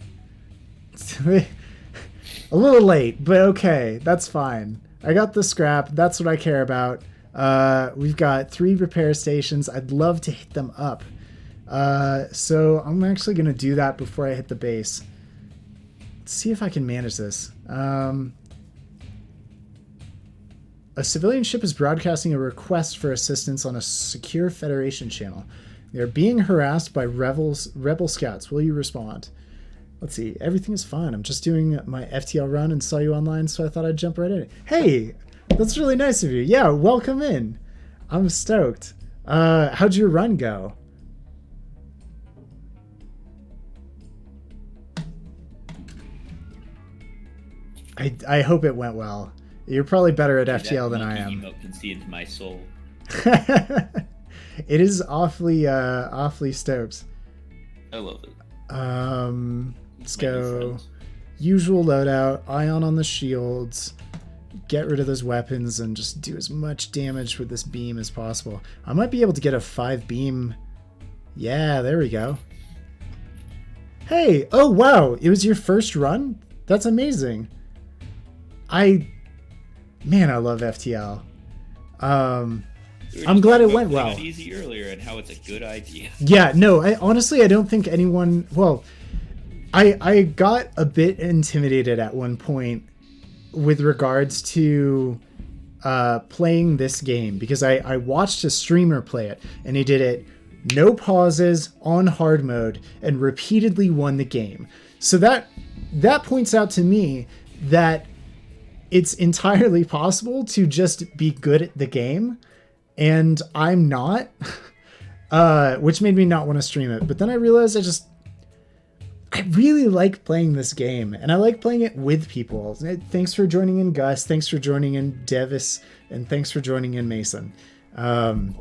A little late, but okay. That's fine. I got the scrap. That's what I care about. We've got 3 repair stations. I'd love to hit them up. So I'm actually going to do that before I hit the base. Let's see if I can manage this. A civilian ship is broadcasting a request for assistance on a secure Federation channel. They're being harassed by rebel scouts. Will you respond? Let's see. Everything is fine. I'm just doing my FTL run and saw you online, so I thought I'd jump right in. Hey, that's really nice of you. Yeah, welcome in. I'm stoked. How'd your run go? I hope it went well. You're probably better at FTL than I am. Emote can see into my soul. It is awfully stoked. I love it. Let's go. Usual loadout. Ion on the shields. Get rid of those weapons and just do as much damage with this beam as possible. I might be able to get a 5 beam. Yeah, there we go. Hey! Oh, wow! It was your first run? That's amazing. Man, I love FTL. I'm glad it went well. Easy earlier and how it's a good idea. Yeah, no, honestly, I don't think anyone. Well, I got a bit intimidated at one point with regards to playing this game, because I watched a streamer play it, and he did it no pauses on hard mode and repeatedly won the game. So that points out to me that it's entirely possible to just be good at the game, and I'm not, which made me not want to stream it. But then I realized I really like playing this game, and I like playing it with people. Thanks for joining in, Gus. Thanks for joining in, Devis, and thanks for joining in, Mason. I'm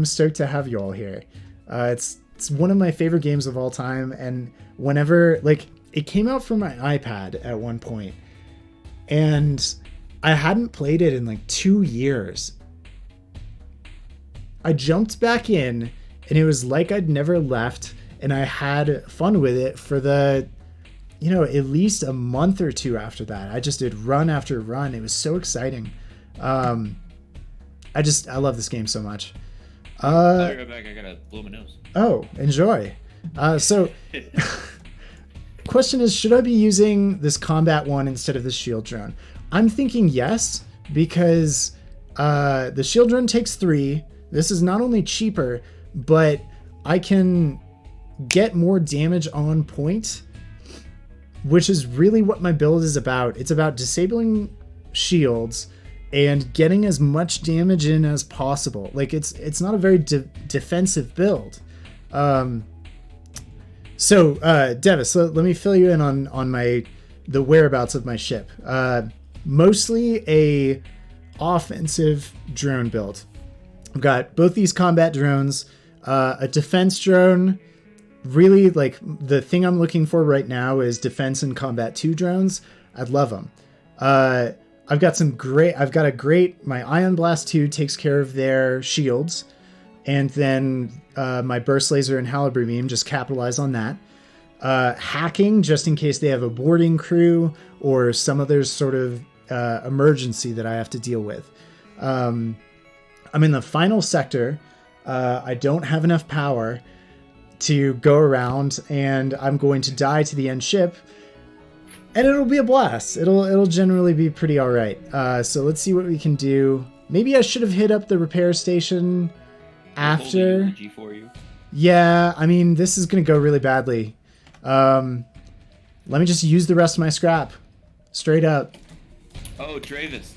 stoked to have you all here. It's one of my favorite games of all time, and whenever, like, it came out for my iPad at one point, and I hadn't played it in like 2 years. I jumped back in, and it was like I'd never left, and I had fun with it for at least a month or two after that. I just did run after run. It was so exciting. I love this game so much. I'll be right back. I gotta blow my nose. Oh, enjoy. So question is, should I be using this combat one instead of the shield drone? I'm thinking yes, because the shield drone takes 3. This is not only cheaper, but I can get more damage on point, which is really what my build is about. It's about disabling shields and getting as much damage in as possible. Like, it's not a very defensive build. So Devis, let me fill you in on the whereabouts of my ship. Mostly a offensive drone build. I've got both these combat drones, a defense drone. Really, like, the thing I'm looking for right now is defense and combat 2 drones. I'd love them. I've got my Ion Blast 2 takes care of their shields, and then my Burst Laser and Halberd Beam just capitalize on that. Hacking, just in case they have a boarding crew or some other sort of emergency that I have to deal with. I'm in the final sector. I don't have enough power to go around, and I'm going to die to the end ship, and it'll be a blast. It'll generally be pretty all right. So let's see what we can do. Maybe I should have hit up the repair station after. G4U. Yeah, I mean, this is going to go really badly. Let me just use the rest of my scrap. Straight up. Oh, Davis.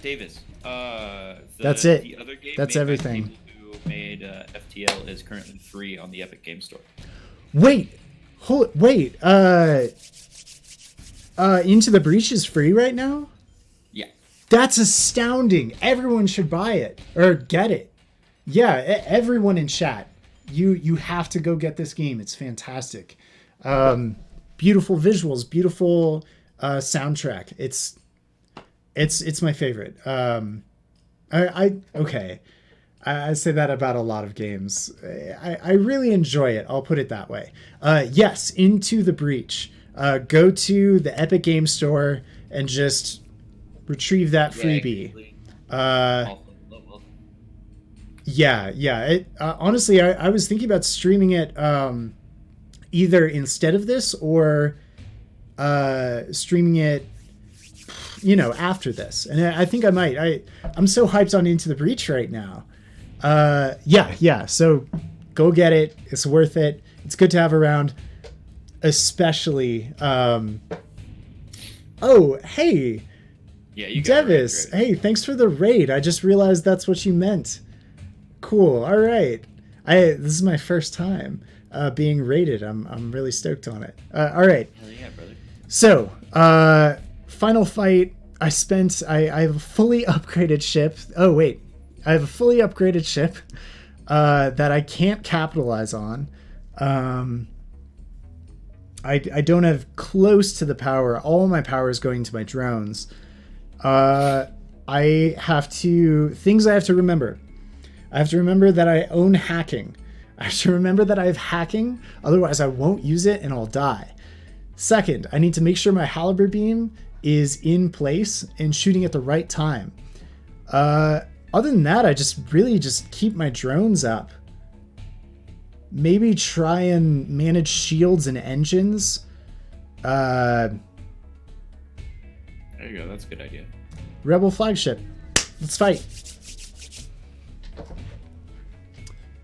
That's it. The other game That's made by everything. people who made FTL is currently free on the Epic Game Store. Wait. Into the Breach is free right now? Yeah. That's astounding. Everyone should buy it or get it. Yeah, everyone in chat. You have to go get this game. It's fantastic. Beautiful visuals, beautiful soundtrack. It's my favorite. I say that about a lot of games. I really enjoy it. I'll put it that way. Yes, Into the Breach. Go to the Epic Game Store and just retrieve that freebie. Yeah. Honestly, I was thinking about streaming it either instead of this or streaming it, after this. And I think I might. I'm so hyped on Into the Breach right now. Yeah. So go get it. It's worth it. It's good to have around, especially. Oh, hey. Yeah, you got Devis. it right. Hey, thanks for the raid. I just realized that's what you meant. Cool. All right. This is my first time being raided. I'm really stoked on it. All right. Hell yeah, brother. So, final fight. I have a fully upgraded ship. Oh, wait. I have a fully upgraded ship that I can't capitalize on. I don't have close to the power. All of my power is going to my drones. Things I have to remember. I have to remember that I own hacking. I have to remember that I have hacking, otherwise I won't use it and I'll die. Second, I need to make sure my Halberd Beam is in place and shooting at the right time. Other than that, I just keep my drones up. Maybe try and manage shields and engines. Uh, There you go. That's a good idea. Rebel flagship. Let's fight.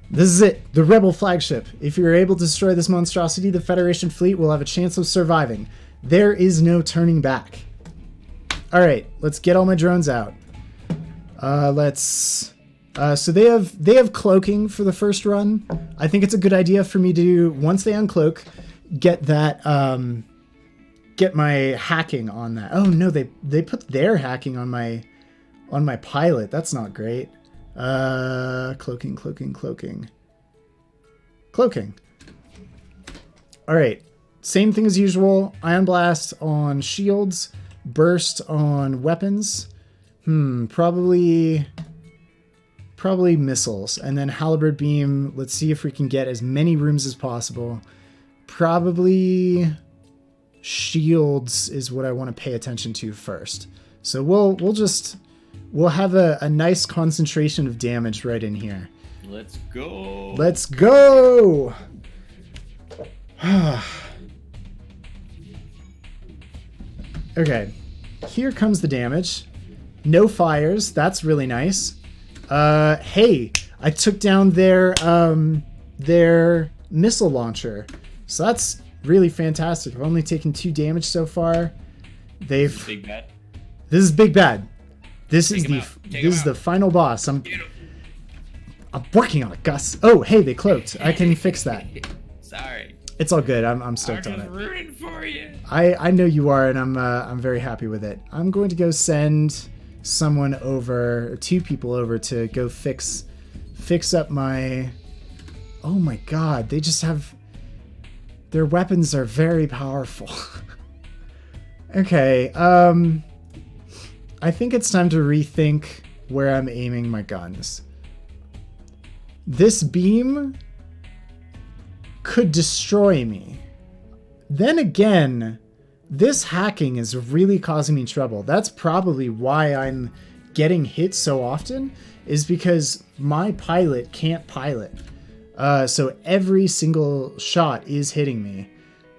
This is it. The Rebel flagship. If you're able to destroy this monstrosity, the Federation fleet will have a chance of surviving. There is no turning back. Alright, let's get all my drones out. So they have cloaking for the first run. I think it's a good idea for me to, once they uncloak, get that, get my hacking on that. Oh no, they put their hacking on my pilot. That's not great. Cloaking. Alright, same thing as usual. Ion Blast on shields, burst on weapons. Probably missiles, and then halberd beam. Let's see if we can get as many rooms as possible. Probably shields is what I want to pay attention to first. So we'll have a nice concentration of damage right in here. Let's go. Let's go. Okay, here comes the damage. No fires. That's really nice. Hey, I took down their missile launcher. So that's really fantastic. I've only taken 2 damage so far. Big bad. This is big bad. This is the the final boss. I'm working on it, Gus. Oh, hey, they cloaked. I can fix that. Sorry. It's all good. I'm stoked on it. Rooting for you. I know you are, and I'm very happy with it. I'm going to go send someone over, or 2 people over, to go fix up my. Oh my God! They just have. Their weapons are very powerful. Okay. I think it's time to rethink where I'm aiming my guns. This beam could destroy me. Then again, this hacking is really causing me trouble. That's probably why I'm getting hit so often, is because my pilot can't pilot. So every single shot is hitting me.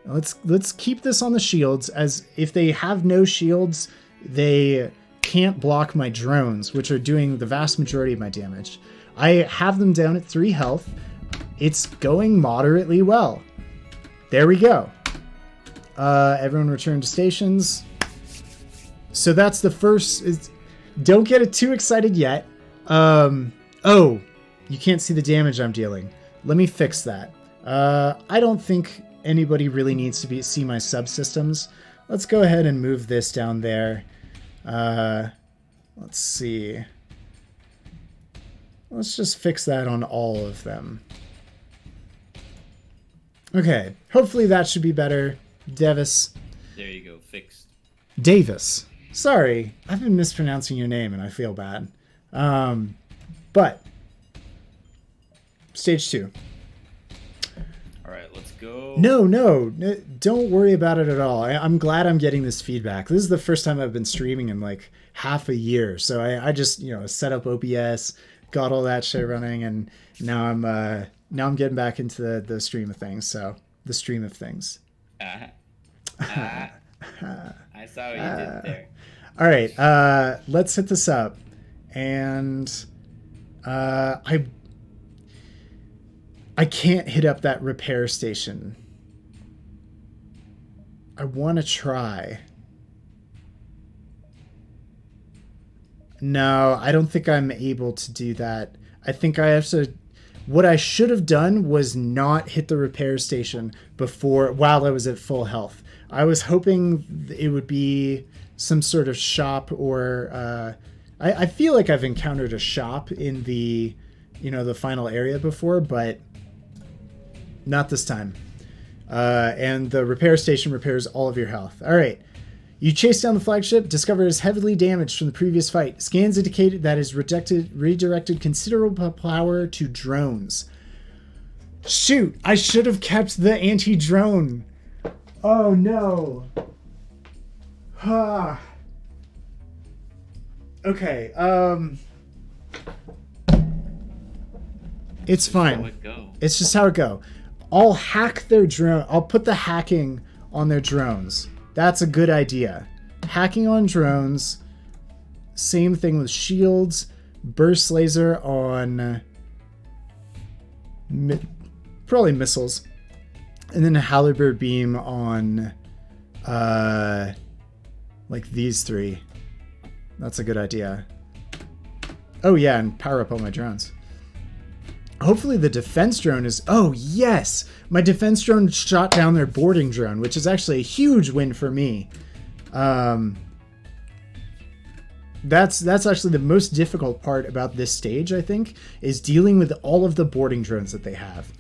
Let's keep this on the shields, as if they have no shields, they can't block my drones, which are doing the vast majority of my damage. I have them down at 3 health. It's going moderately well. There we go. Everyone return to stations. So that's the first. Don't get it too excited yet. Oh, you can't see the damage I'm dealing. Let me fix that. I don't think anybody really needs to see my subsystems. Let's go ahead and move this down there. Let's see. Let's just fix that on all of them. Okay, hopefully that should be better. Davis. There you go, fixed. Davis. Sorry, I've been mispronouncing your name and I feel bad. But stage 2. All right, let's go. No, don't worry about it at all. I'm glad I'm getting this feedback. This is the first time I've been streaming in like half a year. So I just, set up OBS, got all that shit running, and now I'm getting back into the stream of things. So the stream of things. I saw what you did there. All right, let's hit this up. And I can't hit up that repair station. I want to try. No, I don't think I'm able to do that. I think I have to. What I should have done was not hit the repair station while I was at full health. I was hoping it would be some sort of shop, or I feel like I've encountered a shop in the final area before, but not this time. And the repair station repairs all of your health. All right. You chase down the flagship, discover it is heavily damaged from the previous fight. Scans indicated that it has redirected considerable power to drones. Shoot, I should have kept the anti-drone. Oh no. Okay, it's fine. It's just how it go. I'll hack their drone. I'll put the hacking on their drones. That's a good idea. Hacking on drones. Same thing with shields. Burst laser on probably missiles. And then a halberd beam on like these three. That's a good idea. Oh yeah, and power up all my drones. Hopefully the defense drone is... Oh yes! My defense drone shot down their boarding drone, which is actually a huge win for me. That's actually the most difficult part about this stage, I think, is dealing with all of the boarding drones that they have.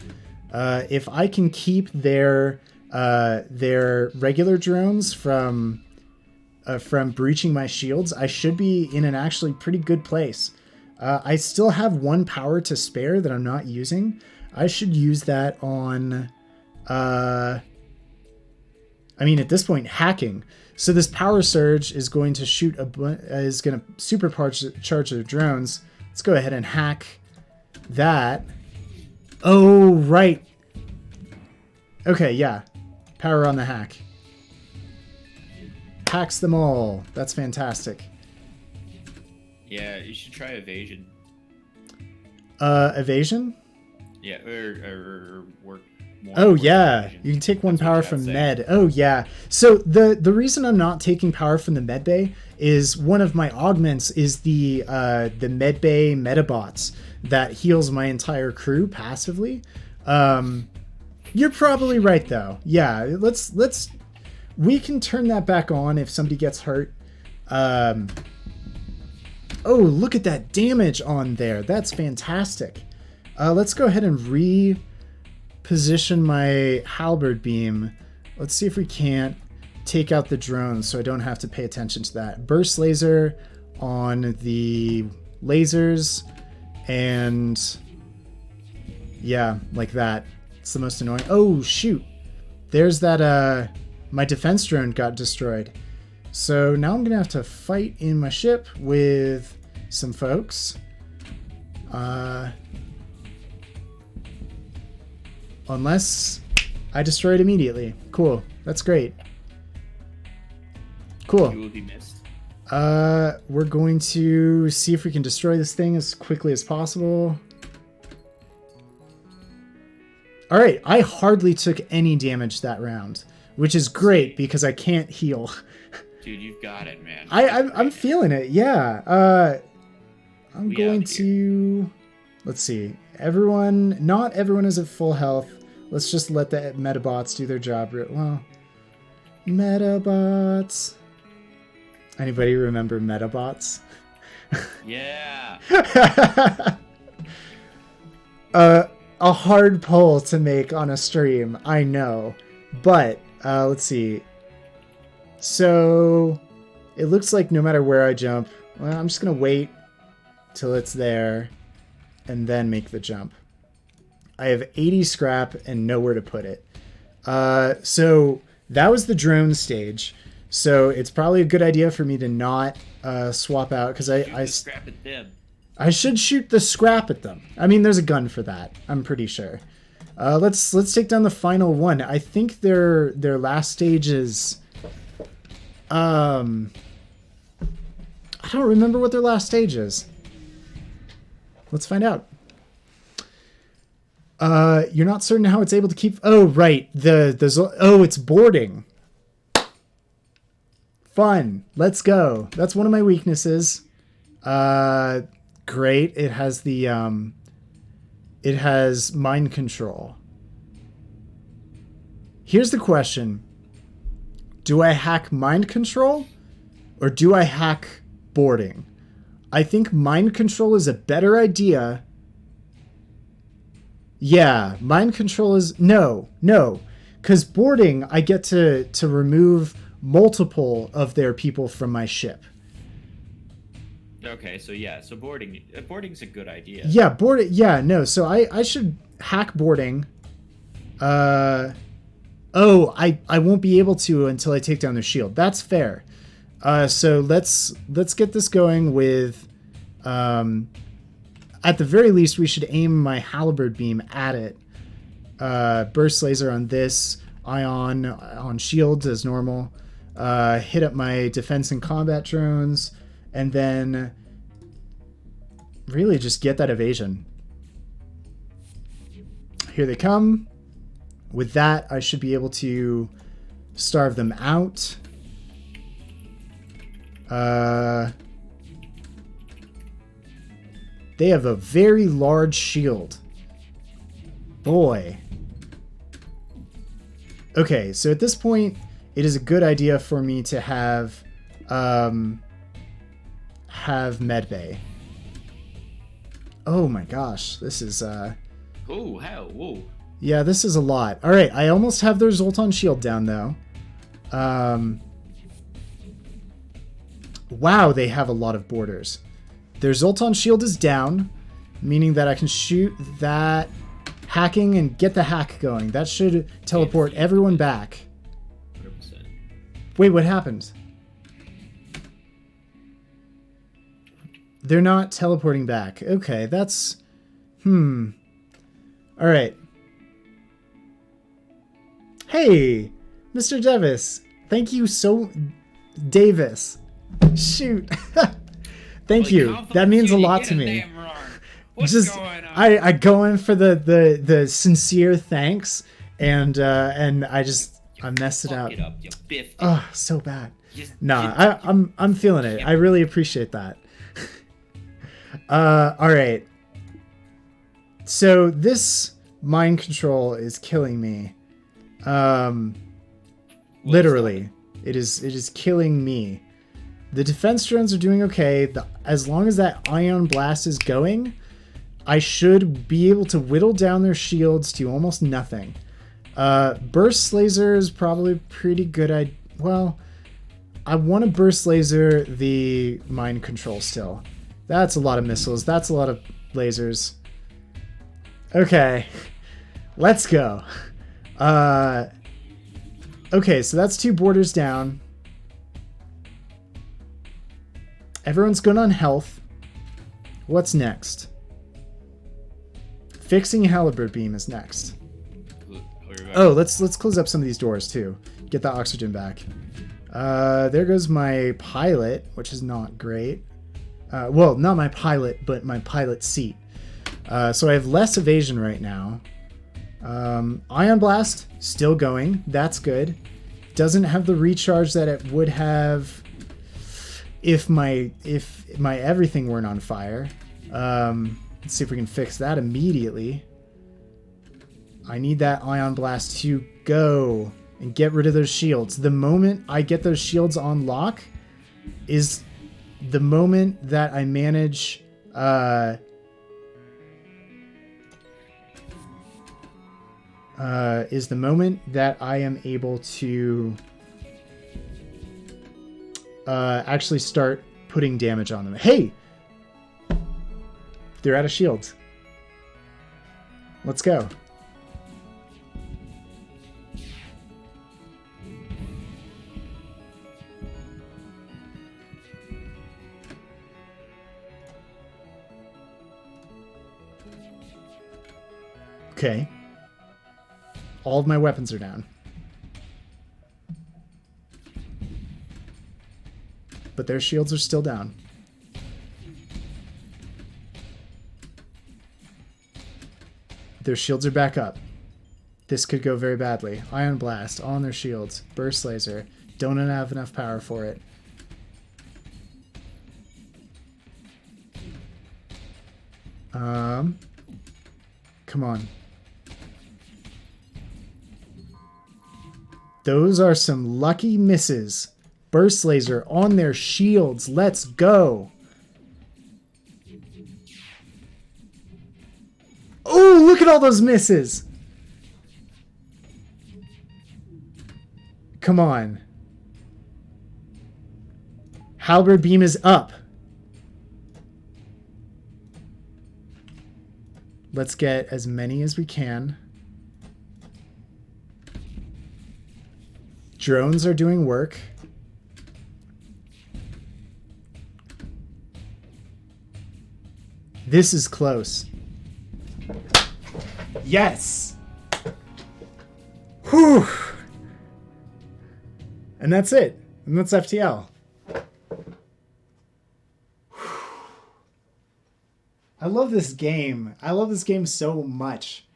If I can keep their regular drones from breaching my shields, I should be in an actually pretty good place. I still have 1 power to spare that I'm not using. I should use that on, I mean, at this point, hacking. So this power surge is going to is going to supercharge their drones. Let's go ahead and hack that. Oh, right. Okay, yeah. Power on the hack. Hacks them all. That's fantastic. Yeah, you should try evasion. Evasion? Yeah, or work more. Oh yeah, you can take 1 power from med. Oh yeah. So the reason I'm not taking power from the med bay is one of my augments is the med bay metabots that heals my entire crew passively. You're probably right though. Yeah, we can turn that back on if somebody gets hurt. Oh, look at that damage on there. That's fantastic. Let's go ahead and reposition my halberd beam. Let's see if we can't take out the drones so I don't have to pay attention to that. Burst laser on the lasers, and yeah, like that. It's the most annoying. Oh, shoot. There's that, my defense drone got destroyed. So now I'm going to have to fight in my ship with some folks. Unless I destroy it immediately. Cool. That's great. Cool. You will be missed. We're going to see if we can destroy this thing as quickly as possible. All right. I hardly took any damage that round, which is great because I can't heal. Dude, you've got it, man. I'm feeling it. Yeah. I'm going to... Let's see. Not everyone is at full health. Let's just let the Metabots do their job. Well, Metabots. Anybody remember Metabots? Yeah. A hard poll to make on a stream, I know. But, let's see. So, it looks like no matter where I jump, well, I'm just going to wait till it's there and then make the jump. I have 80 scrap and nowhere to put it. So that was the drone stage. So it's probably a good idea for me to not swap out because Scrap at them. I should shoot the scrap at them. I mean, there's a gun for that. I'm pretty sure. Let's take down the final one. I think their last stage is. I don't remember what their last stage is. Let's find out. You're not certain how it's able to keep... Oh, right. It's boarding. Fun. Let's go. That's one of my weaknesses. Great. It has the... It has mind control. Here's the question. Do I hack mind control? Or do I hack boarding? I think mind control is a better idea. Yeah, mind control is... No. Because boarding, I get to remove multiple of their people from my ship. Okay, so yeah, so boarding's a good idea. Yeah, boarding... Yeah, no, so I should hack boarding. I won't be able to until I take down their shield. That's fair. So let's get this going with... at the very least, we should aim my halberd beam at it. Burst laser on this. ion on shields as normal. Hit up my defense and combat drones, and then really just get that evasion. Here they come. With that, I should be able to starve them out. They have a very large shield. Boy. Okay, so at this point, it is a good idea for me to have medbay. Oh my gosh, this is Oh, hell, whoa. yeah, this is a lot. All right, I almost have their Zoltan shield down though. Wow, they have a lot of borders. Their Zoltan shield is down, meaning that I can shoot that hacking and get the hack going. That should teleport everyone back. 100%. Wait, what happened? They're not teleporting back. Okay, that's... All right. Hey, Mr. Davis. Thank you so... Davis. Shoot. Thank you. That means a lot to me. What's going on? I go in for the sincere thanks, and I messed it up. You biffed it. Oh, so bad. Nah, I'm feeling it. I really appreciate that. All right. So this mind control is killing me. Literally, it is killing me. The defense drones are doing okay. As long as that ion blast is going, I should be able to whittle down their shields to almost nothing. Burst laser is probably pretty good. Well, I want to burst laser the mind control still. That's a lot of missiles. That's a lot of lasers. Okay, let's go. Okay, so that's 2 borders down. Everyone's good on health. What's next? Fixing Halberd Beam is next. Oh, let's close up some of these doors too. Get the oxygen back. There goes my pilot, which is not great. Well, not my pilot, but my pilot seat. So I have less evasion right now. Ion Blast, still going. That's good. Doesn't have the recharge that it would have if my everything weren't on fire. Let's see if we can fix that immediately. I need that Ion Blast to go and get rid of those shields. The moment I get those shields on lock is the moment that I manage is the moment that I am able to actually start putting damage on them. Hey! They're out of shields. Let's go. Okay. All of my weapons are down. But their shields are still down. Their shields are back up. This could go very badly. Ion Blast on their shields. Burst Laser. Don't have enough power for it. Come on. Those are some lucky misses. Burst Laser on their shields. Let's go. Oh, look at all those misses. Come on. Halberd Beam is up. Let's get as many as we can. Drones are doing work. This is close. Yes! Whew! And that's it. And that's FTL. I love this game. I love this game so much.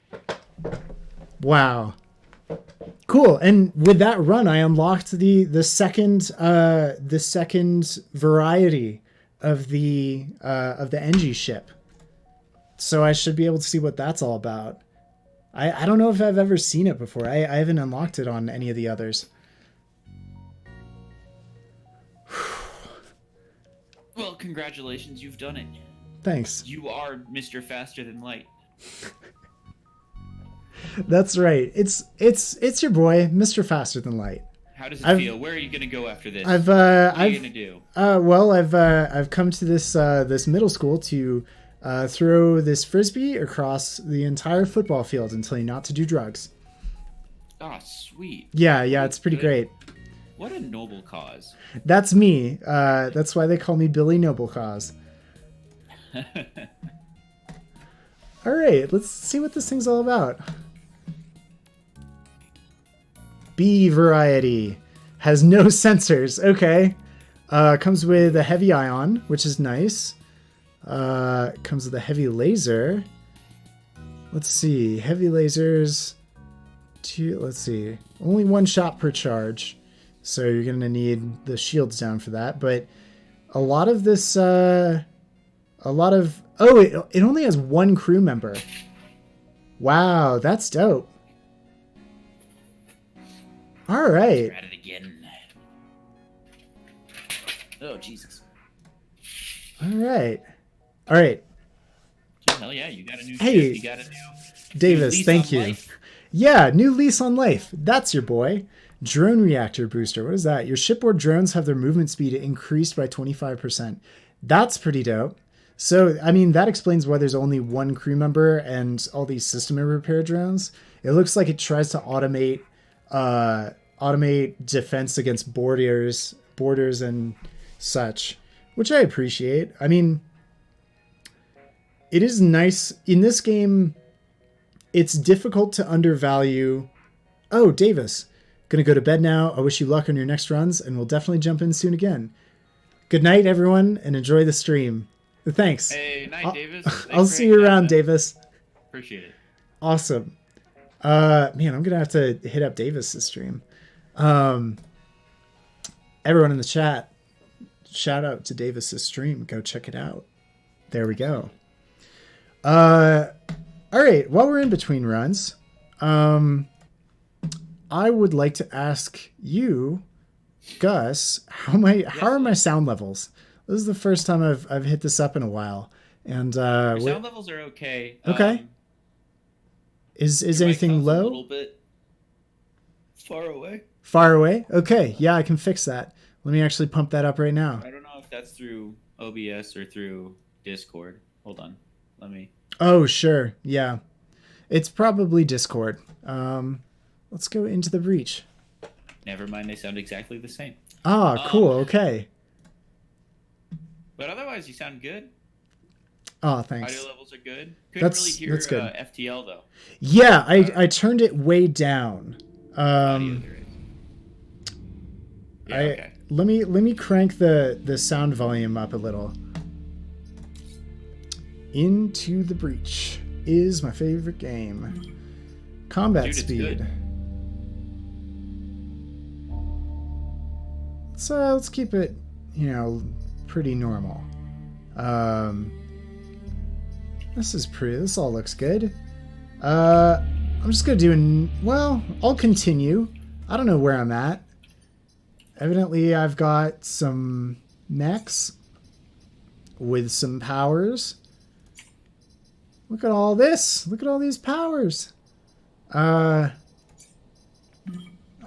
Wow. Cool. And with that run, I unlocked the second variety of the Engie ship. So I should be able to see what that's all about. I don't know if I've ever seen it before. I haven't unlocked it on any of the others. Well, congratulations, you've done it. Thanks. You are Mr. Faster Than Light. That's right. It's your boy, Mr. Faster Than Light. How does it feel? Where are you gonna go after this? What are you gonna do? Well, I've come to this middle school to throw this frisbee across the entire football field and tell you not to do drugs. Oh, sweet. Yeah, it's pretty great. What a noble cause. That's me. That's why they call me Billy Noble Cause. All right, let's see what this thing's all about. B variety has no sensors. Okay, comes with a heavy ion, which is nice. Comes with a heavy laser. Let's see, heavy lasers. Let's see, only one shot per charge, so you're gonna need the shields down for that. But a lot of this, it only has one crew member. Wow, that's dope. All right. We're at it again. Oh, Jesus. All right. Hell yeah, you got a new Hey, ship. You got a new Davis, lease thank on you. life. Yeah, new lease on life. That's your boy. Drone reactor booster. What is that? Your shipboard drones have their movement speed increased by 25%. That's pretty dope. So, I mean, that explains why there's only one crew member and all these system repair drones. It looks like it tries to automate defense against borders and such, which I appreciate. I mean, it is nice in this game. It's difficult to undervalue. Oh, Davis, gonna go to bed now. I wish you luck on your next runs, and we'll definitely jump in soon again. Good night, everyone, and enjoy the stream. Thanks. Hey, night, Davis. I'll see you around, Davis. Appreciate it. Awesome. Man, I'm gonna have to hit up Davis's stream. Everyone in the chat, shout out to Davis's stream. Go check it out. There we go. All right. While we're in between runs, I would like to ask you, Gus, how are my sound levels? This is the first time I've hit this up in a while, and your sound levels are okay. Okay. Is anything low? A little bit far away. Far away? Okay. Yeah, I can fix that. Let me actually pump that up right now. I don't know if that's through OBS or through Discord. Hold on. Let me. Oh, sure. Yeah. It's probably Discord. Let's go into the breach. Never mind, they sound exactly the same. Ah, cool. Okay. But otherwise, you sound good. Oh, thanks. Audio levels are good. Couldn't really hear that's good. FTL though. Yeah, I turned it way down. Audio there is. Yeah, okay. Let me crank the sound volume up a little. Into the Breach is my favorite game. Combat Dude, speed. Let's keep it, pretty normal. This all looks good. I'm just gonna do I'll continue. I don't know where I'm at. Evidently, I've got some mechs with some powers. Look at all this. Look at all these powers. I've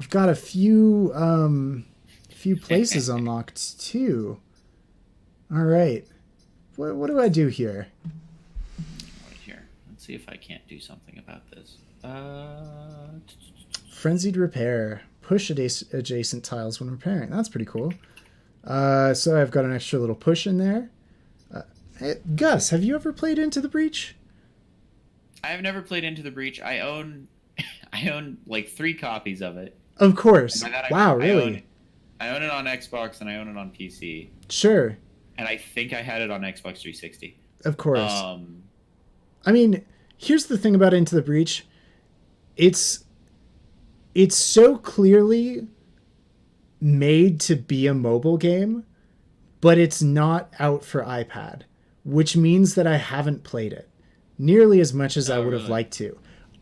got a few places unlocked too. All right. What do I do here? Right here. Let's see if I can't do something about this. Frenzied repair. Push adjacent tiles when repairing. That's pretty cool. So I've got an extra little push in there. Hey, Gus, have you ever played Into the Breach? I have never played Into the Breach. I own like 3 copies of it. Of course. Wow, really? I own it on Xbox and I own it on PC. Sure. And I think I had it on Xbox 360. Of course. I mean, here's the thing about Into the Breach. It's so clearly made to be a mobile game, but it's not out for iPad, which means that I haven't played it nearly as much as I would have liked to.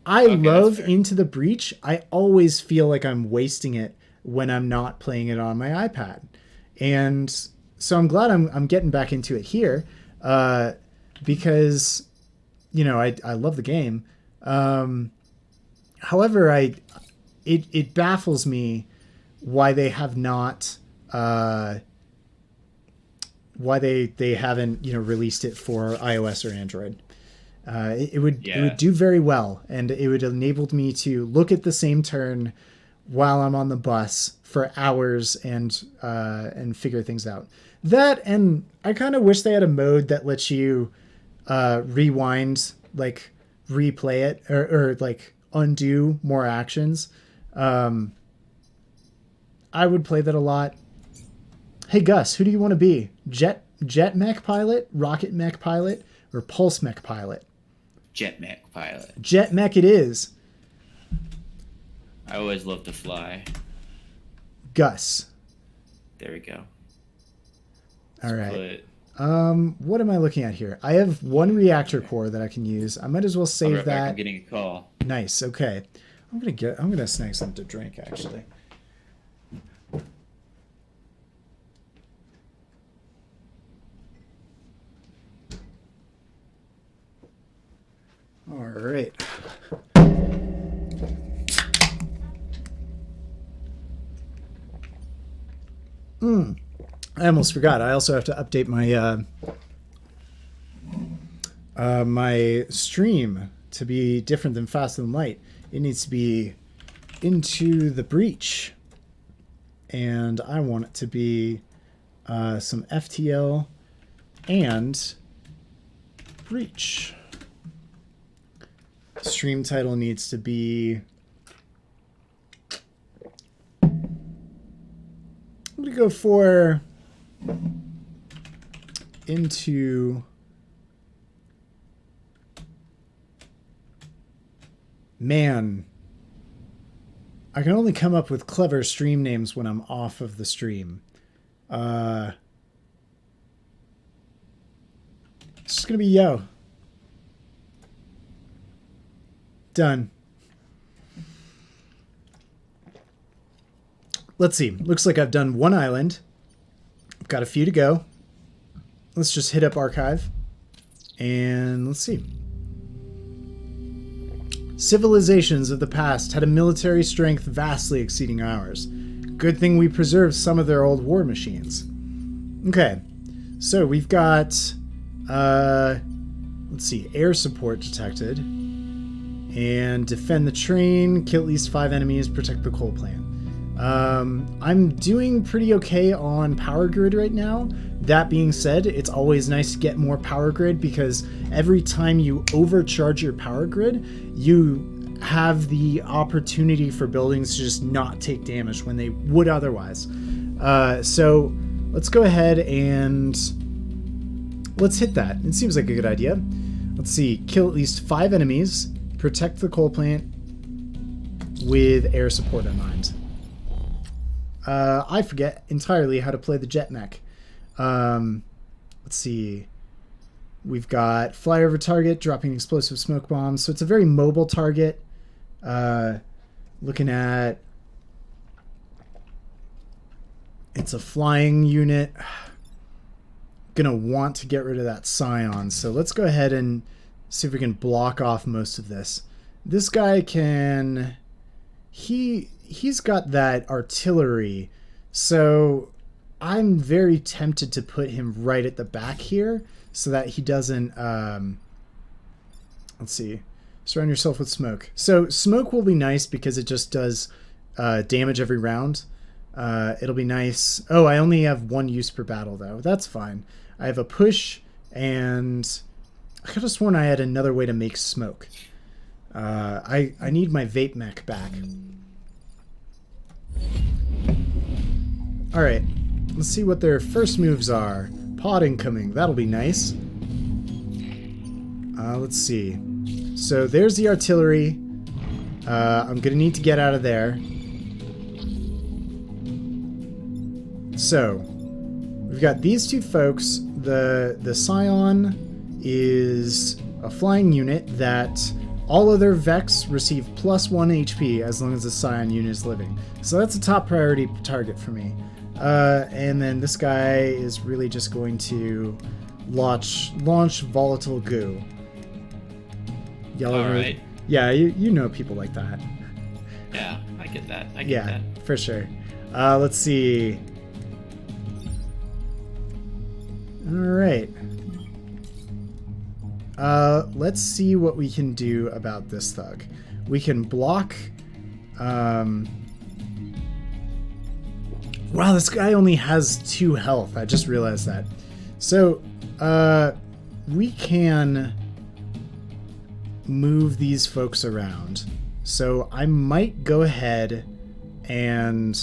I love Into the Breach. I always feel like I'm wasting it when I'm not playing it on my iPad. And so I'm glad I'm getting back into it here, because, you know, I love the game. However, it baffles me why they have not, why they haven't, you know, released it for iOS or Android. It would do very well, and it would enable me to look at the same turn while I'm on the bus for hours and figure things out. That, and I kind of wish they had a mode that lets you rewind, like replay it, or like undo more actions. I would play that a lot. Hey Gus, who do you want to be? Jet mech pilot, rocket mech pilot, or pulse mech pilot? Jet mech pilot. Jet mech it is. I always love to fly. Gus. There we go. All right. What am I looking at here? I have one reactor core that I can use. I might as well save that. I'm getting a call. Nice. Okay. I'm gonna snag something to drink actually. All right. I almost forgot. I also have to update my my stream to be different than Fast and Light. It needs to be Into the Breach, and I want it to be some FTL and Breach. Stream title needs to be, I'm gonna go for Into Man. I can only come up with clever stream names when I'm off of the stream. It's just gonna be Yo. Done. Let's see. Looks like I've done one island. I've got a few to go. Let's just hit up archive. And let's see. Civilizations of the past had a military strength vastly exceeding ours. Good thing we preserved some of their old war machines. Okay. So we've got, let's see, air support detected. And defend the train, kill at least 5 enemies, protect the coal plant. I'm doing pretty okay on power grid right now. That being said, it's always nice to get more power grid because every time you overcharge your power grid, you have the opportunity for buildings to just not take damage when they would otherwise. So let's go ahead and let's hit that. It seems like a good idea. Let's see, kill at least 5 enemies. Protect the coal plant with air support in mind. I forget entirely how to play the jet mech. Let's see. We've got fly over target, dropping explosive smoke bombs. So it's a very mobile target. Looking at... It's a flying unit. Gonna want to get rid of that Scion. So let's go ahead and see if we can block off most of this. This guy can... He's got that artillery, so I'm very tempted to put him right at the back here so that he doesn't... let's see. Surround yourself with smoke. So smoke will be nice because it just does damage every round. It'll be nice. Oh, I only have 1 use per battle, though. That's fine. I have a push, and... I could have sworn I had another way to make smoke. I need my vape mech back. All right. Let's see what their first moves are. Pod incoming. That'll be nice. Let's see. So there's the artillery. I'm going to need to get out of there. So, we've got these two folks. The Scion is a flying unit that all other Vex receive +1 HP as long as the Scion unit is living. So that's a top priority target for me. And then this guy is really just going to launch volatile goo. All right. Yeah, you know people like that. Yeah, I get that. I get that. Yeah, for sure. Let's see. All right. Let's see what we can do about this thug. We can block. Wow, this guy only has 2 health. I just realized that. So, we can move these folks around. So I might go ahead and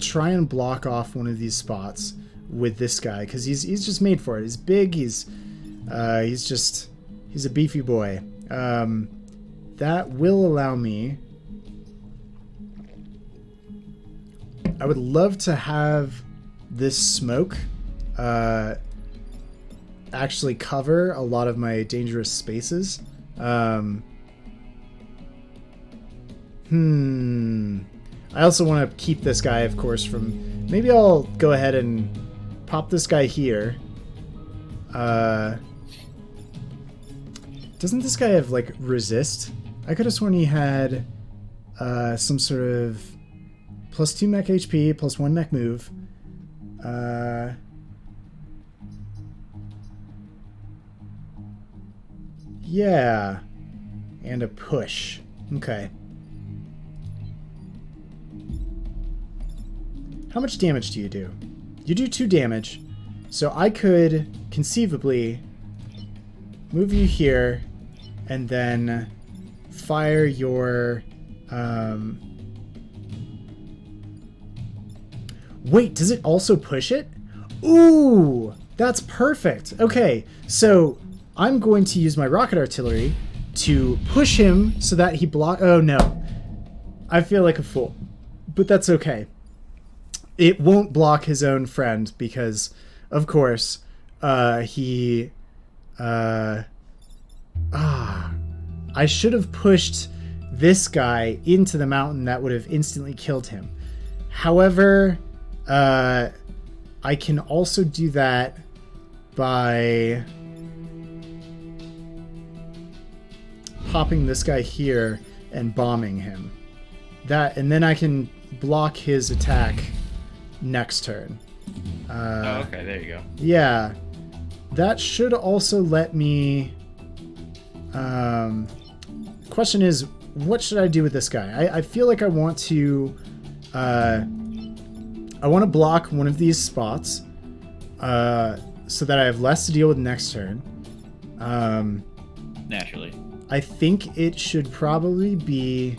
try and block off one of these spots with this guy, because he's just made for it. He's big. He's a beefy boy. That will allow me. I would love to have this smoke actually cover a lot of my dangerous spaces. I also want to keep this guy, of course, from... Maybe I'll go ahead and pop this guy here. Doesn't this guy have, like, resist? I could have sworn he had some sort of +2 mech HP, +1 mech move. Yeah. And a push. Okay. How much damage do you do? You do 2 damage. So I could conceivably move you here and then fire your... Wait, does it also push it? Ooh, that's perfect. Okay, so I'm going to use my rocket artillery to push him so that he block... Oh, no. I feel like a fool. But that's okay. It won't block his own friend because, of course, I should have pushed this guy into the mountain. That would have instantly killed him. However, I can also do that by popping this guy here and bombing him. And then I can block his attack next turn. Okay, there you go. Yeah. That should also let me... question is, what should I do with this guy? I feel like I want to... I want to block one of these spots so that I have less to deal with next turn. Naturally. I think it should probably be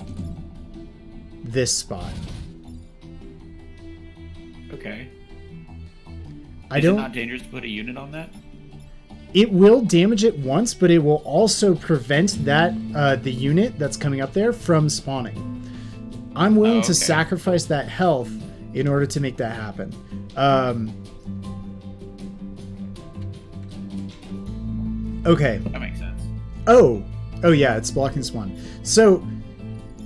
this spot. Okay. Is it not dangerous to put a unit on that? It will damage it once, but it will also prevent that the unit that's coming up there from spawning. I'm willing to sacrifice that health in order to make that happen. Okay. That makes sense. Oh yeah, it's blocking spawn. So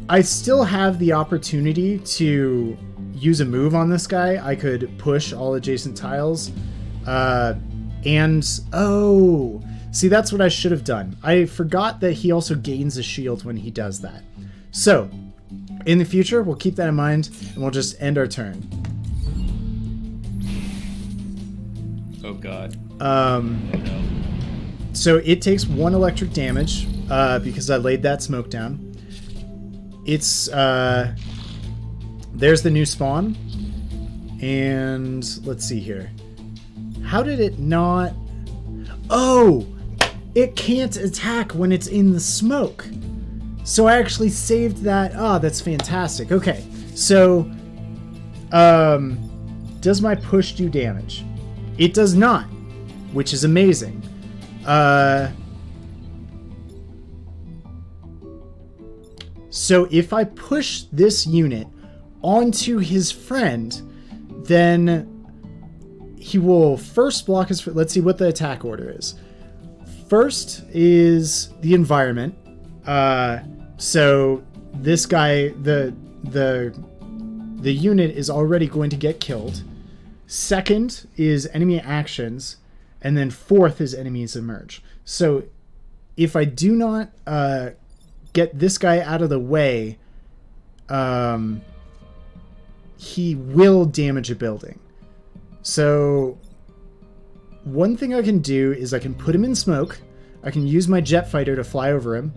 I still have the opportunity to use a move on this guy. I could push all adjacent tiles. See, that's what I should have done. I forgot that he also gains a shield when he does that. So, in the future, we'll keep that in mind, and we'll just end our turn. Oh god. No. So it takes 1 electric damage, because I laid that smoke down. It's, there's the new spawn. And, let's see here. How did it not... Oh! It can't attack when it's in the smoke. So I actually saved that. Ah, that's fantastic. Okay, so Does my push do damage? It does not, which is amazing. So if I push this unit onto his friend, then he will first block his... Let's see what the attack order is. First is the environment. So this guy, the unit is already going to get killed. Second is enemy actions. And then fourth is enemies emerge. So if I do not get this guy out of the way, he will damage a building. So one thing I can do is I can put him in smoke. I can use my jet fighter to fly over him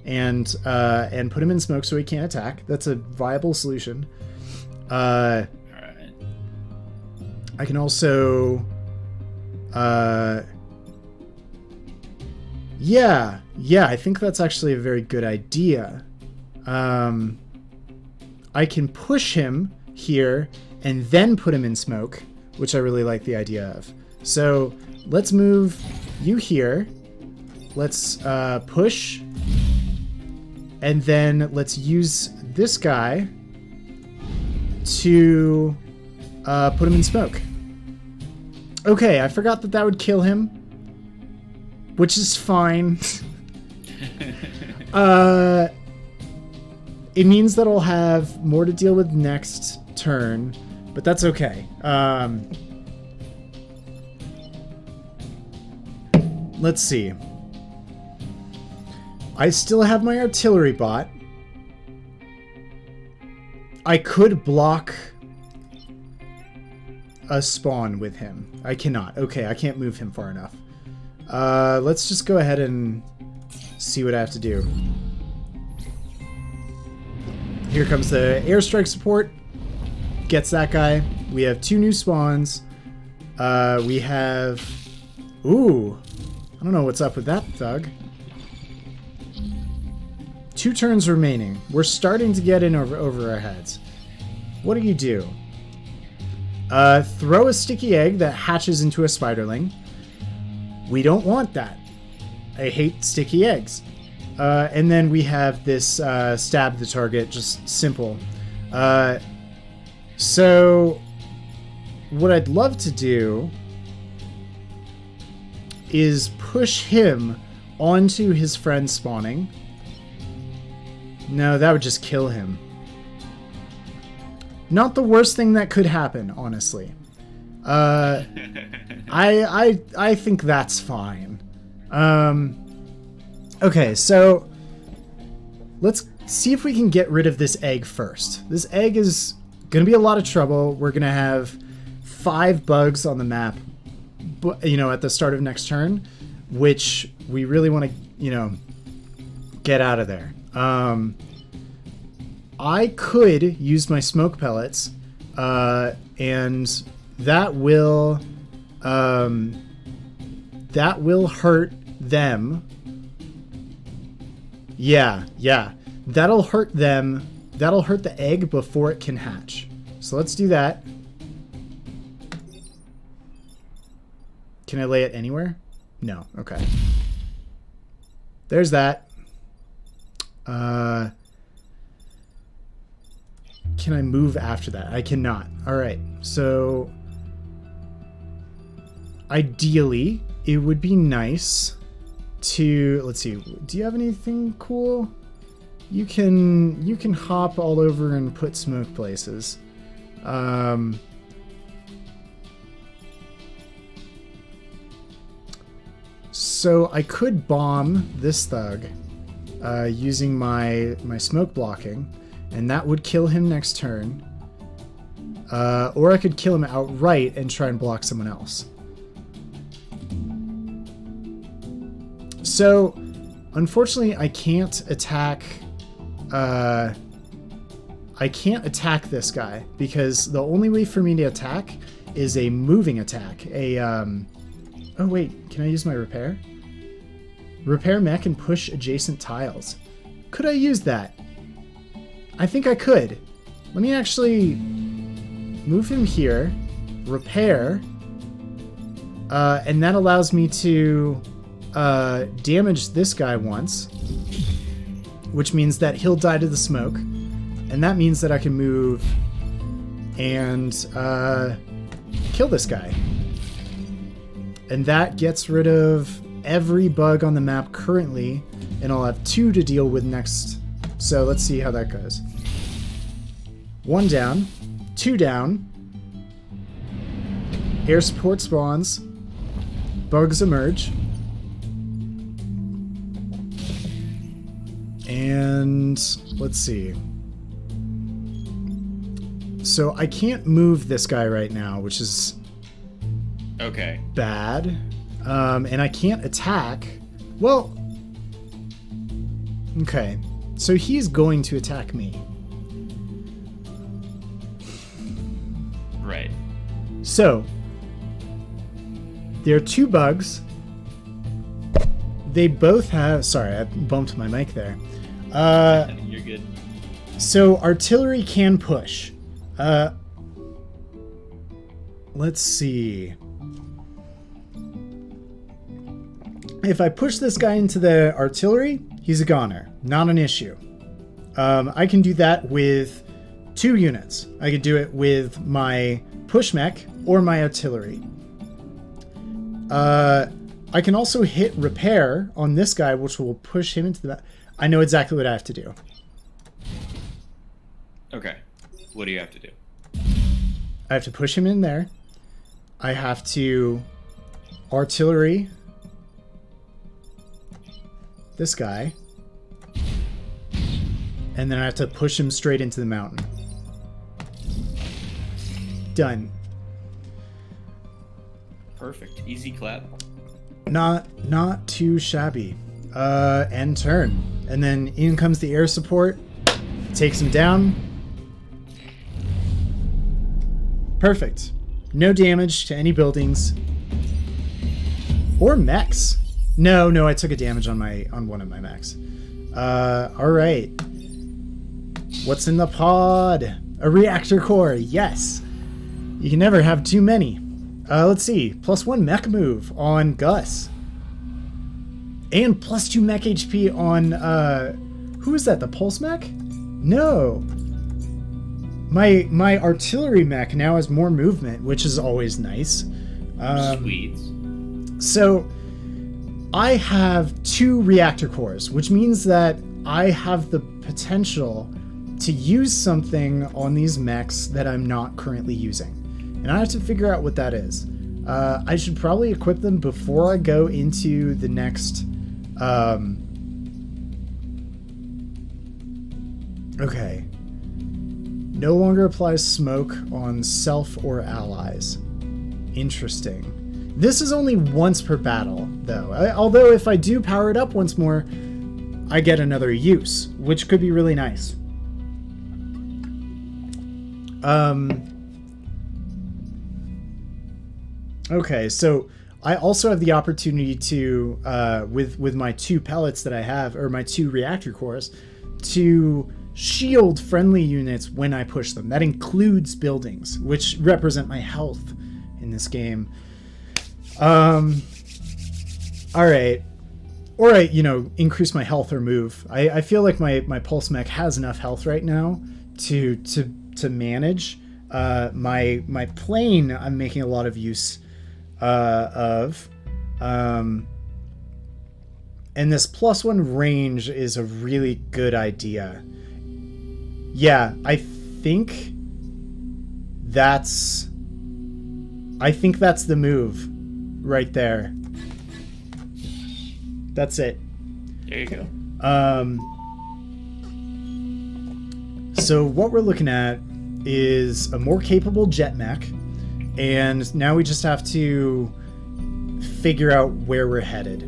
and put him in smoke so he can't attack. That's a viable solution. All right. I can also yeah, I think that's actually a very good idea. I can push him here and then put him in smoke, which I really like the idea of. So let's move you here. Let's push. And then let's use this guy to put him in smoke. Okay, I forgot that would kill him, which is fine. It means that I'll have more to deal with next turn, but that's okay. Let's see. I still have my artillery bot. I could block a spawn with him. I cannot. Okay, I can't move him far enough. Let's just go ahead and see what I have to do. Here comes the airstrike support. Gets that guy. We have 2 new spawns. We have... Ooh. I don't know what's up with that thug. 2 turns remaining. We're starting to get in over our heads. What do you do? Throw a sticky egg that hatches into a spiderling. We don't want that. I hate sticky eggs. And then we have this stab the target, just simple. So what I'd love to do is push him onto his friend spawning. No, that would just kill him. Not the worst thing that could happen, honestly. I think that's fine. Okay, so let's see if we can get rid of this egg first. This egg is gonna be a lot of trouble. We're gonna have 5 bugs on the map, you know, at the start of next turn, which we really want to, you know, get out of there. I could use my smoke pellets, and that will hurt them. Yeah, that'll hurt them. That'll hurt the egg before it can hatch. So let's do that. Can I lay it anywhere? No. Okay. There's that. Can I move after that? I cannot. All right. So ideally, it would be nice to, let's see. Do you have anything cool? You can hop all over and put smoke places. So I could bomb this thug using my smoke blocking, and that would kill him next turn. Or I could kill him outright and try and block someone else. So, unfortunately, I can't attack this guy, because the only way for me to attack is a moving attack. Oh wait, can I use my repair? Repair mech and push adjacent tiles. Could I use that? I think I could. Let me move him here, repair, and that allows me to damage this guy once, which means that he'll die to the smoke, and that means that I can move and kill this guy. And that gets rid of every bug on the map currently, and I'll have 2 to deal with next. So let's see how that goes. 1 down, 2 down, air support spawns, bugs emerge, and let's see. So I can't move this guy right now, which is Okay. bad. And I can't attack. Well, okay. So he's going to attack me. Right. So there are 2 bugs. They both have... Sorry, I bumped my mic there. You're good. So artillery can push. Let's see. If I push this guy into the artillery, he's a goner. Not an issue. I can do that with 2 units. I could do it with my push mech or my artillery. I can also hit repair on this guy, which will push him into the... I know exactly what I have to do. Okay. What do you have to do? I have to push him in there. I have to artillery this guy. And then I have to push him straight into the mountain. Done. Perfect. Easy clap. Not too shabby. End turn. And then in comes the air support. Takes him down. Perfect. No damage to any buildings. Or mechs. No, I took a damage on one of my mechs. Alright. What's in the pod? A reactor core, yes. You can never have too many. Let's see. +1 mech move on Gus. And +2 mech HP on, who is that? The pulse mech? No. My artillery mech now has more movement, which is always nice. Sweet. So I have 2 reactor cores, which means that I have the potential to use something on these mechs that I'm not currently using. And I have to figure out what that is. I should probably equip them before I go into the next... Okay. No longer applies smoke on self or allies. Interesting. This is only once per battle, though. Although if I do power it up once more, I get another use, which could be really nice. Okay, so I also have the opportunity to, with my 2 pellets that I have, or my 2 reactor cores, to shield friendly units when I push them. That includes buildings, which represent my health in this game. Alright. Or I, increase my health or move. I feel like my pulse mech has enough health right now to manage. My plane I'm making a lot of use of. And this +1 range is a really good idea. Yeah, I think that's the move right there. That's it. There you go. So what we're looking at is a more capable jet mech, and now we just have to figure out where we're headed.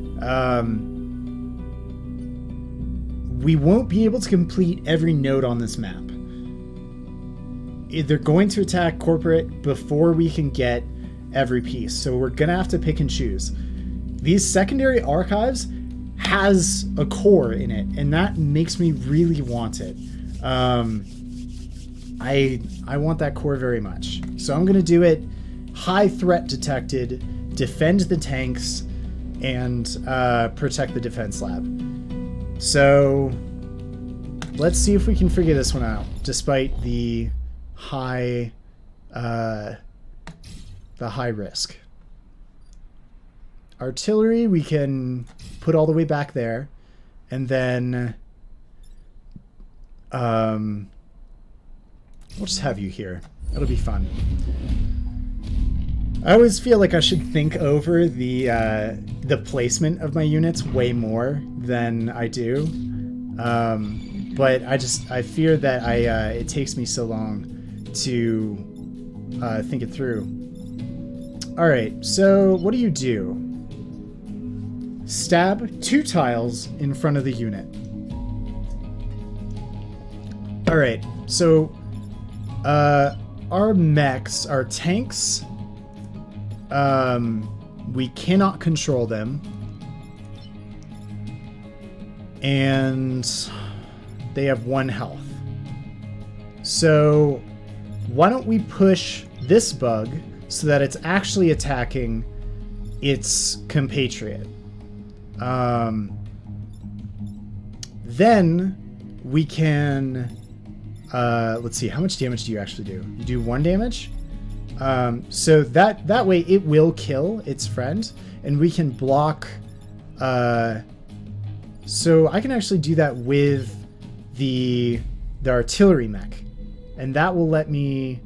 We won't be able to complete every node on this map. They're going to attack corporate before we can get every piece, so we're gonna have to pick and choose. These secondary archives has a core in it, and that makes me really want it. I want that core very much. So I'm going to do it high threat detected, defend the tanks, and protect the defense lab. So let's see if we can figure this one out, despite the high risk. Artillery we can put all the way back there, and then we'll just have you here. That'll be fun. I always feel like I should think over the placement of my units way more than I do, but I fear that it takes me so long to think it through. All right, so what do? Stab 2 tiles in front of the unit. All right, so our mechs, our tanks, we cannot control them, and they have 1 health. So why don't we push this bug so that it's actually attacking its compatriot? Then we can let's see, how much damage do you actually do? You do 1 damage? So that way it will kill its friend, and we can block. So I can actually do that with the artillery mech, and that will let me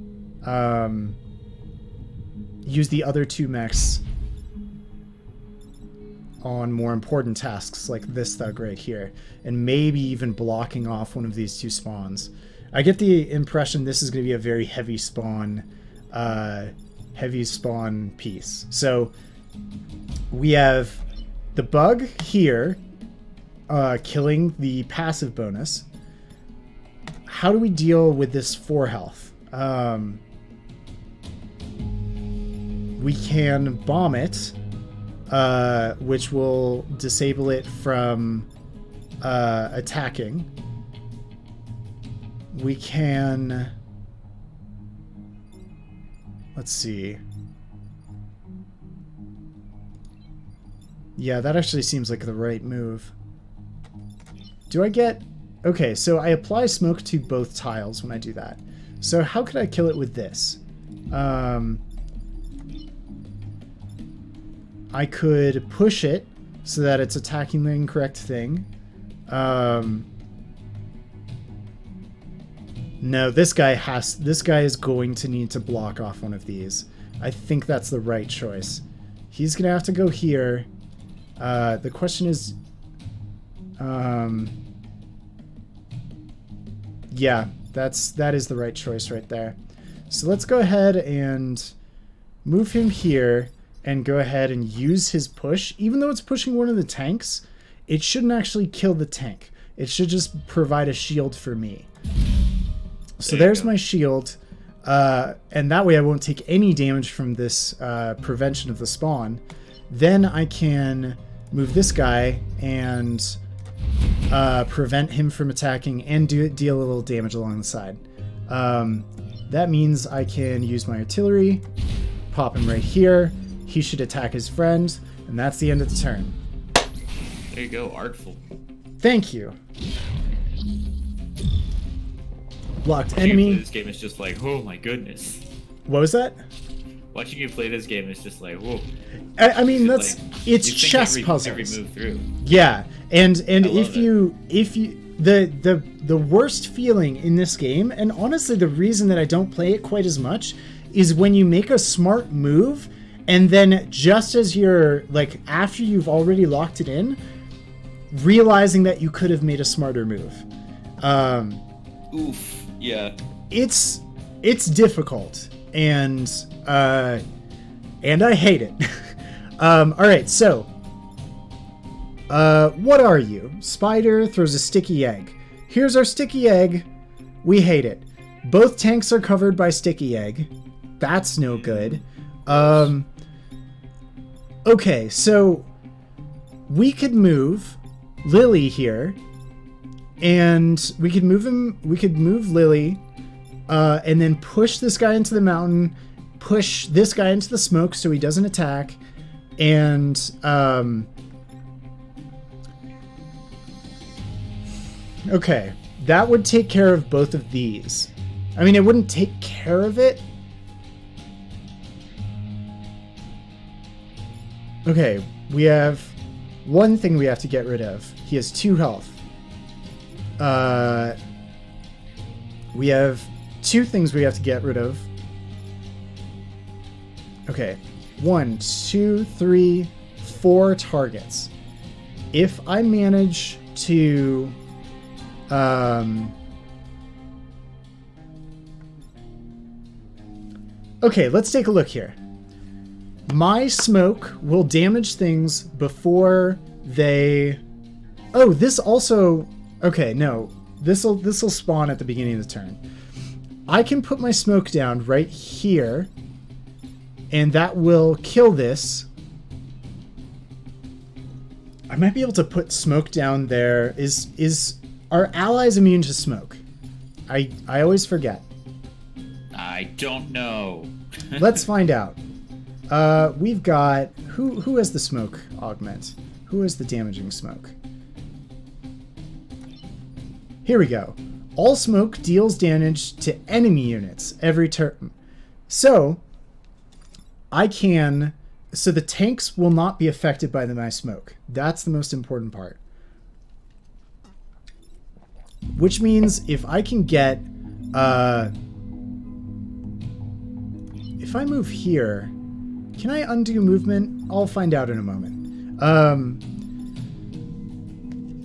use the other 2 mechs on more important tasks like this thug right here, and maybe even blocking off one of these 2 spawns. I get the impression this is going to be a very heavy spawn piece. So we have the bug here killing the passive bonus. How do we deal with this 4 health? We can bomb it, which will disable it from attacking. We can... Let's see. Yeah, that actually seems like the right move. Do I get... Okay, so I apply smoke to both tiles when I do that. So how could I kill it with this? I could push it so that it's attacking the incorrect thing. No, this guy is going to need to block off one of these. I think that's the right choice. He's gonna have to go here. The question is, yeah, that is the right choice right there. So let's go ahead and move him here and go ahead and use his push. Even though it's pushing one of the tanks, it shouldn't actually kill the tank. It should just provide a shield for me. So there's my shield, and that way I won't take any damage from this prevention of the spawn. Then I can move this guy and prevent him from attacking and deal a little damage along the side. That means I can use my artillery, pop him right here. He should attack his friend, and that's the end of the turn. There you go, artful. Thank you. Blocked Watching enemy. you play this game is just like, oh my goodness. What was that? Watching you play this game is just like, whoa. I mean, that's like, it's you think chess puzzles. Every move through. Yeah, and if you the worst feeling in this game, and honestly the reason that I don't play it quite as much, is when you make a smart move and then just as you're like after you've already locked it in, realizing that you could have made a smarter move. Oof. Yeah. It's difficult, and I hate it. All right, so what are you? Spider throws a sticky egg. Here's our sticky egg. We hate it. Both tanks are covered by sticky egg. That's no good. Okay, so we could move Lily here, and we could move Lily and then push this guy into the mountain, push this guy into the smoke so he doesn't attack, and okay, that would take care of both of these. I mean, it wouldn't take care of it. Okay, we have one thing we have to get rid of. He has 2 health. We have 2 things we have to get rid of. Okay, 1, 2, 3, 4 targets. If I manage to okay, let's take a look here. My smoke will damage things before they... Oh, this also... Okay, no. This'll spawn at the beginning of the turn. I can put my smoke down right here, and that will kill this. I might be able to put smoke down there. Are allies immune to smoke? I always forget. I don't know. Let's find out. We've got... Who has the smoke augment? Who has the damaging smoke? Here we go. All smoke deals damage to enemy units every turn. So, I can... So the tanks will not be affected by my smoke. That's the most important part. Which means if I can get... if I move here... Can I undo movement? I'll find out in a moment.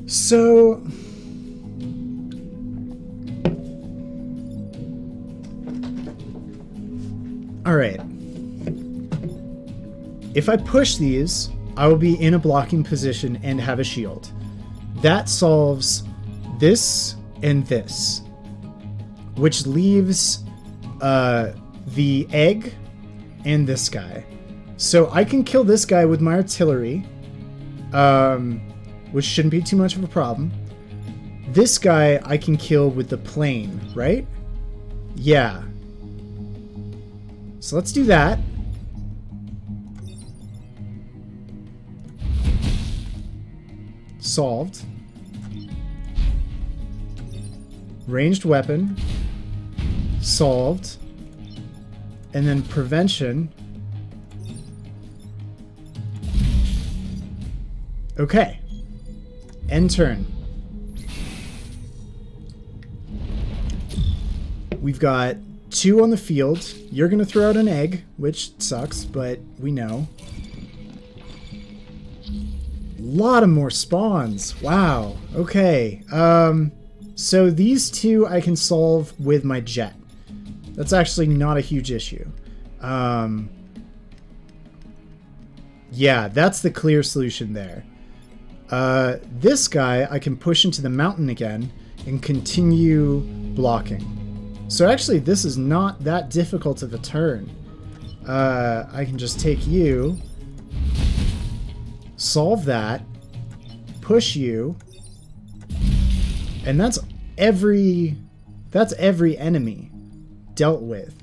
So... Alright. If I push these, I will be in a blocking position and have a shield. That solves this and this. Which leaves the egg and this guy. So I can kill this guy with my artillery, which shouldn't be too much of a problem. This guy I can kill with the plane, right? Yeah. So let's do that. Solved. Ranged weapon. Solved. And then prevention. Okay. End turn. We've got 2 on the field. You're going to throw out an egg, which sucks, but we know. Lot of more spawns. Wow. Okay. So these 2 I can solve with my jet. That's actually not a huge issue. Yeah, that's the clear solution there. This guy I can push into the mountain again and continue blocking. So actually this is not that difficult of a turn. I can just take you, solve that, push you, and that's every enemy dealt with,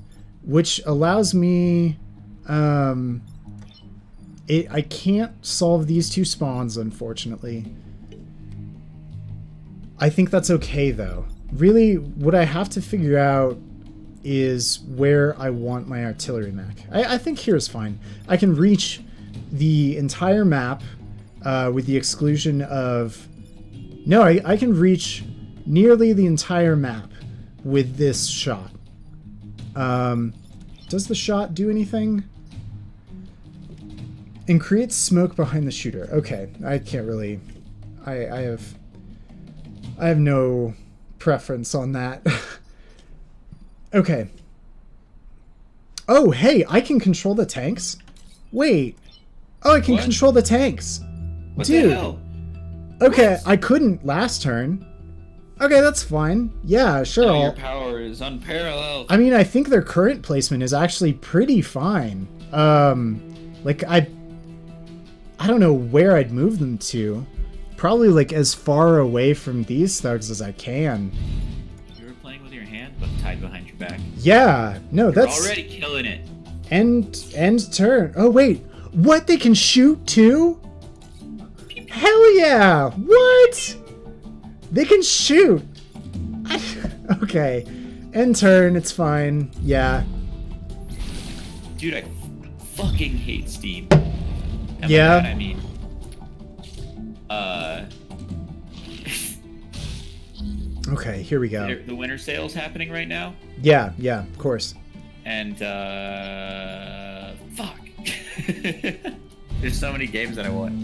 which allows me I can't solve these 2 spawns, unfortunately. I think that's okay though. Really, what I have to figure out is where I want my artillery mech. I think here is fine. I can reach the entire map with the exclusion of... No, I can reach nearly the entire map with this shot. Does the shot do anything? And creates smoke behind the shooter. Okay, I can't really... I have no preference on that. Okay. Oh, hey, I can control the tanks? Wait. Oh, I can control the tanks. What Dude. the hell? Okay, What? I couldn't last turn. Okay, that's fine. Yeah, sure. Oh, your power is unparalleled. I mean, I think their current placement is actually pretty fine. Like, I don't know where I'd move them to. Probably, like, as far away from these thugs as I can. You were playing with your hand, but tied behind your back. Yeah, no, that's already killing it. End turn. Oh wait, what? They can shoot too? Hell yeah! What? They can shoot. Okay, end turn. It's fine. Yeah. Dude, I fucking hate Steam. And Yeah. by that, I mean, Okay, here we go. the winter sale's happening right now, Yeah, of course. and fuck. There's so many games that I want.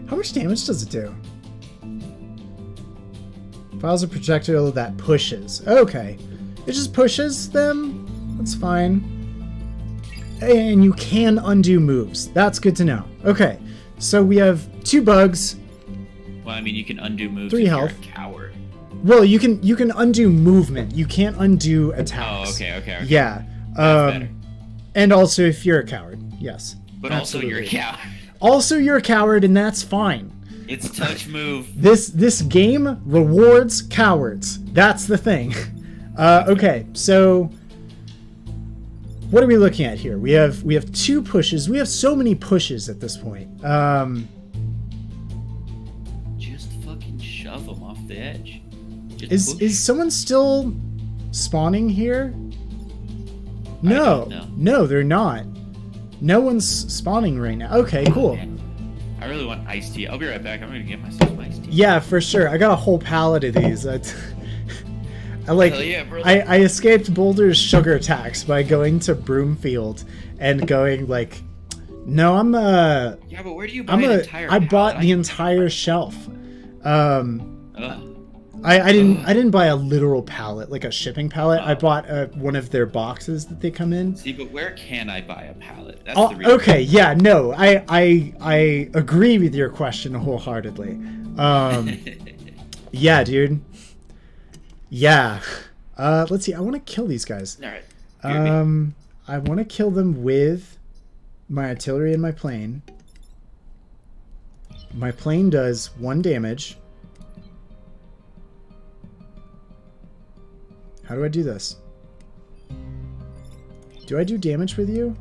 How much damage does it do? Files a projectile that pushes. Okay. It just pushes them? That's fine. And you can undo moves. That's good to know. Okay. So we have 2 bugs. Well, I mean, you can undo moves 3 if health. you're a coward. Well, you can undo movement. You can't undo attacks. Oh, okay. Yeah. That's better. And also if you're a coward. Yes. But also, you're a absolutely. coward. Also, you're a coward, and that's fine. It's touch move. This game rewards cowards. That's the thing. Okay, so what are we looking at here? We have 2 pushes. We have so many pushes at this point. Just fucking shove them off the edge. Just push. Is someone still spawning here? don't know. No, they're not. No one's spawning right now. Okay, cool. Man, I really want iced tea. I'll be right back. I'm gonna get myself some iced tea. Yeah, for sure. I got a whole pallet of these. I Hell yeah, brother. I escaped Boulder's sugar tax by going to Broomfield and going like, no, Yeah, but where do you buy an entire I bought pallet? the entire shelf. Ugh. I didn't buy a literal pallet, like a shipping pallet. I bought one of their boxes that they come in. See, but where can I buy a pallet? That's the reason. Okay, yeah, no, I agree with your question wholeheartedly. Yeah, dude. Yeah. Let's see. I want to kill these guys. All right. I want to kill them with my artillery and my plane. My plane does 1 damage. How do I do this? Do I do damage with you?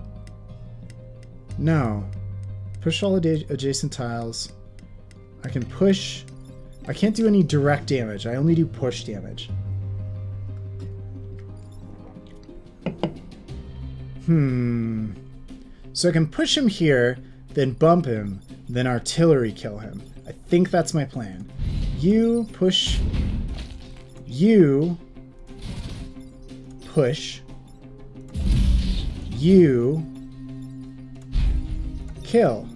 No. Push all adjacent tiles. I can push. I can't do any direct damage. I only do push damage. So I can push him here, then bump him, then artillery kill him. I think that's my plan. You push. You push. You kill.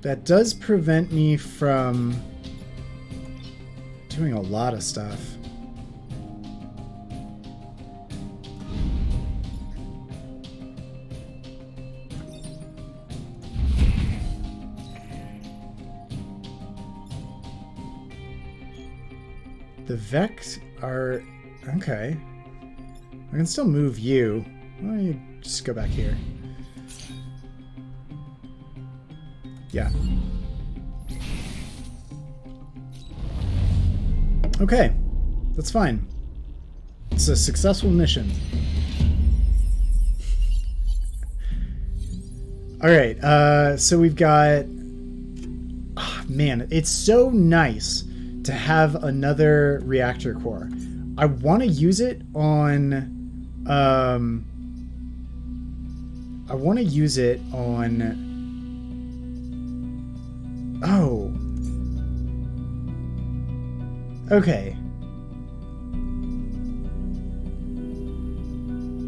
That does prevent me from doing a lot of stuff. The Vex are... okay. I can still move you. Why don't you just go back here? Yeah. Okay. That's fine. It's a successful mission. Alright, so we've got... oh, man, it's so nice to have another reactor core. I want to use it on... I want to use it on... oh. Okay.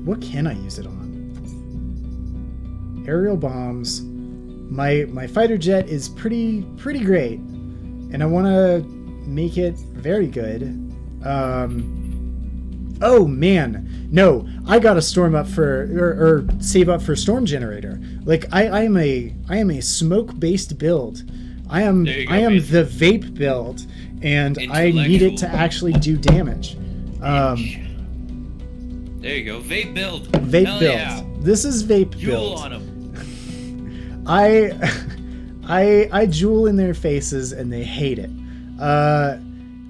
What can I use it on? Aerial bombs. My fighter jet is pretty great, and I want to make it very good. Oh man, no! I gotta storm up for or save up for storm generator. Like I am a smoke based build. I am the vape build, and I need it to actually do damage. There you go. Vape build. Vape Hell build. Yeah. This is vape Jewel build. on them. I jewel in their faces and they hate it.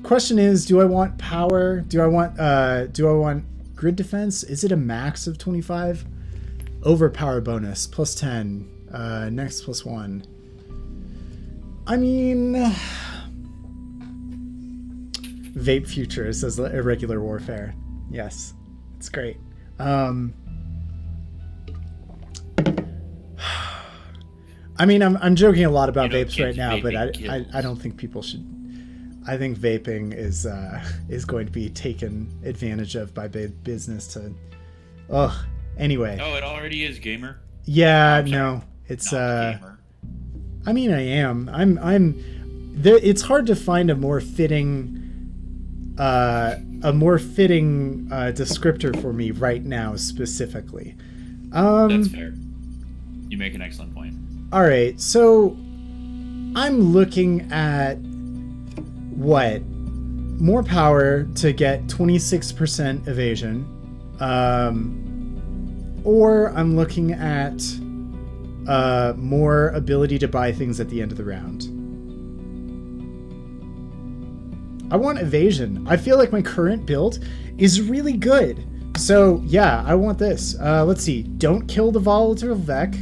Question is, do I want power? Do I want grid defense? Is it a max of 25? Overpower bonus plus 10. Next plus 1. I mean, vape future says irregular warfare. Yes, it's great. I mean, I'm joking a lot about vapes right now, but I don't think people should. I think vaping is going to be taken advantage of by big business to. Ugh. Anyway. Oh, it already is, gamer. Yeah. No. It's gamer. I mean, I am. I'm. There. It's hard to find a more fitting. Descriptor for me right now specifically. That's fair. You make an excellent point. All right, so I'm looking at what? More power to get 26% evasion, or I'm looking at more ability to buy things at the end of the round. I want evasion. I feel like my current build is really good. So yeah, I want this. Let's see. Don't kill the volatile Vec.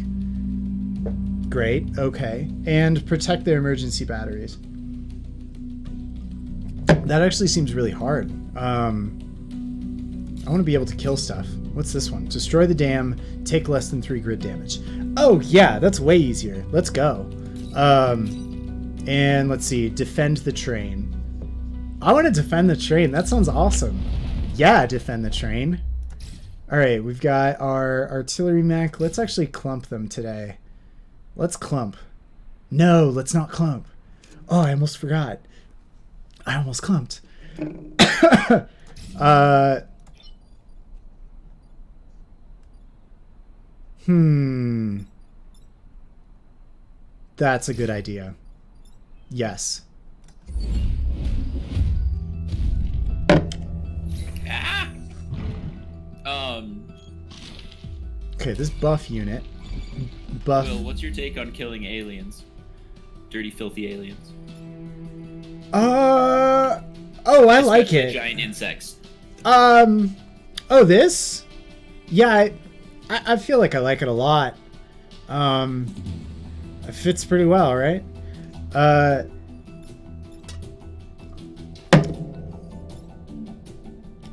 Great. Okay. And protect their emergency batteries. That actually seems really hard. I want to be able to kill stuff. What's this one? Destroy the dam. Take less than 3 grid damage. Oh yeah, that's way easier. Let's go. And let's see. Defend the train. I want to defend the train. That sounds awesome. Yeah, defend the train. All right, we've got our artillery mech. Let's actually clump them today. Let's clump. No, let's not clump. Oh, I almost forgot. I almost clumped. That's a good idea. Yes. Okay, this buff unit. Will, what's your take on killing aliens? Dirty, filthy aliens. Oh, I like it. Giant insects. Oh, this? Yeah, I feel like I like it a lot. It fits pretty well, right? I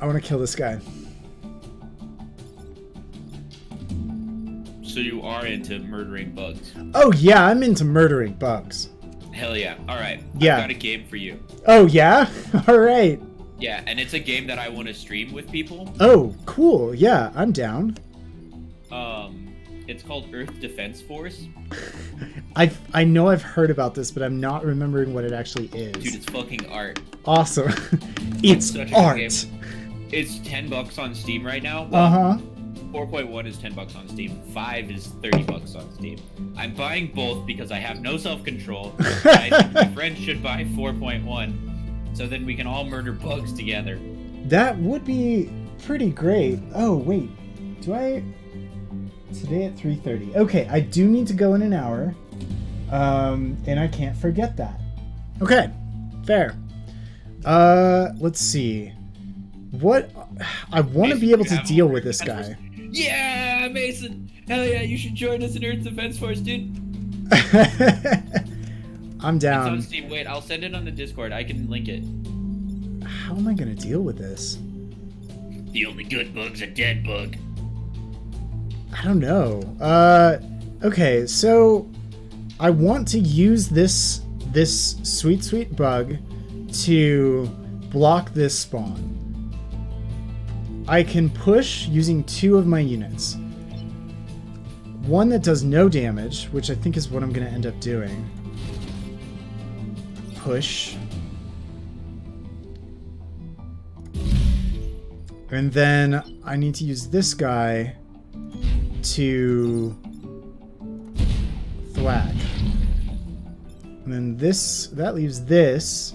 want to kill this guy. So you are into murdering bugs? Oh yeah, I'm into murdering bugs. Hell yeah. Alright. Yeah. I've got a game for you. Oh yeah? Alright. Yeah, and it's a game that I want to stream with people. Oh, cool. Yeah, I'm down. It's called Earth Defense Force. I know I've heard about this, but I'm not remembering what it actually is. Dude, it's fucking art. Awesome. It's such a art. good game. It's $10 on Steam right now. Well, 4.1 is $10 on Steam. 5 is $30 on Steam. I'm buying both because I have no self-control. I think my friends should buy 4.1, so then we can all murder bugs together. That would be pretty great. Oh wait, do I? Today at 3:30. Okay, I do need to go in an hour, and I can't forget that. Okay, fair. Let's see. What I want to be able to deal with this guy. Yeah, Mason. Hell yeah, you should join us in Earth Defense Force, dude. I'm down. It's on Steam. Wait, I'll send it on the Discord. I can link it. How am I gonna deal with this? The only good bug's a dead bug. I don't know. Okay, so I want to use this sweet bug to block this spawn. I can push using 2 of my units. One that does no damage, which I think is what I'm going to end up doing. Push. And then I need to use this guy to thwack. And then that leaves this.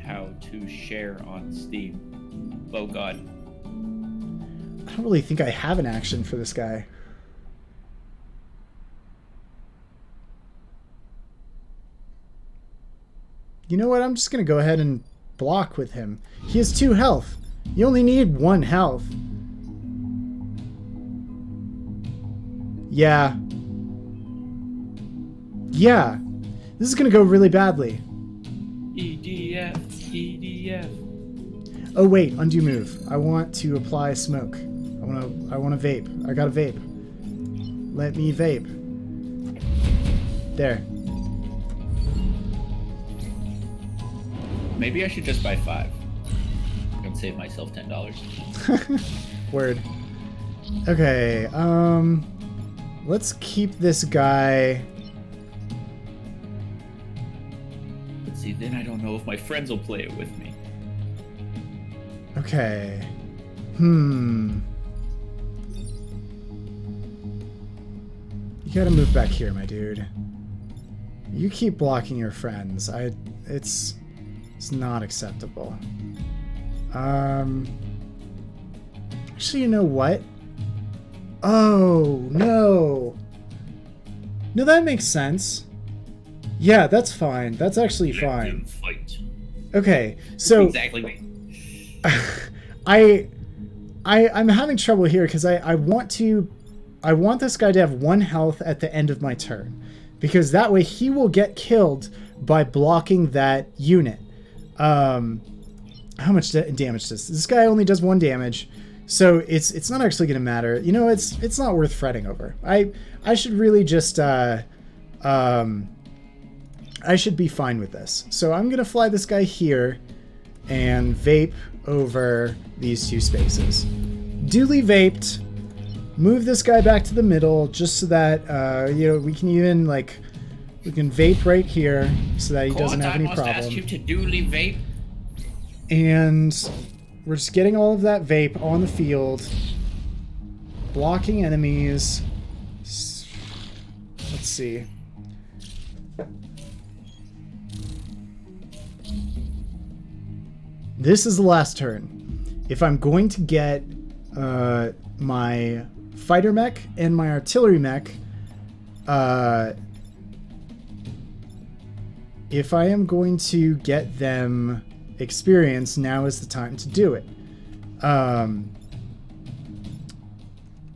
How to share on Steam. Oh god. I don't really think I have an action for this guy. You know what? I'm just going to go ahead and block with him. He has 2 health. You only need 1 health. Yeah. Yeah. This is going to go really badly. EDF, EDF. Oh wait, undo move. I want to apply smoke. I want to vape. I got a vape. Let me vape. There. Maybe I should just buy 5 and save myself $10. Word. Okay, let's keep this guy. But see, then I don't know if my friends will play it with me. Okay. You gotta move back here, my dude. You keep blocking your friends. It's not acceptable. Actually, you know what? Oh, no. No, that makes sense. Yeah, that's fine. That's actually Let them fine. fight. Okay, so Exactly. I'm having trouble here because I want this guy to have 1 health at the end of my turn, because that way he will get killed by blocking that unit. How much damage does this guy? Only does 1 damage, so it's not actually going to matter. You know, it's not worth fretting over. I should really just I should be fine with this. So I'm gonna fly this guy here and vape over these 2 spaces. Duly vaped. Move this guy back to the middle just so that you know, we can even we can vape right here so that he doesn't have any problem. I must ask you to duly vape. And we're just getting all of that vape on the field, blocking enemies. Let's see. This is the last turn. If I'm going to get my fighter mech and my artillery mech, if I am going to get them experience, now is the time to do it.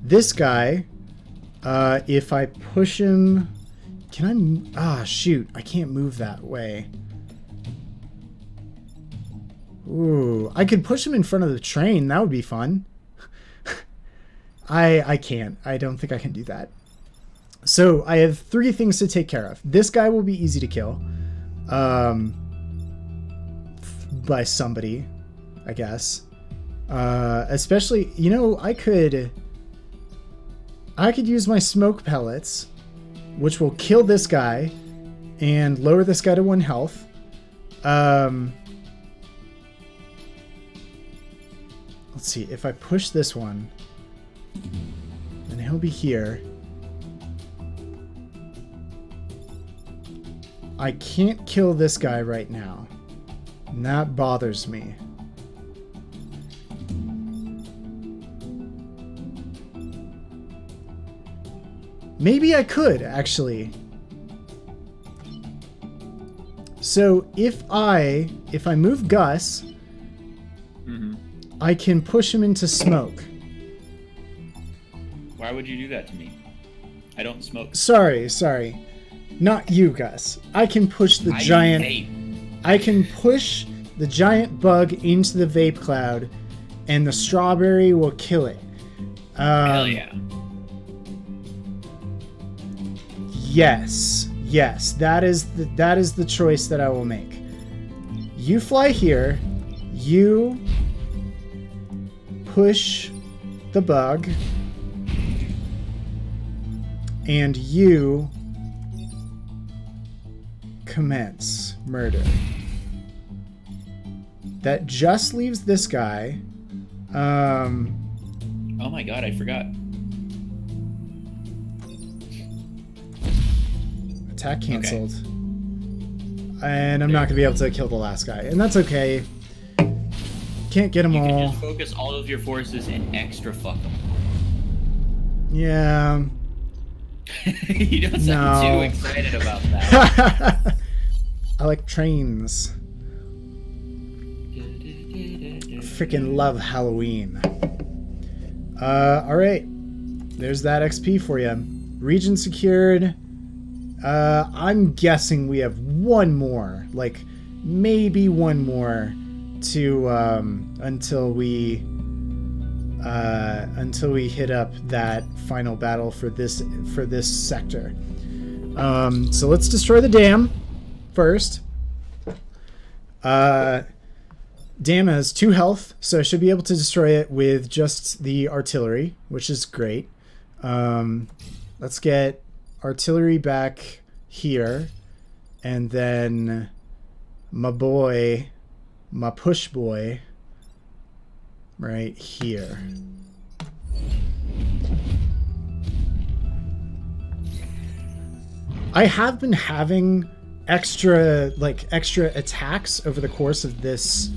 This guy, if I push him, can I? Shoot, I can't move that way. Ooh, I could push him in front of the train. That would be fun. I can't. I don't think I can do that. So I have 3 things to take care of. This guy will be easy to kill. By somebody, I guess. Especially, you know, I could use my smoke pellets, which will kill this guy and lower this guy to 1 health. Let's see, if I push this one, then he'll be here. I can't kill this guy right now, and that bothers me. Maybe I could, actually. So if I move Gus, I can push him into smoke. Why would you do that to me? I don't smoke. Sorry. Not you, Gus. I can push the giant... Vape. I can push the giant bug into the vape cloud, and the strawberry will kill it. Hell yeah. Yes, that is the choice that I will make. You fly here. You push the bug, and you commence murder. That just leaves this guy. Oh my god, I forgot. Attack canceled. Okay. And I'm not going to be able to kill the last guy. And that's okay. can't get them You all. can just focus all of your forces and extra fuck them. Yeah. You don't sound No. too excited about that. I like trains. Freaking love Halloween. Alright. There's that XP for you. Region secured. I'm guessing we have one more. Like, maybe one more to, until we hit up that final battle for this sector. So let's destroy the dam first. Dam has 2 health, so I should be able to destroy it with just the artillery, which is great. Let's get artillery back here, and then my push boy, right here. I have been having extra attacks over the course of this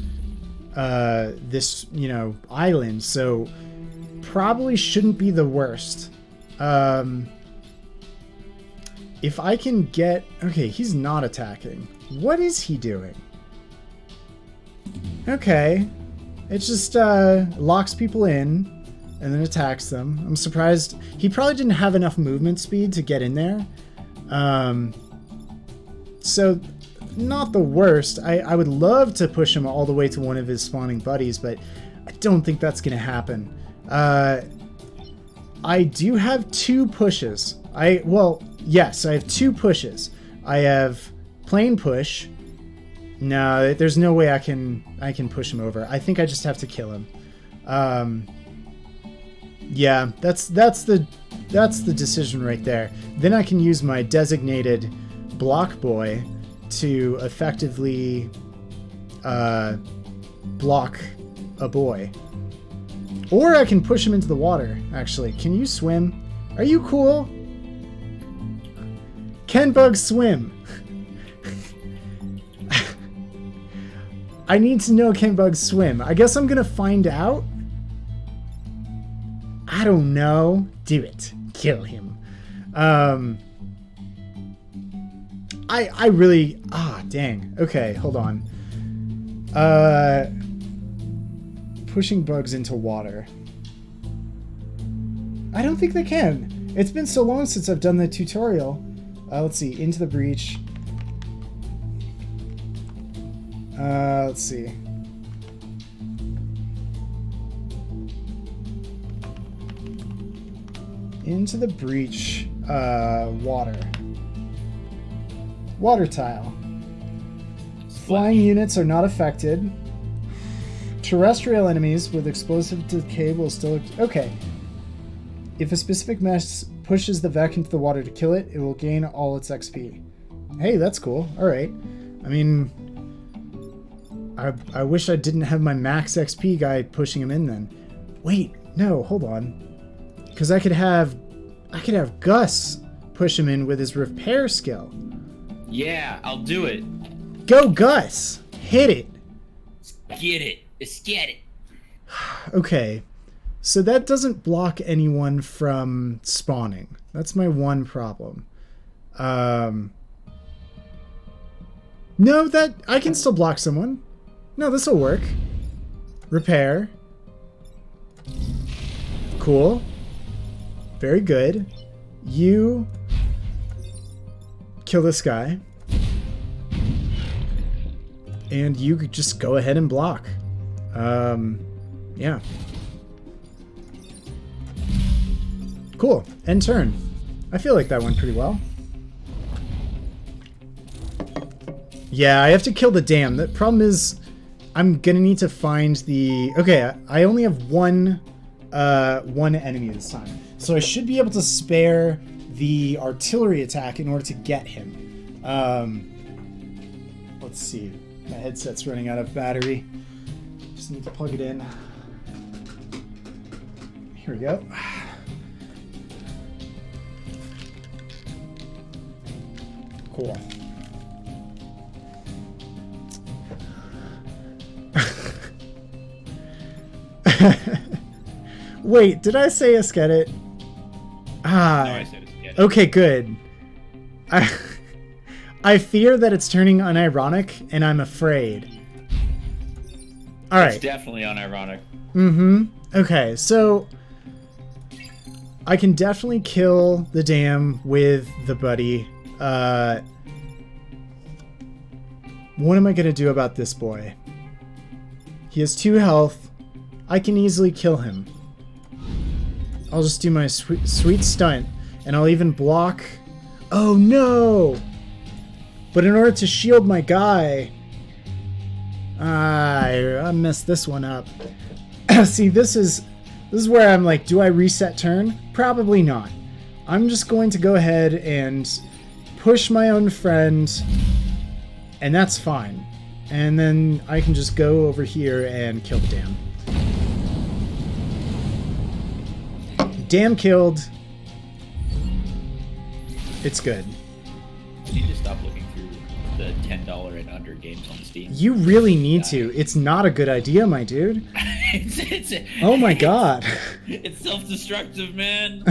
island, so probably shouldn't be the worst. If I can get... Okay, he's not attacking. What is he doing? Okay. It just locks people in and then attacks them. I'm surprised. He probably didn't have enough movement speed to get in there. So, not the worst. I would love to push him all the way to one of his spawning buddies, but I don't think that's going to happen. I do have 2 pushes. Yes, I have 2 pushes. I have plain push. No, there's no way I can push him over. I think I just have to kill him. Yeah, that's the decision right there. Then I can use my designated block boy to effectively block a boy. Or I can push him into the water, actually. Can you swim? Are you cool? Can bugs swim? I need to know, can bugs swim? I guess I'm gonna find out. I don't know. Do it. Kill him. I really... dang. Okay, hold on. Pushing bugs into water. I don't think they can. It's been so long since I've done the tutorial. Let's see. Into the breach. Let's see. Into the breach. Water. Water tile. Flying units are not affected. Terrestrial enemies with explosive decay will still... Okay. If a specific mesh pushes the Vek into the water to kill it, it will gain all its XP. Hey, that's cool. Alright. I mean... I wish I didn't have my max XP guy pushing him in then. Wait, no, hold on. Because I could have Gus push him in with his repair skill. Yeah, I'll do it. Go, Gus! Hit it! Get it. Let's get it. Okay. So that doesn't block anyone from spawning. That's my one problem. No, that... I can still block someone. No, this'll work. Repair. Cool. Very good. You... kill this guy. And you could just go ahead and block. Yeah. Cool. End turn. I feel like that went pretty well. Yeah, I have to kill the dam. The problem is I'm gonna need to find the... Okay, I only have one enemy this time. So I should be able to spare the artillery attack in order to get him. Let's see. My headset's running out of battery. Just need to plug it in. Here we go. Cool. Wait, did I say Eskedit? No, I said Eskedit. Okay, good. I fear that it's turning unironic, and I'm afraid. All right. It's definitely unironic. Mm-hmm. Okay, so I can definitely kill the dam with the buddy. What am I gonna do about this boy? He has 2 health. I can easily kill him. I'll just do my sweet stunt, and I'll even block. Oh no! But in order to shield my guy, I messed this one up. See, this is where I'm like, do I reset turn? Probably not. I'm just going to go ahead and push my own friend, and that's fine. And then I can just go over here and kill the dam. Dam killed. It's good. You need to stop looking through the $10 and under games on Steam. You really need to. It's not a good idea, my dude. Oh my god. It's self-destructive, man.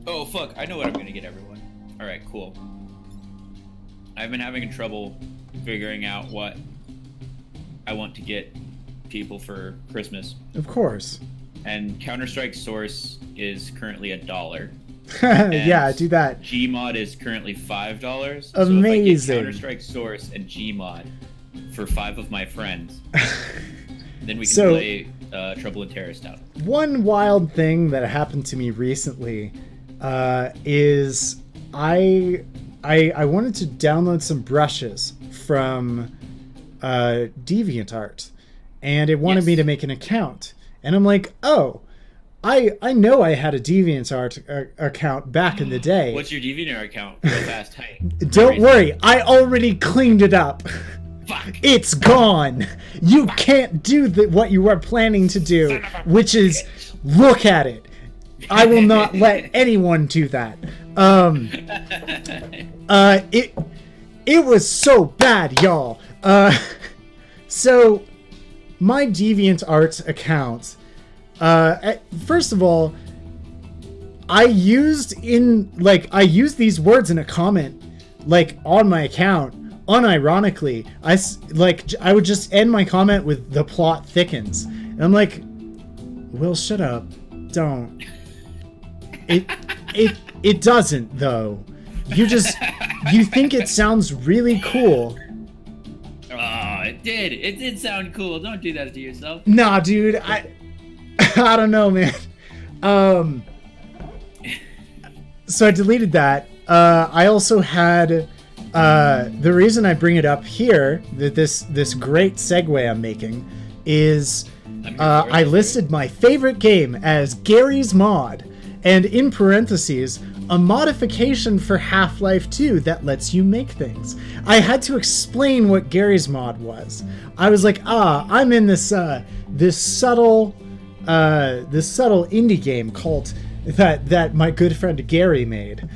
Oh, fuck. I know what I'm going to get everyone. Alright, cool. I've been having trouble figuring out what I want to get people for Christmas. Of course. And Counter-Strike Source is currently $1. Yeah, do that. Gmod is currently $5. Amazing. So if I get Counter-Strike Source and Gmod for 5 of my friends, then we can play Trouble in Terrorist out. One wild thing that happened to me recently is I wanted to download some brushes from DeviantArt, and it wanted me to make an account. And I'm like, oh, I know I had a DeviantArt account back in the day. What's your DeviantArt account? Real fast, hey. Don't worry, I already cleaned it up. Fuck. It's gone. You can't do what you were planning to do, which is look at it. I will not let anyone do that. It was so bad, y'all. So my DeviantArt account, first of all, I used these words in a comment, like, on my account, unironically. I would just end my comment with "the plot thickens," and I'm like, Will, shut up, don't. It doesn't, though. You think it sounds really cool. Oh, it did sound cool. Don't do that to yourself. Nah, dude, I don't know, man. So I deleted that. I also had the reason I bring it up here, that this great segue I'm making, is I listed my favorite game as Garry's Mod, and in parentheses, a modification for Half-Life 2 that lets you make things. I had to explain what Garry's Mod was. I was like, I'm in this subtle indie game called that my good friend Gary made.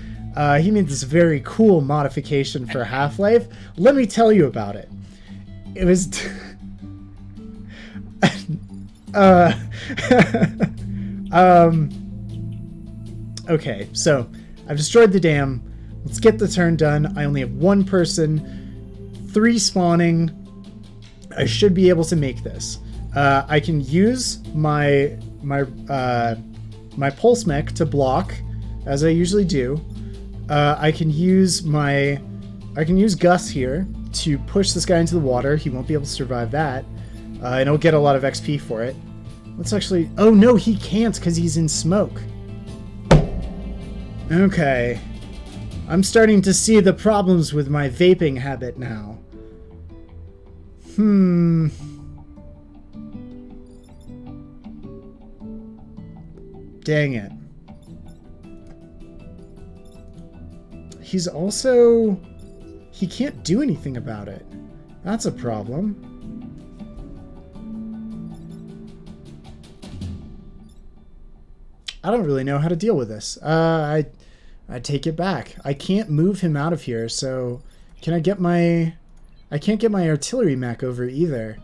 He made this very cool modification for Half-Life. Let me tell you about it. It was okay, so I've destroyed the dam. Let's get the turn done. I only have 1 person, 3 spawning. I should be able to make this. I can use my pulse mech to block, as I usually do. I can use Gus here to push this guy into the water. He won't be able to survive that, and I'll get a lot of XP for it. Let's actually. Oh no, he can't because he's in smoke. Okay. I'm starting to see the problems with my vaping habit now. Dang it. He's also... He can't do anything about it. That's a problem. I don't really know how to deal with this. I take it back. I can't move him out of here, so can I get my... I can't get my artillery mech over either.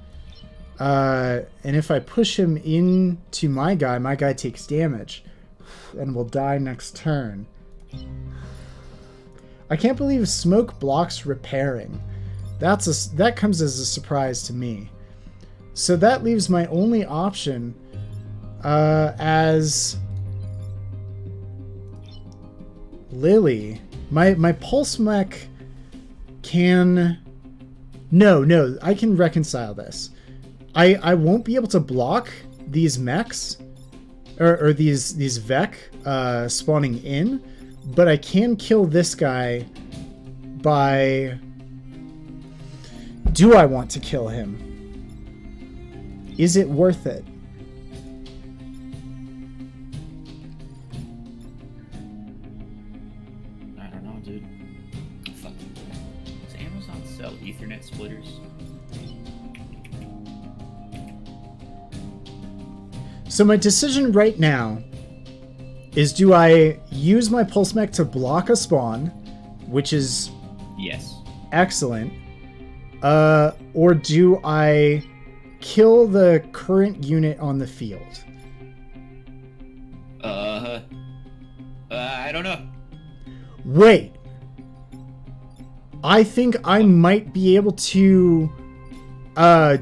And if I push him into my guy takes damage and will die next turn. I can't believe smoke blocks repairing. That comes as a surprise to me. So that leaves my only option as Lily. My pulse mech can... No, I can reconcile this. I won't be able to block these mechs or these Vek spawning in, but I can kill this guy by... Do I want to kill him? Is it worth it? I don't know, dude. Fuck. Does Amazon sell Ethernet splitters? So my decision right now is, do I use my pulse mech to block a spawn, which is Yes. excellent, or do I kill the current unit on the field? I don't know. Wait. I think I might be able to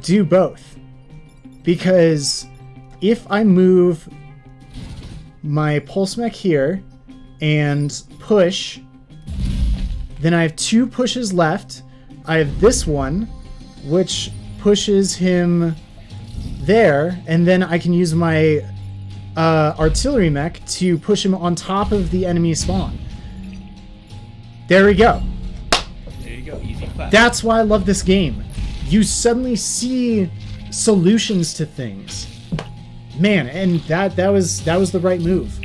do both. Because if I move my pulse mech here and push, then I have 2 pushes left. I have this one, which pushes him there, and then I can use my artillery mech to push him on top of the enemy spawn. There we go. There you go. Easy clap. That's why I love this game. You suddenly see solutions to things. Man, and that was the right move.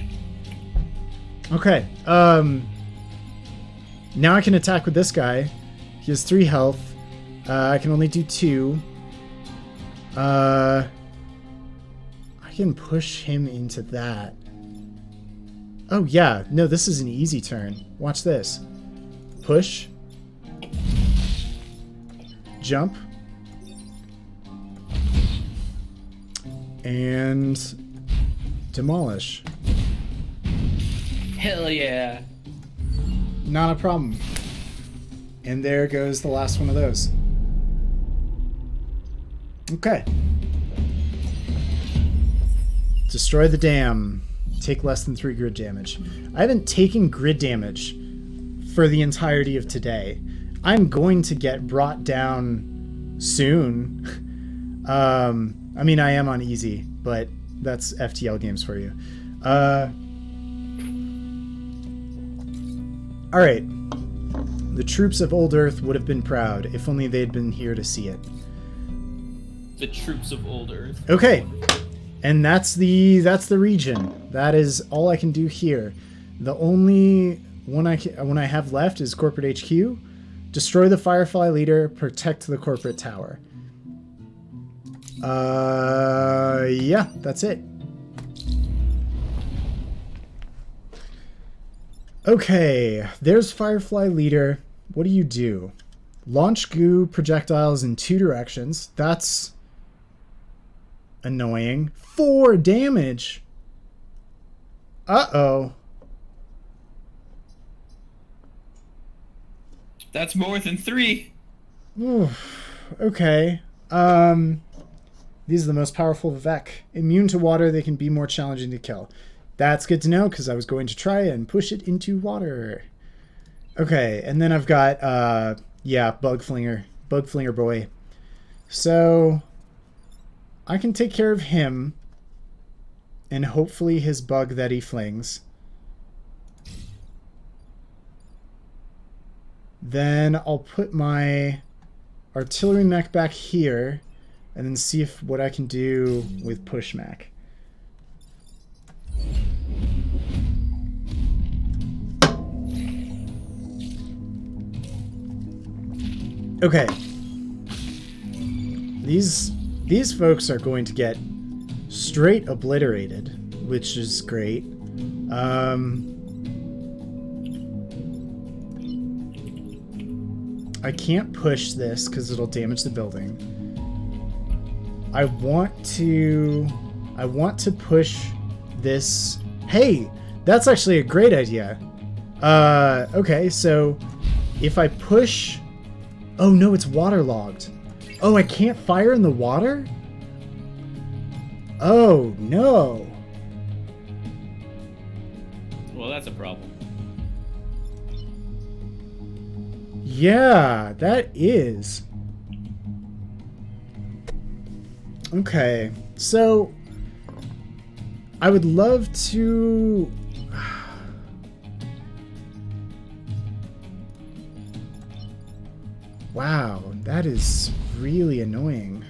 Okay. Now I can attack with this guy. He has 3 health. I can only do 2. I can push him into that. Oh yeah, no, this is an easy turn. Watch this. Push. Jump. And demolish. Hell yeah. Not a problem. And there goes the last one of those. Okay. Destroy the dam. Take less than 3 grid damage. I haven't taken grid damage for the entirety of today. I'm going to get brought down soon. I mean, I am on easy, but that's FTL games for you. Alright. The troops of Old Earth would have been proud if only they'd been here to see it. The troops of Old Earth. Okay. And that's the region. That is all I can do here. The only one I have left is Corporate HQ. Destroy the Firefly leader, protect the corporate tower. Yeah, that's it. Okay, there's Firefly leader. What do? Launch goo projectiles in 2 directions. That's annoying. 4 damage. Uh-oh. That's more than 3. Okay. These are the most powerful Vek. Immune to water, they can be more challenging to kill. That's good to know, because I was going to try and push it into water. Okay, and then I've got, yeah, Bug Flinger boy. So, I can take care of him, and hopefully his bug that he flings. Then I'll put my artillery mech back here, and then see what I can do with push mech. Okay. These folks are going to get straight obliterated, which is great. I can't push this because it'll damage the building. I want to push this. Hey, that's actually a great idea. Okay, so if I push, oh no, it's waterlogged. Oh, I can't fire in the water? Oh no. Well, that's a problem. Yeah, that is. Okay, so I would love to. Wow, that is really annoying.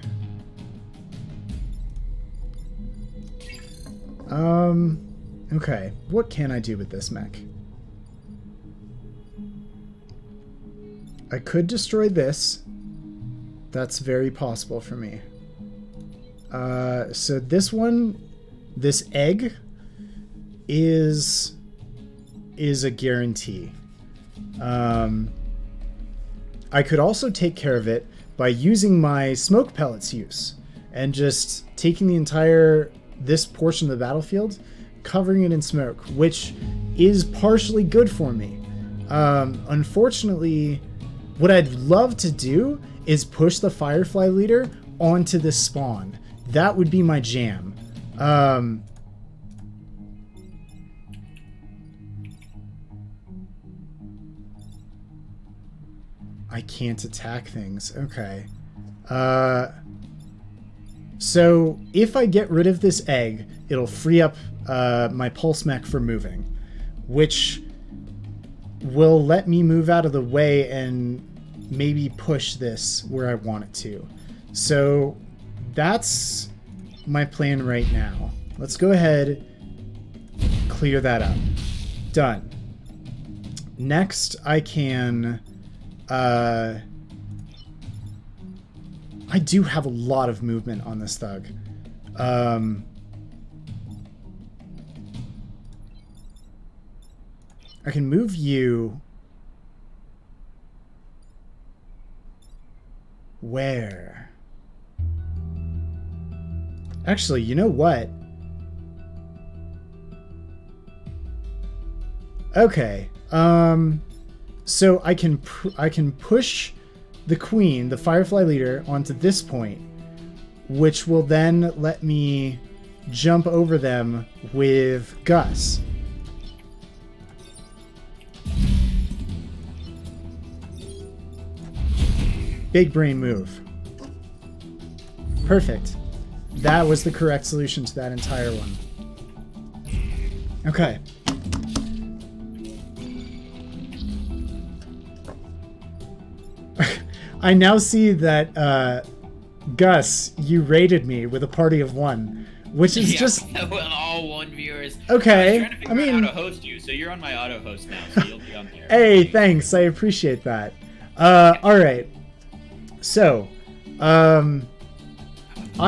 Okay, what can I do with this mech? I could destroy this. That's very possible for me. So this one, this egg is a guarantee. I could also take care of it by using my smoke pellets use and just taking the entire this portion of the battlefield, covering it in smoke, which is partially good for me. Unfortunately, what I'd love to do is push the Firefly leader onto this spawn. That would be my jam. I can't attack things. Okay. So if I get rid of this egg, it'll free up my pulse mech for moving, which will let me move out of the way and maybe push this where I want it to. So that's my plan right now. Let's go ahead, clear that up. Done. Next, I can... I do have a lot of movement on this thug. I can move you... Where? Actually, you know what? Okay. So I can push the queen, the Firefly leader, onto this point, which will then let me jump over them with Gus. Big brain move. Perfect. That was the correct solution to that entire one. Okay. I now see that, Gus, you rated me with a party of one, which is just... all one viewers. Okay, I was trying to figure out how to host you, so you're on my auto host now, so you'll be on there. Hey, thanks, I appreciate that. Alright. So, I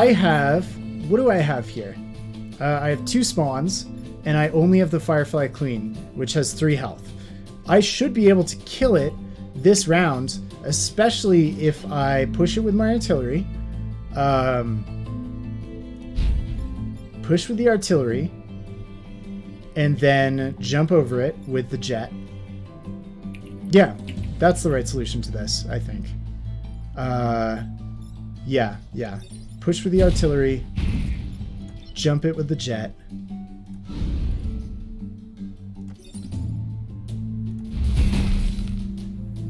have... What do I have here? I have 2 spawns, and I only have the Firefly Queen, which has 3 health. I should be able to kill it this round, especially if I push it with my artillery. Push with the artillery, and then jump over it with the jet. Yeah, that's the right solution to this, I think. Yeah. Push with the artillery, jump it with the jet.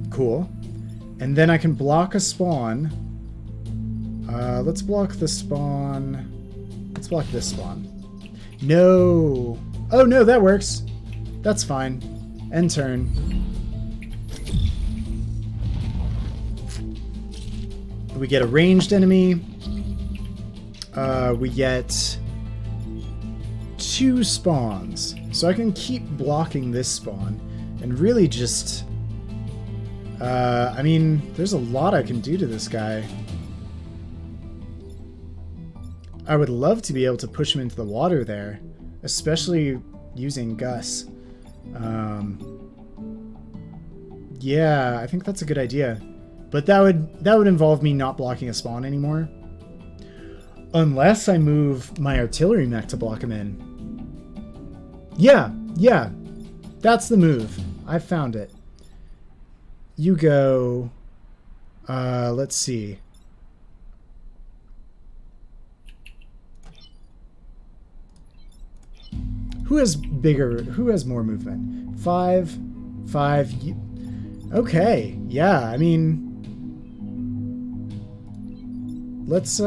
Cool. And then I can block a spawn. Let's block the spawn. Let's block this spawn. No. Oh, no, that works. That's fine. End turn. We get a ranged enemy. We get 2 spawns. So I can keep blocking this spawn and really just... I mean, there's a lot I can do to this guy. I would love to be able to push him into the water there, especially using Gus. Yeah, I think that's a good idea. But that would involve me not blocking a spawn anymore. Unless I move my artillery mech to block him in. Yeah. That's the move. I found it. You go... let's see. Who has more movement? 5. Okay, yeah, I mean... Let's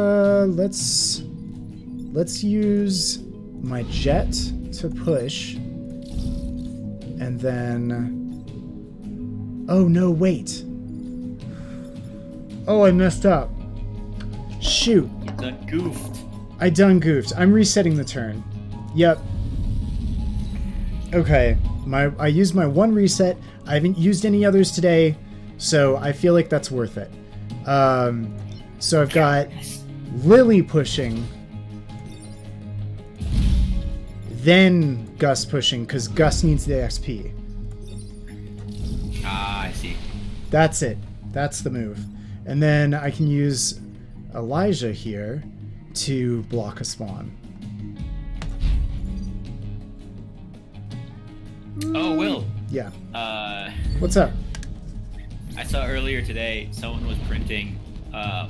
use my jet to push. And then... Oh, no, wait. Oh, I messed up. Shoot. You done goofed. I done goofed. I'm resetting the turn. Yep. Okay. I used my one reset. I haven't used any others today, so I feel like that's worth it. So I've got Lily pushing, then Gus pushing, because Gus needs the XP. Ah, I see. That's it. That's the move. And then I can use Elijah here to block a spawn. Oh, Will. Yeah. Uh, What's up? I saw earlier today someone was printing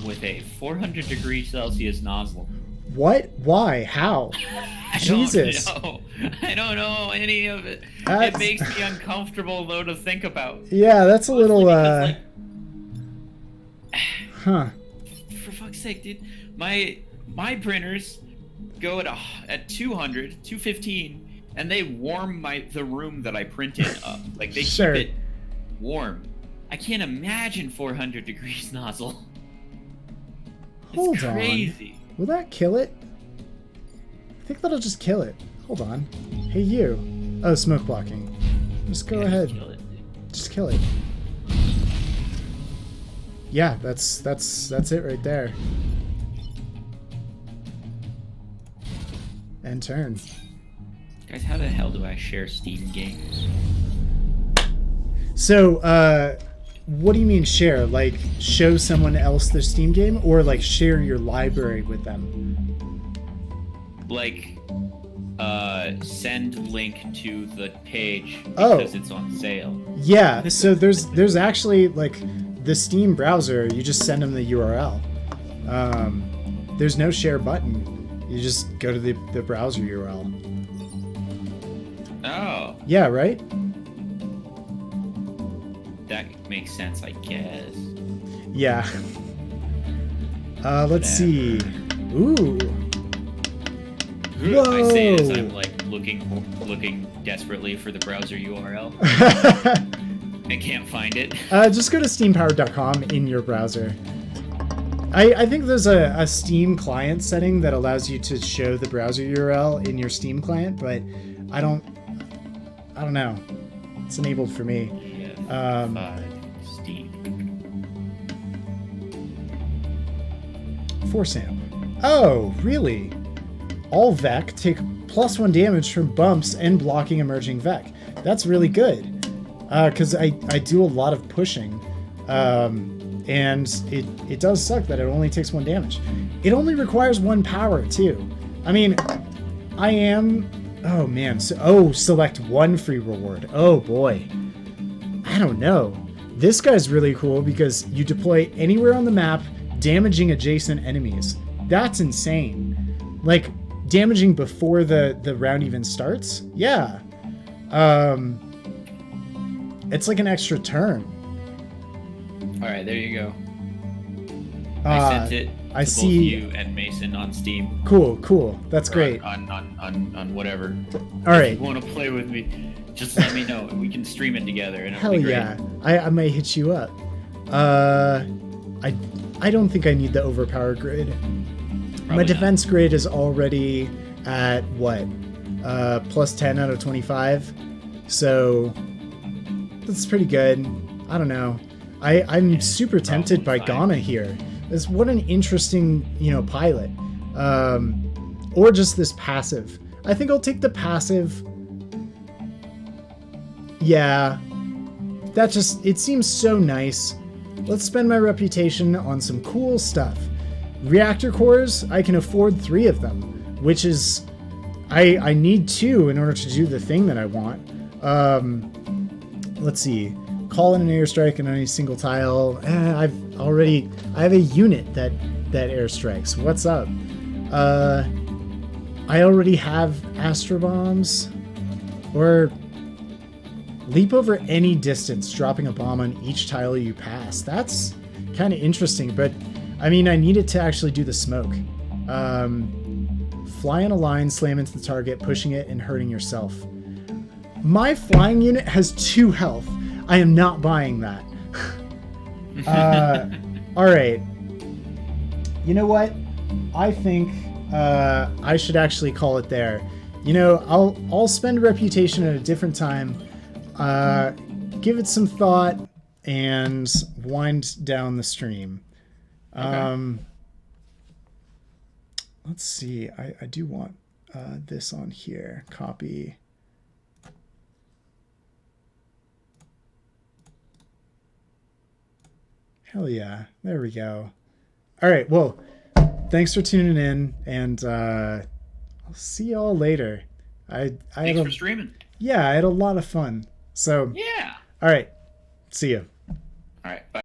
with a 400 degrees Celsius nozzle. What? Why? How? Jesus. I don't know any of it. That's... It makes me uncomfortable though to think about. Yeah, that's a little because, huh. For fuck's sake, dude. My printers go at 200, 215, and they warm the room that I print in up. Like they Sure. keep it warm. I can't imagine 400 degrees nozzle. Hold It's crazy. on. Will that kill it? I think that'll just kill it. Hold on. Hey, you. Oh, smoke blocking. Just go ahead. Kill it, dude. Just kill it. Yeah, that's it right there. End turn. Guys, how the hell do I share Steam games? So, what do you mean share? Like, show someone else their Steam game? Or, like, share your library with them? Like, send link to the page Oh. because it's on sale. Yeah, so there's actually, like, the Steam browser, you just send them the URL. There's no share button. You just go to the browser URL. Oh, Yeah, right? that makes sense, I guess. Yeah. Let's see. Ooh. I say it as Whoa. I'm like looking desperately for the browser URL. I can't find it. Just go to steampowered.com in your browser. I think there's a Steam client setting that allows you to show the browser URL in your Steam client, but I don't know. It's enabled for me. Steam. For Sam. Oh, really? All Vec take +1 damage from bumps and blocking emerging Vec. That's really good. Because I do a lot of pushing. And it does suck that it only takes 1 damage. It only requires 1 power, too. I mean, I am... Oh, man. Select 1 free reward. Oh, boy. I don't know. This guy's really cool because you deploy anywhere on the map, damaging adjacent enemies. That's insane. Like, damaging before the round even starts? Yeah. It's like an extra turn. All right, there you go. I sent it to both you and Mason on Steam. Cool. That's great. On whatever. All right. If you want to play with me, just let me know and we can stream it together. And Hell yeah. I may hit you up. I don't think I need the overpower grid. My defense grid is already at what? +10 out of 25. So that's pretty good. I don't know. I'm super tempted by Ghana here. What an interesting, pilot. Or just this passive. I think I'll take the passive. Yeah. It seems so nice. Let's spend my reputation on some cool stuff. reactor cores, I can afford 3 of them, which is I need 2 in order to do the thing that I want. Let's see. Call in an airstrike on any single tile. I have a unit that airstrikes. What's up? I already have Astro Bombs. Or leap over any distance, dropping a bomb on each tile you pass. That's kind of interesting, but I mean, I need it to actually do the smoke. Fly in a line, slam into the target, pushing it and hurting yourself. My flying unit has 2 health. I am not buying that. All right. You know what? I think I should actually call it there. You know, I'll spend reputation at a different time. Give it some thought and wind down the stream. Okay. Let's see. I do want this on here. Copy. Hell yeah. There we go. All right. Well, thanks for tuning in, and I'll see y'all later. Thanks for streaming. Yeah, I had a lot of fun. So, Yeah. all right. See you. All right. Bye.